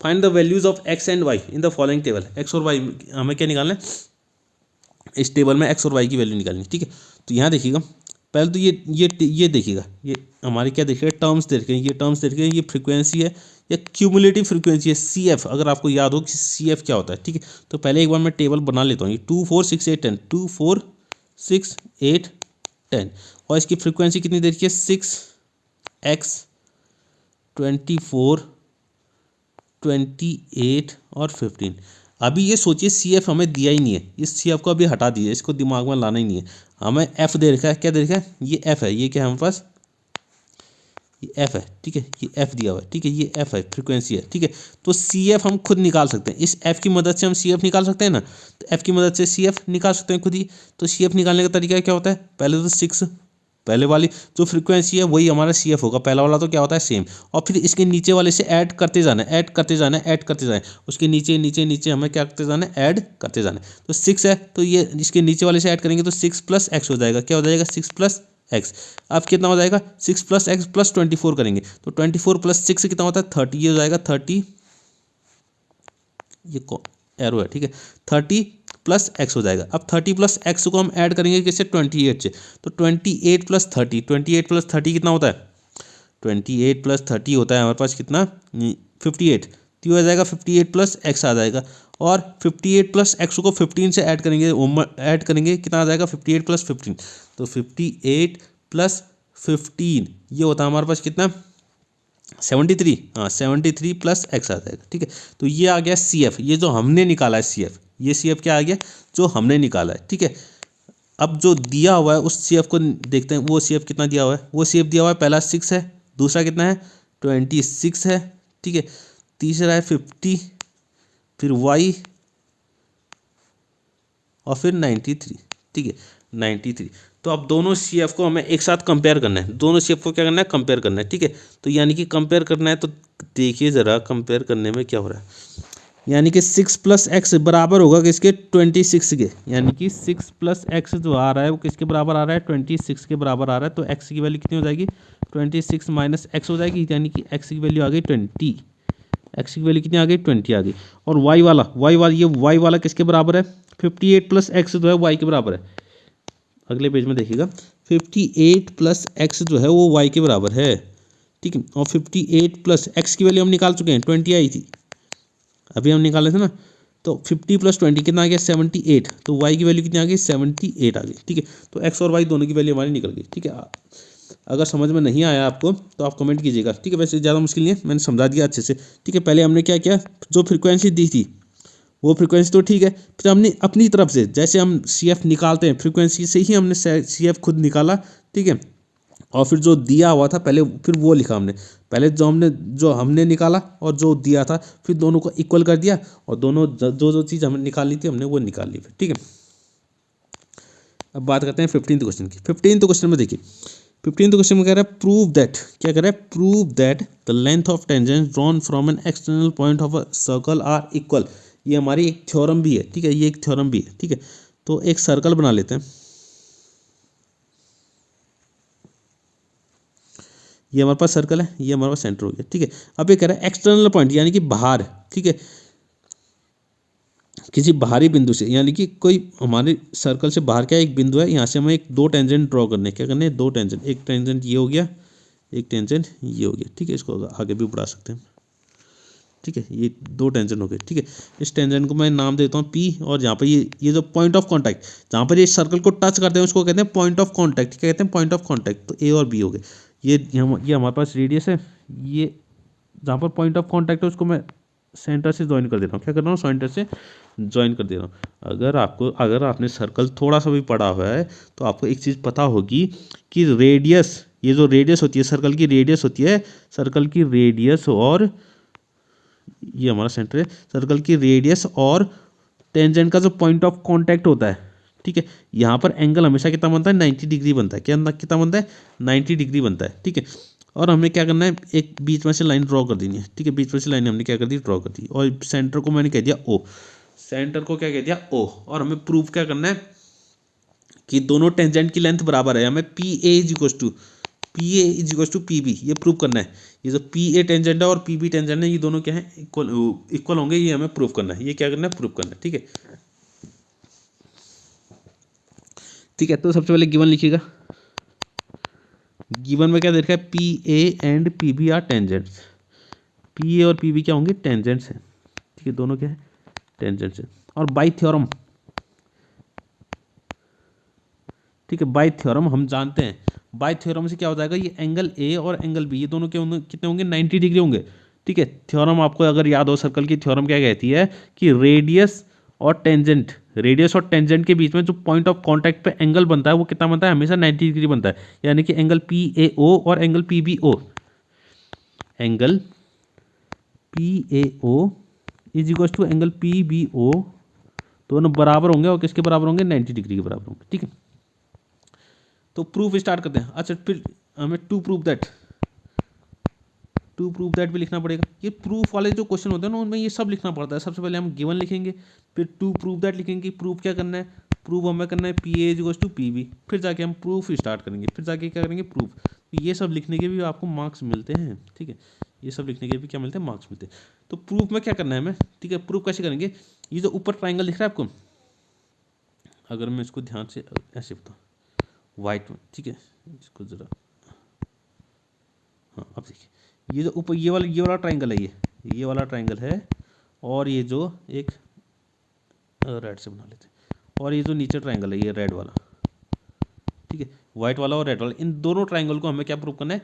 Speaker 1: find the values of x and y in the following table. X और वाई हमें क्या निकालना है, इस टेबल में एक्स और वाई की वैल्यू निकालनी है। ठीक है, तो यहाँ देखिएगा, पहले तो ये देखिएगा, ये हमारे क्या देख रहे हैं, टर्म्स देख रहे हैं, ये टर्म्स देख रहे हैं, ये फ्रीक्वेंसी है, ये क्यूमुलेटिव फ्रीक्वेंसी है सी एफ, अगर आपको याद हो कि सी एफ क्या होता है। ठीक है, तो पहले एक बार मैं टेबल बना लेता हूँ, ये 2 4 6 8 10 2 4 6 8 10 और इसकी फ्रीक्वेंसी कितनी दे रखी है 6x 24 28 और 15। अभी ये सोचिए सी एफ हमें दिया ही नहीं है, इस सी एफ को अभी हटा दीजिए, इसको दिमाग में लाना ही नहीं है। हमें एफ दे रखा है, क्या दे रखा है, ये एफ है, ये क्या है हमारे पास, ये एफ है। ठीक है, ये एफ दिया हुआ है। ठीक है, ये एफ है, फ्रीक्वेंसी है। ठीक है, तो सी एफ हम खुद निकाल सकते हैं, इस एफ की मदद से हम सी एफ निकाल सकते हैं ना, तो एफ की मदद से सी एफ निकाल सकते हैं खुद ही। तो सी एफ निकालने का तरीका क्या होता है, पहले तो 6, पहले वाली जो फ्रीक्वेंसी है वही हमारा सी एफ होगा, पहला वाला तो क्या होता है सेम, और फिर इसके नीचे वाले से ऐड करते जाना है, ऐड करते जाना है, ऐड करते जाना है, उसके नीचे नीचे नीचे हमें क्या करते जाना है, ऐड करते जाना है। तो 6 है तो ये इसके नीचे वाले से ऐड करेंगे तो 6 + x हो जाएगा, क्या हो जाएगा 6 + x। अब कितना हो जाएगा 6 + x + 24 करेंगे तो 24 + 6 कितना होता है 30, ये हो जाएगा 30, ये एरो है। ठीक है, 30 + x हो जाएगा। अब 30 + x को हम ऐड करेंगे किससे 28 से, तो 28 + 30, 28 + 30 कितना होता है, 28 + 30 होता है हमारे पास कितना 58, तो हो जाएगा 58 + x आ जाएगा। और 58 + x को 15 से ऐड करेंगे कितना आ जाएगा 58 + 15, तो 58 + 15 ये होता है हमारे पास कितना 73, हाँ 73 + x आ जाएगा। ठीक है, तो ये आ गया सी एफ, ये जो हमने निकाला है सी एफ, ये सी एफ क्या आ गया जो हमने निकाला है। ठीक है, अब जो दिया हुआ है उस सी एफ को देखते हैं, वो सी एफ कितना दिया हुआ है, वो सी एफ दिया हुआ है, पहला 6 है, दूसरा कितना है 26 है। ठीक है, तीसरा है 50, फिर y और फिर 93। ठीक है, 93। तो अब दोनों सी एफ को हमें एक साथ कंपेयर करना है, दोनों सी एफ को क्या करना है कंपेयर करना है। ठीक है, तो यानी कि कंपेयर करना है, तो देखिए ज़रा कंपेयर करने में क्या हो रहा है, यानी कि 6 + x बराबर होगा किसके 26 के, यानी कि 6 + x जो आ रहा है वो किसके बराबर आ रहा है 26 के बराबर आ रहा है। तो x की वैल्यू कितनी हो जाएगी 26 - x हो जाएगी, यानी कि x की वैल्यू आ गई 20, x की वैल्यू कितनी आ गई 20 आ गई। और y वाला ये y वाला किसके बराबर है 58 + x जो है y के बराबर है, अगले पेज में देखिएगा 58 + x जो है वो y के बराबर है। ठीक है, और 58 + x की वैल्यू हम निकाल चुके हैं 20 आई थी, अभी हम निकाले थे ना, तो 50 + 20 कितना आ गया 78, तो y की वैल्यू कितनी आ गई 78 आ गई। ठीक है, तो x और y दोनों की वैल्यू हमारी निकल गई। ठीक है, अगर समझ में नहीं आया आपको तो आप कमेंट कीजिएगा। ठीक है, वैसे ज़्यादा मुश्किल नहीं है, मैंने समझा दिया अच्छे से। ठीक है, पहले हमने क्या किया, जो फ्रीक्वेंसी दी थी वो फ्रीक्वेंसी तो ठीक है, फिर हमने अपनी तरफ से जैसे हम सी एफ निकालते हैं फ्रीक्वेंसी से ही हमने सी एफ खुद निकाला। ठीक है, और फिर जो दिया हुआ था पहले फिर वो लिखा हमने, पहले जो हमने निकाला और जो दिया था फिर दोनों को इक्वल कर दिया, और दोनों जो चीज़ हमें निकालनी थी हमने वो निकाल ली फिर। ठीक है, अब बात करते हैं 15th क्वेश्चन की। 15th क्वेश्चन में देखिए, 15th क्वेश्चन में कह रहा है प्रूव दैट, क्या कह रहा है prove that the length of tangent drawn from an external point of a circle are equal. ये हमारी एक थ्योरम भी है। ठीक है, ये एक थ्योरम भी है। ठीक है, तो एक सर्कल बना लेते हैं, ये हमारे पास सर्कल है, ये हमारे पास सेंटर हो गया। ठीक है, अब ये कह रहा है एक्सटर्नल पॉइंट यानी कि बाहर, ठीक है किसी बाहरी बिंदु से, यानी कि कोई हमारे सर्कल से बाहर क्या एक बिंदु है, यहाँ से हमें एक 2 टेंजेंट ड्रॉ करने हैं। क्या करने हैं 2 टेंजेंट, एक टेंजेंट ये हो गया, एक टेंजेंट ये हो गया। ठीक है, इसको आगे भी बढ़ा सकते हैं। ठीक है, ये 2 टेंजेंट हो गए। ठीक है, इस टेंजेंट को मैं नाम देता हूँ पी, और जहाँ पर ये जो पॉइंट ऑफ कॉन्टैक्ट जहाँ पर ये सर्कल को टच करते हैं उसको कहते हैं पॉइंट ऑफ कॉन्टैक्ट। क्या कहते हैं पॉइंट ऑफ कॉन्टैक्ट, तो ए और बी हो गए। ये हमारे पास रेडियस है, ये जहाँ पर पॉइंट ऑफ कॉन्टैक्ट है उसको मैं सेंटर से ज्वाइन कर दे रहा हूँ। क्या कर रहा हूँ सेंटर से ज्वाइन कर दे रहा हूँ। अगर आपने सर्कल थोड़ा सा भी पढ़ा हुआ है तो आपको एक चीज़ पता होगी कि रेडियस, ये जो रेडियस होती है सर्कल की रेडियस होती है, सर्कल की रेडियस और ये हमारा सेंटर है, सर्कल की रेडियस और टेंजेंट का जो पॉइंट ऑफ कांटेक्ट होता है। ठीक है, यहाँ पर एंगल हमेशा कितना बनता है 90 डिग्री बनता है। क्या कितना बनता है 90 डिग्री बनता है। ठीक है, और हमें क्या करना है, एक बीच में से लाइन ड्रॉ कर देनी है, ठीक है। बीच में से लाइन हमने क्या कर दी, ड्रॉ कर दी, और सेंटर को मैंने कह दिया ओ, सेंटर को क्या कह दिया ओ। और हमें प्रूफ क्या करना है कि दोनों टेंजेंट की लेंथ बराबर है। हमें P A is equal to P B, ये प्रूव करना है। ये जो पी ए टेंजेंट है और पी बी टेंजेंट है, ये दोनों क्या है, इक्वल होंगे, ये हमें प्रूव करना है। ये क्या करना है, प्रूव करना है, ठीक है। ठीक है, तो सबसे पहले गिवन लिखिएगा। गिवन में क्या दे रखा है, P A and P B are tangents. P A और पी बी क्या होंगे, टेंजेंट्स हैं, ठीक है। दोनों क्या है, टेंजेंट्स हैं। और बाय थ्योरम, ठीक है, बाय थ्योरम हम जानते हैं, बाय थ्योरम से क्या हो जाएगा, ये एंगल ए और एंगल बी, ये दोनों के कितने होंगे, 90 डिग्री होंगे, ठीक है। थ्योरम आपको अगर याद हो, सर्कल की थ्योरम क्या कहती है कि रेडियस और टेंजेंट के बीच में जो पॉइंट ऑफ कांटेक्ट पे एंगल बनता है वो कितना बनता है, हमेशा 90 डिग्री बनता है। यानी कि एंगल पी ए ओ और angle P B O, angle P A O is equal to angle P B O, दोनों बराबर होंगे, और किसके बराबर होंगे, 90 डिग्री के बराबर होंगे, ठीक है। तो प्रूफ स्टार्ट करते हैं। अच्छा, फिर हमें टू प्रूफ दैट भी लिखना पड़ेगा। ये प्रूफ वाले जो क्वेश्चन होते हैं ना, उनमें ये सब लिखना पड़ता है। सबसे पहले हम गिवन लिखेंगे, फिर टू प्रूफ दैट लिखेंगे। प्रूफ क्या करना है, प्रूफ हमें करना है P A is to P B, फिर जाके हम प्रूफ स्टार्ट करेंगे, फिर जाके क्या करेंगे, प्रूफ। ये सब लिखने के भी आपको मार्क्स मिलते हैं, ठीक है। ये सब लिखने के भी क्या मिलते हैं, मार्क्स मिलते हैं। तो प्रूफ में क्या करना है हमें, ठीक है। प्रूफ कैसे करेंगे, ये जो ऊपर ट्राइंगल दिख रहा है आपको, अगर मैं इसको ध्यान से ऐसे बताऊँ, वाइट में, ठीक है, इसको जरा, हाँ अब देखिए, ये जो ऊपर ये वाला ट्राइंगल है, ये वाला ट्राइंगल है, और ये जो एक रेड से बना लेते हैं, और ये जो नीचे ट्राइंगल है, ये रेड वाला, ठीक है, व्हाइट वाला और रेड वाला, इन दोनों ट्राइंगल को हमें क्या प्रूव करना है,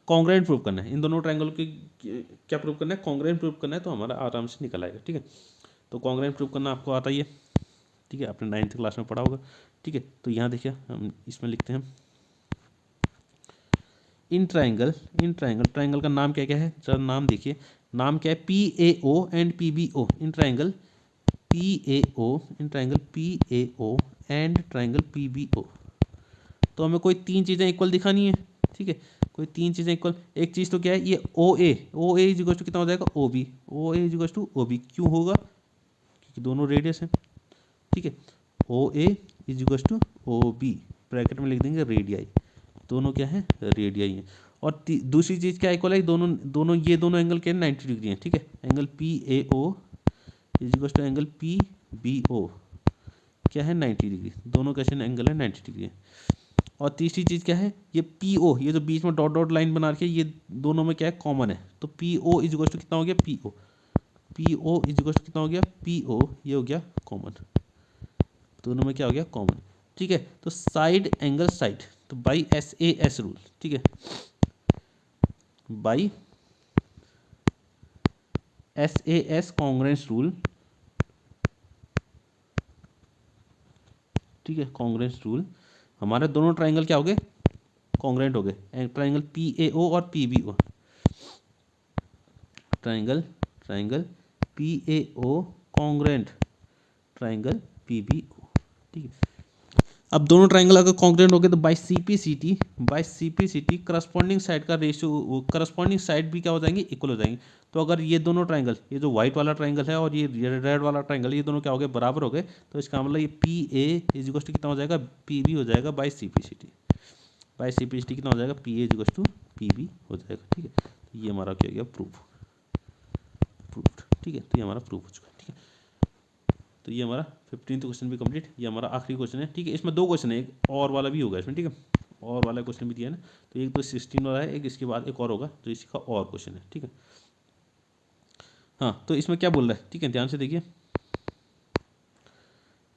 Speaker 1: कॉन्ग्रुएंट प्रूव करना है। इन दोनों ट्राइंगल की क्या प्रूव करना है, कॉन्ग्रुएंट प्रूव करना है, तो हमारा आराम से निकल आएगा, ठीक है। तो कॉन्ग्रुएंट प्रूव करना आपको आता ही है, ठीक है, आपने 9th क्लास में पढ़ा होगा, ठीक है। तो यहाँ देखिए, हम इसमें लिखते हैं इन ट्राइंगल का नाम क्या क्या है, जरा नाम देखिए। नाम क्या है, P A O and P B O. In triangle P A O, in triangle P A O and triangle P B O. तो हमें कोई तीन चीज़ें इक्वल दिखानी है, ठीक है। कोई तीन चीज़ें इक्वल, एक चीज़ तो क्या है, ये O A is equal to कितना हो जाएगा, O B. O A is equal to O B क्यों होगा, क्योंकि दोनों रेडियस हैं, ठीक है। O A is equal to O B, bracket में लिख देंगे रेडियाई, दोनों क्या है, रेडियाई है। और दूसरी चीज़ क्या इक्वल है, ये दोनों एंगल क्या है, 90 डिग्री हैं, ठीक है। Angle P A O is equal to angle P B O क्या है, 90 डिग्री, दोनों कैसे एंगल है, 90 डिग्री है। और तीसरी चीज़ क्या है, ये पी ओ, ये जो बीच में डॉट डॉट लाइन बना रखी है, ये दोनों में क्या है, कॉमन है। तो P O is equal to कितना हो गया, P O is equal to कितना हो गया, पी ओ, ये हो गया कॉमन, दोनों में क्या हो गया, कॉमन, ठीक है। तो साइड एंगल साइड, तो by S A S rule, ठीक है, by S A S congruence rule, ठीक है, कॉन्ग्रुएंस रूल, हमारे दोनों ट्राइंगल क्या हो गए, कॉन्ग्रुएंट हो गए। ट्राइंगल पी ए ओ और P B O, triangle P A O congruent triangle P B O, ठीक है। अब दोनों ट्राइंगल अगर कॉन्ग्रुएंट हो गए, तो by C P C T corresponding side का रेशियो, करस्पॉन्डिंग साइड भी क्या हो जाएंगे, इक्वल हो जाएंगे। तो अगर ये दोनों ट्राइंगल, ये जो व्हाइट वाला ट्राइंगल है और ये रेड वाला ट्राइंगल, ये दोनों क्या हो गए, बराबर हो गए, तो इसका मतलब ये P A is equal to कितना हो जाएगा, पी बी हो जाएगा by C P C T. By C P C T कितना हो जाएगा, P A is equal to P B हो जाएगा, ठीक है। तो ये हमारा क्या गया, प्रूफ, ठीक है। तो ये हमारा प्रूफ हो चुका है, ठीक है। तो ये हमारा 15th क्वेश्चन भी कंप्लीट, ये हमारा आखिरी क्वेश्चन है, ठीक है। इसमें दो क्वेश्चन है, एक और वाला भी होगा इसमें, ठीक है, और वाला क्वेश्चन भी दिया है ना। तो एक तो 16 वाला है, एक इसके बाद एक और होगा, तो इसी का और क्वेश्चन है, ठीक है। हाँ, तो इसमें क्या बोल रहा है, ठीक है, ध्यान से देखिए।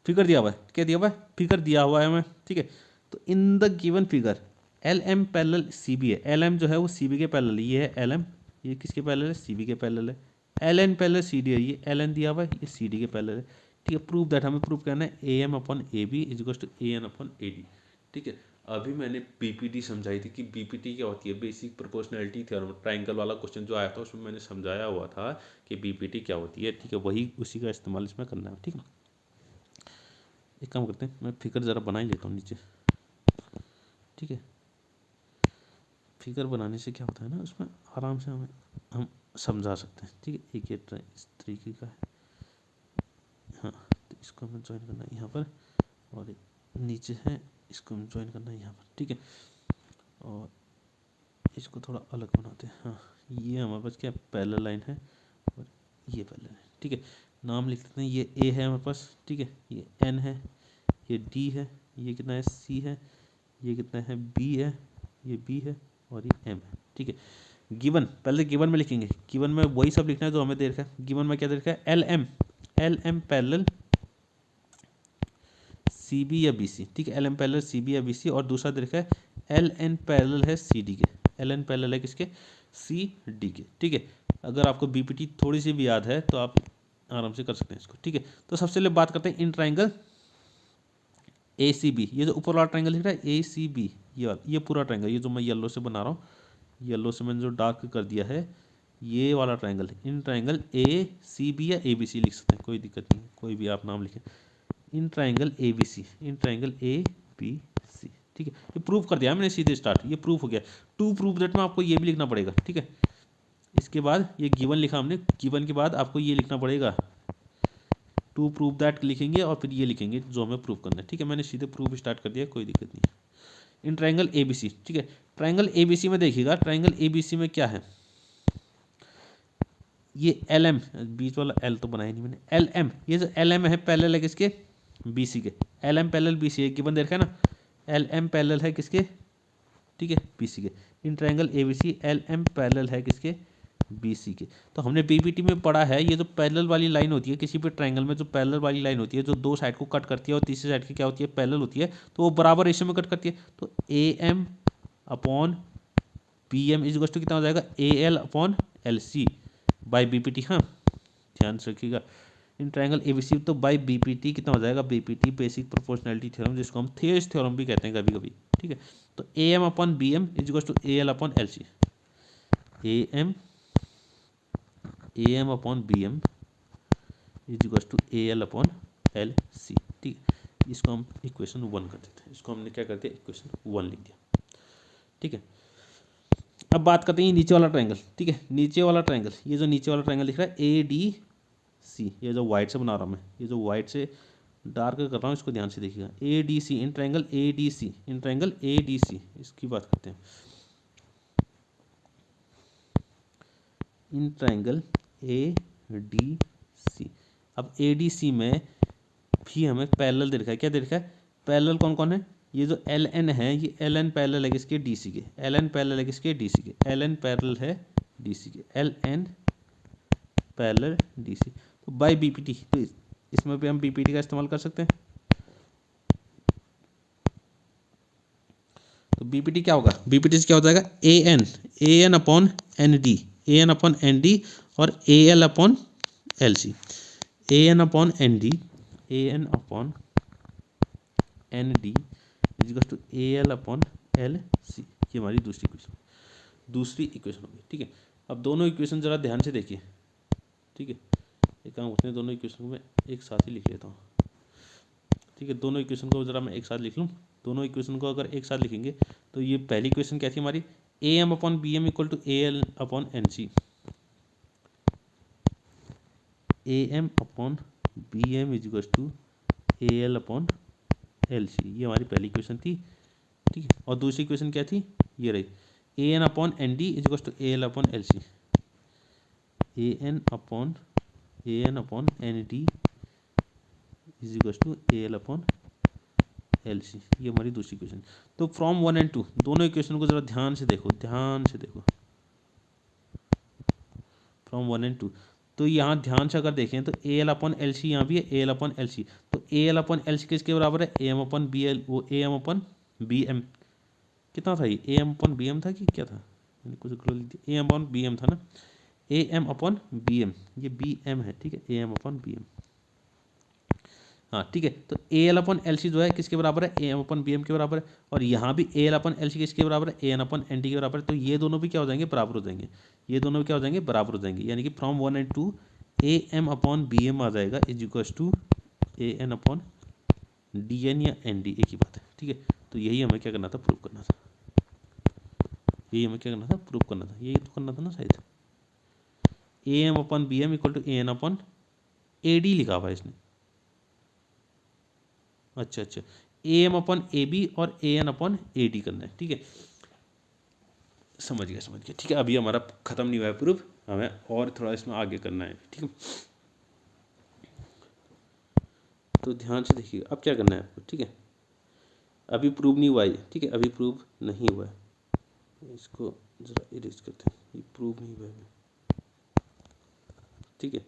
Speaker 1: फिगर दिया हुआ है, क्या दिया हुआ है, फिगर दिया हुआ है हमें, ठीक है। तो in the given figure L M parallel C B है, एल एम जो है वो सी बी के पैरेलल, ये है एल एम, ये किसके पैरेलल है, सी बी के पैरेलल है। L N parallel C D है, ये एल एन दिया हुआ है, ये सी डी के पैरेलल है, ठीक है। प्रूव दैट, हमें प्रूव करना है A M upon A B is equal to A N upon A D, ठीक है। अभी मैंने बीपीटी समझाई थी कि बीपीटी क्या होती है, बेसिक प्रोपोर्शनैलिटी थ्योरम, ट्राइंगल वाला क्वेश्चन जो आया था उसमें मैंने समझाया हुआ था कि बीपीटी क्या होती है, ठीक है। वही उसी का इस्तेमाल इसमें करना है, ठीक है। एक काम करते हैं, मैं फिगर ज़रा बना ही लेता हूँ नीचे, ठीक है। फिगर बनाने से क्या होता है ना, उसमें आराम से हम समझा सकते हैं। ठीक है, एक ये इस तरीके का है। हाँ, तो इसको हमें ज्वाइन करना है यहाँ पर, और एक नीचे है, इसको हम ज्वाइन करना है यहाँ पर। ठीक है, और इसको थोड़ा अलग बनाते हैं। हाँ, ये हमारे पास क्या पैरेलल लाइन है और ये पैरेलल है। ठीक है, नाम लिख लेते हैं। ये ए है हमारे पास, ठीक है, ये एन है, ये डी है, ये कितना है सी है, ये कितना है बी है, ये बी है, और ये एम है। ठीक है, गिवन, पहले गिवन में लिखेंगे। गिवन में वही सब लिखना है जो हमें दे रखा है। गिवन में क्या दे रखा है, L M parallel C B या बी सी। ठीक है, L M parallel C B या बी सी, और दूसरा दे रखा है एल एन पैरेलल है सी डी के। एल एन पैरेलल है किसके, सी डी के। ठीक है, अगर आपको बीपीटी थोड़ी सी भी याद है तो आप आराम से कर सकते हैं इसको। ठीक है, तो सबसे पहले बात करते हैं इन ट्राइंगल ए सी बी। ये जो ऊपर वाला ट्राइंगल दिख रहा है ए सी बी, ये पूरा ट्राइंगल, ये जो मैं येलो से बना रहा हूँ, येलो से मैंने जो डार्क कर दिया है, ये वाला triangle, in triangle A C B या ए बी सी लिख सकते हैं, कोई दिक्कत नहीं है, कोई भी आप नाम लिखें। In triangle A B C, in triangle A B C. ठीक है, ये प्रूव कर दिया मैंने सीधे स्टार्ट, ये प्रूफ हो गया। टू प्रूव दैट में आपको ये भी लिखना पड़ेगा। ठीक है, इसके बाद ये गिवन लिखा हमने, गिवन के बाद आपको ये लिखना पड़ेगा, टू प्रूव दैट लिखेंगे, और फिर ये लिखेंगे जो हमें प्रूव करना है। ठीक है, मैंने सीधे प्रूफ स्टार्ट कर दिया, कोई दिक्कत नहीं है। In triangle A B C. ठीक है, ट्राइंगल ए बी सी में देखिएगा, ट्राइंगल ए बी सी में क्या है, ये एल एम, बीच वाला एल तो बनाया नहीं मैंने, एल एम, ये जो एल एम है पैरेलल है किसके, बी सी के। L M parallel B C है, गिवन दे रखा है ना, एल एम पैरेलल है किसके, ठीक है, बी सी के। In triangle A B C L M parallel है किसके, बी सी के। तो हमने बीपीटी में पढ़ा है, ये जो पैरेलल वाली लाइन होती है किसी भी ट्राइंगल में, जो पैरेलल वाली लाइन होती है जो दो साइड को कट करती है और तीसरी साइड की क्या होती है, पैरेलल होती है, तो वो बराबर रेशियो में कट करती है। तो A M upon B M is to कितना हो जाएगा, A L upon L C by BPT. हाँ, ध्यान से रखिएगा, इन ट्राइंगल एबीसी तो बाई बीपीटी कितना हो जाएगा, बीपीटी बेसिक प्रोपोर्शनैलिटी थ्योरम, जिसको हम थियरस थ्योरम भी कहते हैं कभी कभी। ठीक है, तो A M upon B M is to A L upon L C, A M upon B M is to A L upon L C. ठीक है, इसको हम इक्वेशन 1 कर देते हैं, इसको हमने क्या करते हैं, इक्वेशन 1 लिख दिया। ठीक है, अब बात करते हैं नीचे वाला ट्राइंगल। ठीक है, नीचे वाला ट्राइंगल, ये जो नीचे वाला ट्राइंगल दिख रहा है ए डी सी, ये जो वाइट से बना रहा हूँ मैं, ये जो वाइट से डार्क कर रहा हूँ, इसको ध्यान से देखिएगा। A D C, in triangle A D C, in triangle A D C, इसकी बात करते हैं। इन ट्राइंगल ए डी सी, अब ए डी सी में भी हमें पैरेलल दे रखा है। क्या दे रखा है, पैरेलल कौन कौन है, ये जो एल एन है, ये एल एन पैरेलल है किसके, डी सी के। एल एन पैरेलल है किसके, डी सी के। एल एन पैरेलल है डी सी के, L N parallel D C. तो बाई बीपीटी, तो इसमें भी हम बीपीटी का इस्तेमाल कर सकते हैं। तो बीपीटी क्या होगा, बीपीटी से क्या हो जाएगा, A N upon N D, A N upon N D, और A L upon L C. A N upon N D, A N upon N D equals to A L upon L C. ये हमारी दूसरी equation होगी। ठीक है, अब दोनों equation जरा ध्यान से देखिए। ठीक है, एक काम करते हैं, दोनों इक्वेशन को मैं एक साथ ही लिख लेता हूँ। ठीक है, दोनों इक्वेशन को जरा मैं एक साथ लिख लूँ। दोनों इक्वेशन को अगर एक साथ लिखेंगे तो ये पहली इक्वेशन क्या थी हमारी, A M upon B M equal to A L upon N C. A M upon B M equals to A L upon L C, ये हमारी पहली इक्वेशन थी। ठीक है, और दूसरी इक्वेशन क्या थी, ये रही, A N upon N D equals to A L upon L C. A N upon N D equals to A L upon L C, ये हमारी दूसरी इक्वेशन। तो फ्रॉम 1 and 2 दोनों इक्वेशन को जरा ध्यान से देखो, फ्रॉम 1 and 2। तो यहाँ ध्यान से अगर देखें तो A L upon L C यहाँ भी है, A L upon L C. तो A L upon L C किसके बराबर है, A M upon B L, वो A M upon B M कितना था, ये A M upon B M था कि क्या था, मैंने कुछ गलत लिख दिया, A M upon B M था ना, A M upon B M, ये बी एम है। ठीक है, A M upon B M. हाँ ठीक है, तो A L upon L C जो है किसके बराबर है, A M upon B M के बराबर है। और यहाँ भी A L upon L C किसके बराबर है, A N upon N D के बराबर है। तो ये दोनों भी क्या हो जाएंगे, बराबर हो जाएंगे। ये दोनों भी क्या हो जाएंगे, बराबर हो जाएंगे। यानी कि from 1 and 2 A M upon B M आ जाएगा is equals to A N upon D N या एन डी, एक ही बात है। ठीक है, तो यही हमें क्या करना था, प्रूव करना था। यही हमें क्या करना था, प्रूव करना था, यही तो करना था ना शायद। A M upon B M equal to A N upon A D लिखा हुआ है इसने। अच्छा अच्छा, A M upon A B और A N upon A D करना है, ठीक है, समझ गया, ठीक है। अभी हमारा खत्म नहीं हुआ है प्रूफ, हमें और थोड़ा इसमें आगे करना है, ठीक है। तो ध्यान से देखिए अब क्या करना है आपको, ठीक है। अभी प्रूव नहीं हुआ है, ठीक है, अभी प्रूव नहीं हुआ है, इसको जरा इरेज करते हैं, ये प्रूव नहीं हुआ है, ठीक है।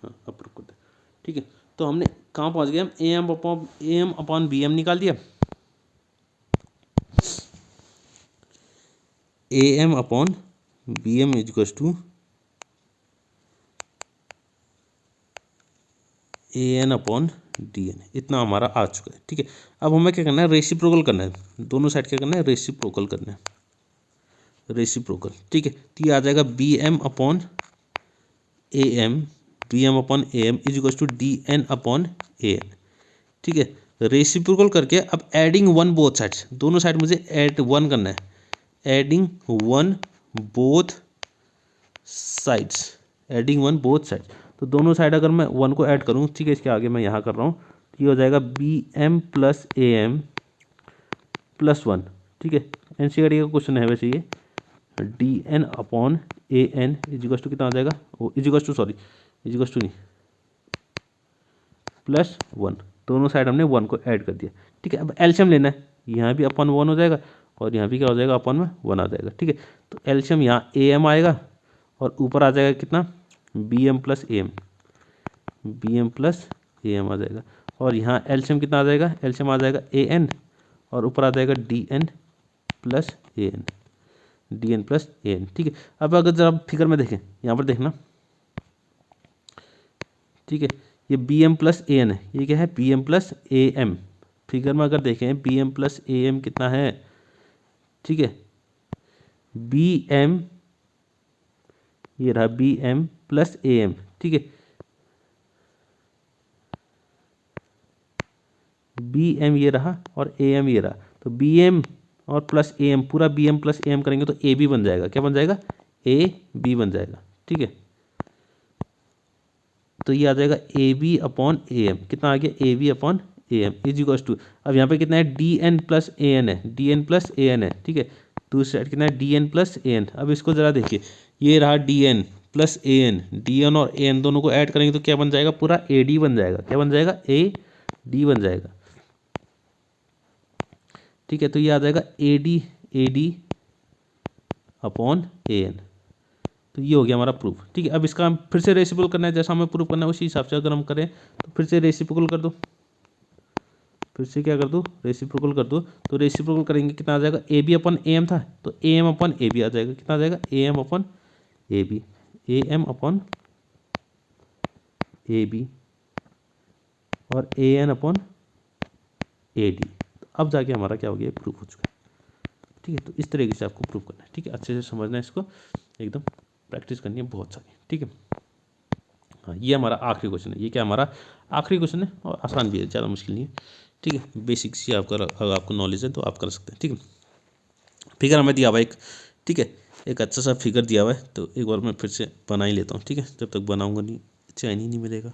Speaker 1: हाँ अब प्रूव करते हैं, ठीक है। तो हमने कहाँ पहुँच गए हम, A M upon B M निकाल दिया, A M upon B M equal to A N upon D N, इतना हमारा आ चुका है, ठीक है। अब हमें क्या करना है, रेसिप्रोकल करना है, दोनों साइड क्या करना है, रेसिप्रोकल करना है, रेसिप्रोकल, ठीक है। तो ये आ जाएगा B M upon A M, B M upon A M is equal to D N upon A N, ठीक है। रेसिप्रोकल करके अब एडिंग वन बोथ साइड्स, दोनों साइड मुझे एड वन करना है, adding one both sides, adding one both sides. तो दोनों साइड अगर मैं वन को ऐड करूँ, ठीक है, इसके आगे मैं यहाँ कर रहा हूँ, तो ये हो जाएगा B M plus A M plus one, ठीक है। एनसीईआरटी का क्वेश्चन है वैसे ये, D N upon A N equals to कितना आ जाएगा, वो equals to sorry equals to नहीं प्लस वन, दोनों साइड हमने वन को ऐड कर दिया, ठीक है। अब एलसीएम लेना है, यहाँ भी अपन वन हो जाएगा और यहाँ भी क्या हो जाएगा, अपन में वन आ जाएगा, ठीक है। तो एलसीएम यहाँ ए एम आएगा और ऊपर आ जाएगा कितना, B M plus A M, B M plus A M आ जाएगा, और यहाँ एलसीएम कितना आ जाएगा, एलसीएम आ जाएगा ए एन और ऊपर आ जाएगा D N plus A N, D N plus A N, ठीक है। अब अगर जरा फिगर में देखें, यहाँ पर देखना, ठीक है, ये B M plus A N है, ये क्या है, B M plus A M, figure में अगर देखें B M plus A M कितना है, ठीक है, बी एम, ये रहा B M plus A M, ठीक है, बी एम ये रहा और ए एम ये रहा, तो बी एम और प्लस ए एम, पूरा B M plus A M करेंगे तो ए बी बन जाएगा, क्या बन जाएगा, ए बी बन जाएगा, ठीक है। तो ये आ जाएगा A B upon A M, कितना आ गया, A B upon A M is equals to, अब यहाँ पे कितना है, D N plus A N है, D N plus A N है, ठीक है। दूसरी साइड कितना है, D N plus A N. अब इसको जरा देखिए, ये रहा D N plus A N, D N और ए एन दोनों को ऐड करेंगे तो क्या बन जाएगा, पूरा ए डी बन जाएगा, क्या बन जाएगा, ए डी बन जाएगा, ठीक है। तो ये आ जाएगा A D upon A N, तो ये हो गया हमारा प्रूफ, ठीक है। अब इसका हम फिर से रेसिप्रोकल करना है, जैसा हमें प्रूफ करना है उसी हिसाब से अगर हम करें तो फिर से रेसिप्रोकल कर दो, फिर से क्या कर दो, रेसिप्रोकल कर दो। तो रेसिप्रोकल करेंगे कितना आ जाएगा, A B upon A M था तो A M upon A B आ जाएगा, कितना आ जाएगा, A M upon A B, A M upon A B और A N upon A D. अब जाके हमारा क्या हो गया, प्रूफ हो चुका है, ठीक है। तो इस तरीके से आपको प्रूफ करना है, ठीक है, अच्छे से समझना है इसको, एकदम प्रैक्टिस करनी है बहुत सारी, ठीक है। हाँ ये हमारा आखिरी क्वेश्चन है, ये क्या हमारा आखिरी क्वेश्चन है और आसान भी है, ज़्यादा मुश्किल नहीं है, ठीक है। बेसिक्स ही आपका अगर आपको नॉलेज है तो आप कर सकते हैं, ठीक है। फिगर हमें दिया हुआ एक, ठीक है, एक अच्छा सा फिगर दिया हुआ है, तो एक बार मैं फिर से बना ही लेता हूँ, ठीक है, जब तक बनाऊँगा नहीं चैन ही नहीं मिलेगा,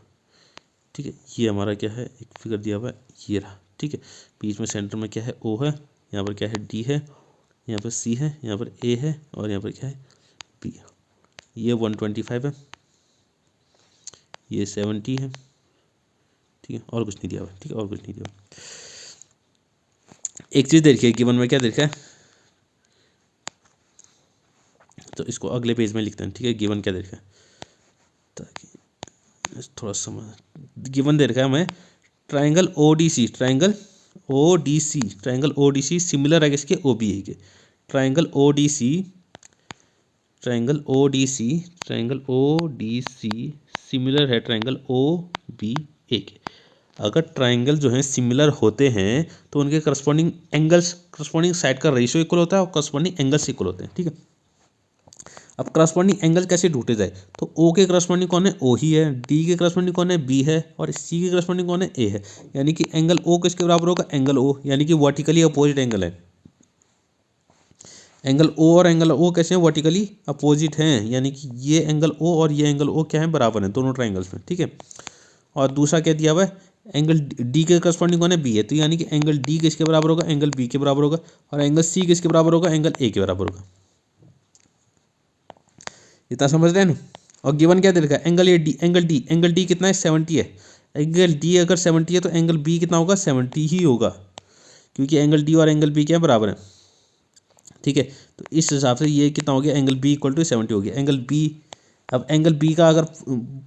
Speaker 1: ठीक है। ये हमारा क्या है, एक फिगर दिया हुआ है, ये रहा, ठीक है। बीच में सेंटर में क्या है, ओ है, यहाँ पर क्या है, डी है, यहाँ पर सी है, यहाँ पर ए है और यहाँ पर क्या है, बी है। ये 125 है, ये 70 है, ठीक है, और कुछ नहीं दिया हुआ, ठीक है, और कुछ नहीं दिया हुआ। एक चीज़ देखिए गिवन में क्या देखा है, तो इसको अगले पेज में लिखते हैं, ठीक है। गिवन क्या देखा है, ताकि थोड़ा समझ, गिवन दे रखा है हमें triangle O D C, triangle O D C, triangle O D C similar है किसके, ओ बी ए के, triangle O D C, triangle O D C, triangle O D C similar है ट्राइंगल ओ बी ए के। अगर triangle जो है similar होते हैं तो उनके करस्पॉन्डिंग एंगल्स, करस्पॉन्डिंग साइड का रेशियो इक्वल होता है और करस्पॉन्डिंग एंगल्स इक्वल होते हैं, ठीक है। अब करस्पॉन्डिंग एंगल कैसे ढूंढे जाए, तो ओ के करस्पॉन्डिंग कौन है, ओ ही है, डी के करस्पॉन्डिंग कौन है, बी है, और सी के करस्पॉन्डिंग कौन है, ए है। यानी कि एंगल ओ किसके बराबर होगा, एंगल ओ, यानी कि वर्टिकली अपोजिट एंगल है, एंगल ओ और एंगल ओ कैसे हैं, वर्टिकली अपोजिट हैं, यानी कि ये एंगल ओ और ये एंगल ओ क्या है, बराबर हैं दोनों ट्राइंगल्स में, ठीक है। और दूसरा क्या दिया हुआ है, एंगल डी के करस्पॉन्डिंग कौन है, बी है, तो यानी कि एंगल डी किसके बराबर होगा, एंगल बी के बराबर होगा, और एंगल सी किसके बराबर होगा, एंगल ए के बराबर होगा। इतना समझ रहे हैं ना। और गिवन क्या दे रखा है, angle A D, angle D कितना है, 70 है। एंगल डी अगर 70 है तो एंगल बी कितना होगा, 70 ही होगा, क्योंकि एंगल डी और एंगल बी क्या है, बराबर है, ठीक है। तो इस हिसाब से ये कितना हो गया, एंगल बी इक्वल टू 70 हो गया। एंगल बी, अब एंगल बी का अगर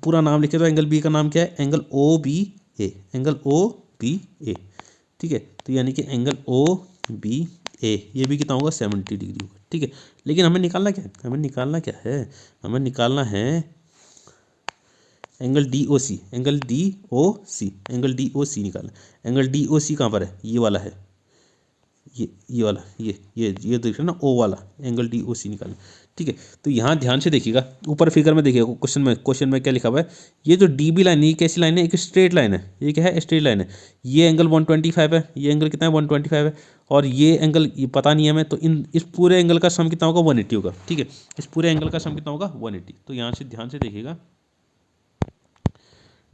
Speaker 1: पूरा नाम लिखे तो एंगल बी का नाम क्या है, एंगल ओ बी ए, एंगल ओ बी ए, ठीक है। तो यानी कि एंगल ओ बी ए ये भी कितना होगा, 70 डिग्री होगा, ठीक है। लेकिन हमें निकालना क्या है, हमें निकालना क्या है, हमें निकालना है एंगल डी ओ सी, एंगल डी ओ सी, एंगल डी ओ सी निकालना। एंगल डी ओ सी कहाँ पर है, ये वाला है, ये वाला, ये देख रहे ना, ओ वाला एंगल डी ओ सी निकालना, ठीक है। तो यहाँ ध्यान से देखिएगा, ऊपर फिगर में देखिएगा, क्वेश्चन में क्या लिखा हुआ है, ये जो डी बी लाइन है ये कैसी लाइन है, एक स्ट्रेट लाइन है, ये क्या है, स्ट्रेट लाइन है। ये एंगल 125 है, ये एंगल कितना है, 125 है, और ये एंगल ये पता नहीं है हमें, तो इस पूरे एंगल का सम कितना होगा, 180 होगा, ठीक है। इस पूरे एंगल का सम कितना होगा, 180। तो यहाँ से ध्यान से देखिएगा,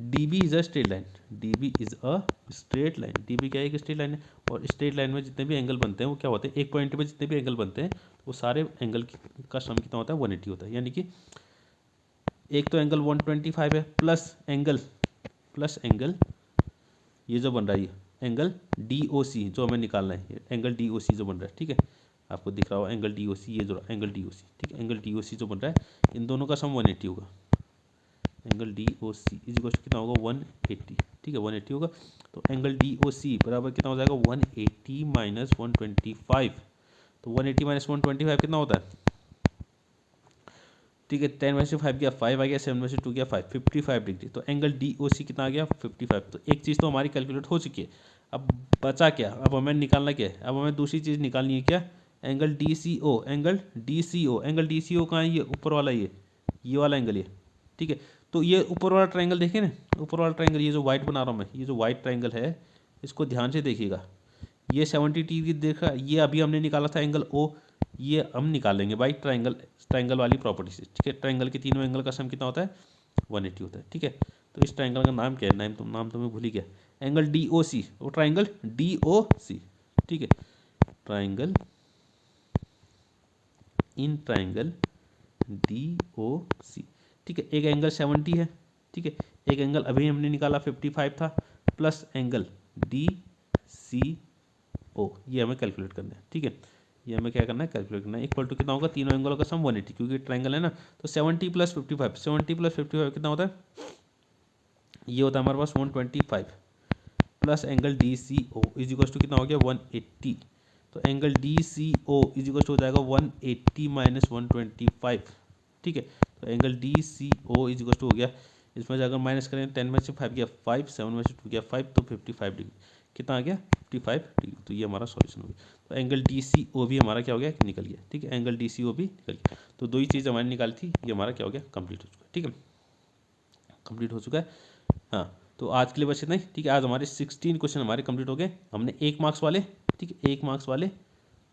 Speaker 1: D B is a straight line, D B is a straight line, D B क्या है, एक स्ट्रेट लाइन है, और स्ट्रेट लाइन में जितने भी एंगल बनते हैं वो क्या होते हैं, एक पॉइंट पे जितने भी एंगल बनते हैं वो सारे एंगल का सम कितना होता है, 180 होता है। यानी कि एक तो एंगल 125 है, प्लस एंगल ये जो बन रहा है, ये एंगल डी ओ सी जो हमें निकालना है, एंगल डी ओ सी जो बन रहा है, ठीक है, आपको दिख रहा होगा एंगल डी ओ सी, ये जो एंगल डी ओ सी, ठीक है, एंगल डी ओ सी जो बन रहा है, इन दोनों का सम 180 होगा। Angle D O C is equal to कितना होगा, 180, ठीक है, 180 होगा। तो एंगल डी ओ सी बराबर कितना हो जाएगा, 180 माइनस 125, तो 180 माइनस 125 कितना होता है, ठीक है, 10 में से 5 गया 5 आ गया, 7 में से 2 गया 5, 55 डिग्री। तो एंगल डी ओ सी कितना आ गया, 55। तो एक चीज़ तो हमारी कैलकुलेट हो चुकी है, अब बचा क्या, अब हमें निकालना क्या है, अब हमें दूसरी चीज़ निकालनी है क्या, एंगल डी सी ओ, एंगल डी सी ओ, एंगल डी सी ओ कहाँ है, ये ऊपर वाला, ये वाला एंगल, ये, ठीक है। तो ये ऊपर वाला ट्रायंगल देखें ना, ऊपर वाला ट्रायंगल, ये जो वाइट बना रहा हूँ मैं, ये जो वाइट ट्रायंगल है, इसको ध्यान से देखिएगा, ये 70 डिग्री देखा, ये अभी हमने निकाला था एंगल ओ, ये हम निकाल लेंगे भाई ट्रायंगल वाली प्रॉपर्टी से, ठीक है। ट्रायंगल के तीनों एंगल का सम कितना होता है, 180 होता है, ठीक है। तो इस ट्रायंगल का नाम क्या है, नाम तो मैं भूल ही गया, एंगल डी ओ सी, वो ट्रायंगल डी ओ सी, ठीक है, triangle in triangle D O C, ठीक है। एक एंगल 70 है, ठीक है, एक एंगल अभी हमने निकाला 55 था, प्लस एंगल डी सी ओ, ये हमें कैलकुलेट करना है, ठीक है, ये हमें क्या करना है, कैलकुलेट करना है। इक्वल टू कितना होगा, तीनों एंगलों का सम 180, क्योंकि ट्रायंगल है ना, तो 70 प्लस 55, 70 प्लस 55 कितना होता है, ये होता है हमारे पास 125, plus angle D C O is equal to कितना हो गया, 180। तो angle D C O is equal to हो जाएगा 180 माइनस 125, ठीक है। तो angle D C O is equal to हो गया, इसमें से अगर माइनस करें 10 में से 5 गया 5, 7 में से 2 गया 5, तो 55 डिग्री कितना आ गया, 55 डिग्री। तो ये हमारा सॉल्यूशन हो गया। तो एंगल डी सी ओ भी हमारा क्या हो गया, निकल गया, ठीक है, एंगल डी सी ओ भी निकल गया। तो दो ही चीज़ हमारी निकाली थी, ये हमारा क्या हो गया, कंप्लीट हो चुका है, ठीक है, कंप्लीट हो चुका है। हाँ, तो आज के लिए बस इतना ही, ठीक है। आज हमारे 16 क्वेश्चन हमारे कंप्लीट हो गए। हमने 1 मार्क्स वाले, ठीक है, 1 मार्क्स वाले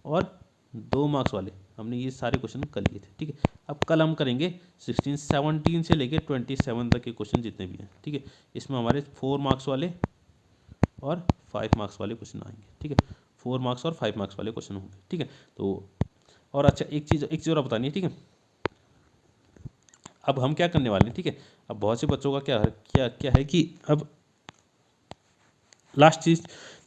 Speaker 1: और 2 मार्क्स वाले हमने ये सारे क्वेश्चन कर लिए थे, ठीक है। अब कल हम करेंगे 16, 17 से लेकर 27 तक के क्वेश्चन जितने भी हैं, ठीक है। इसमें हमारे 4 मार्क्स वाले और 5 मार्क्स वाले क्वेश्चन आएंगे, ठीक है, 4 मार्क्स और 5 मार्क्स वाले क्वेश्चन होंगे, ठीक है। तो और अच्छा, एक चीज़ और बतानी है, ठीक है। अब हम क्या करने वाले हैं, ठीक है। अब बहुत से बच्चों का क्या है कि अब लास्ट चीज़,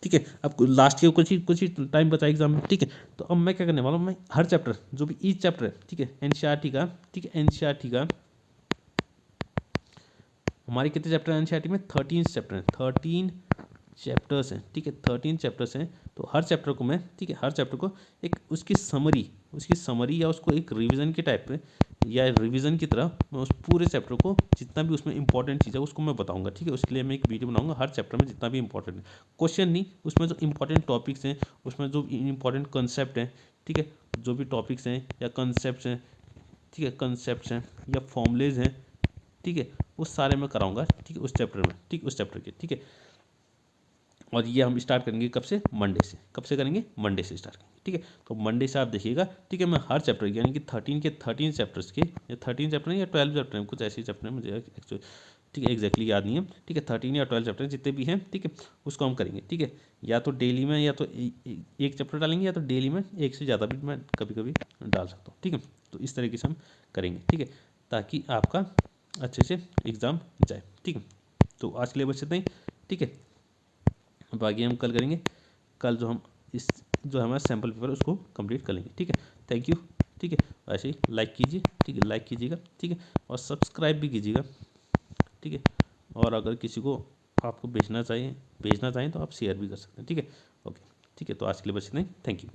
Speaker 1: ठीक है, अब लास्ट के कुछ ही टाइम बचा एग्जाम में, ठीक है। तो अब मैं क्या करने वाला हूँ, मैं हर चैप्टर जो भी ईच चैप्टर है, ठीक है, एनसीईआरटी का, ठीक है, एनसीईआरटी का हमारे कितने चैप्टर हैं एनसीईआरटी में, 13 चैप्टर हैं, 13 चैप्टर्स हैं, ठीक है, 13 चैप्टर्स हैं। तो हर चैप्टर को मैं, ठीक है, हर चैप्टर को एक उसकी समरी या उसको एक रिवीजन के टाइप पे या रिवीजन की तरह मैं उस पूरे चैप्टर को जितना भी उसमें इंपॉर्टेंट चीज़ है उसको मैं बताऊंगा, ठीक है। उसके लिए मैं एक वीडियो बनाऊंगा हर चैप्टर में जितना भी इंपॉर्टेंट है, क्वेश्चन नहीं, उसमें जो इंपॉर्टेंट टॉपिक्स हैं, उसमें जो इंपॉर्टेंट कंसेप्ट हैं, ठीक है, जो भी टॉपिक्स हैं या कंसेप्ट हैं, ठीक है, कंसेप्ट हैं या फॉर्मूलेज हैं, ठीक है, वो सारे मैं कराऊंगा, ठीक है, उस चैप्टर में, ठीक, उस चैप्टर के, ठीक है। और ये हम स्टार्ट करेंगे कब से, मंडे से। कब से करेंगे, मंडे से स्टार्ट करेंगे, ठीक है। तो मंडे से आप देखिएगा, ठीक है। मैं हर चैप्टर यानी कि 13 चैप्टर्स के, या 13 चैप्टर या 12 चैप्टर हैं, कुछ ऐसे चैप्टर हैं मुझे एक्चुअली, ठीक है, एग्जैक्टली याद नहीं है, ठीक है। 13 या 12 चैप्टर जितने भी हैं, ठीक है, उसको हम करेंगे, ठीक है। या तो डेली में, या तो एक चैप्टर डालेंगे, या तो डेली में एक से ज़्यादा भी मैं कभी कभी डाल सकता हूँ, ठीक है। तो इस तरीके से हम करेंगे, ठीक है, ताकि आपका अच्छे से एग्ज़ाम जाए, ठीक है। तो आज के लिए बस इतना ही, ठीक है। बाकी हम कल करेंगे, कल जो हमारा सैम्पल पेपर उसको कंप्लीट कर लेंगे, ठीक है। थैंक यू, ठीक है। ऐसे ही लाइक कीजिए, ठीक है, लाइक कीजिएगा, ठीक है, और सब्सक्राइब भी कीजिएगा, ठीक है। और अगर किसी को आपको भेजना चाहें तो आप शेयर भी कर सकते हैं, ठीक है। ओके, ठीक है। तो आज के लिए बस इतना ही, थैंक यू।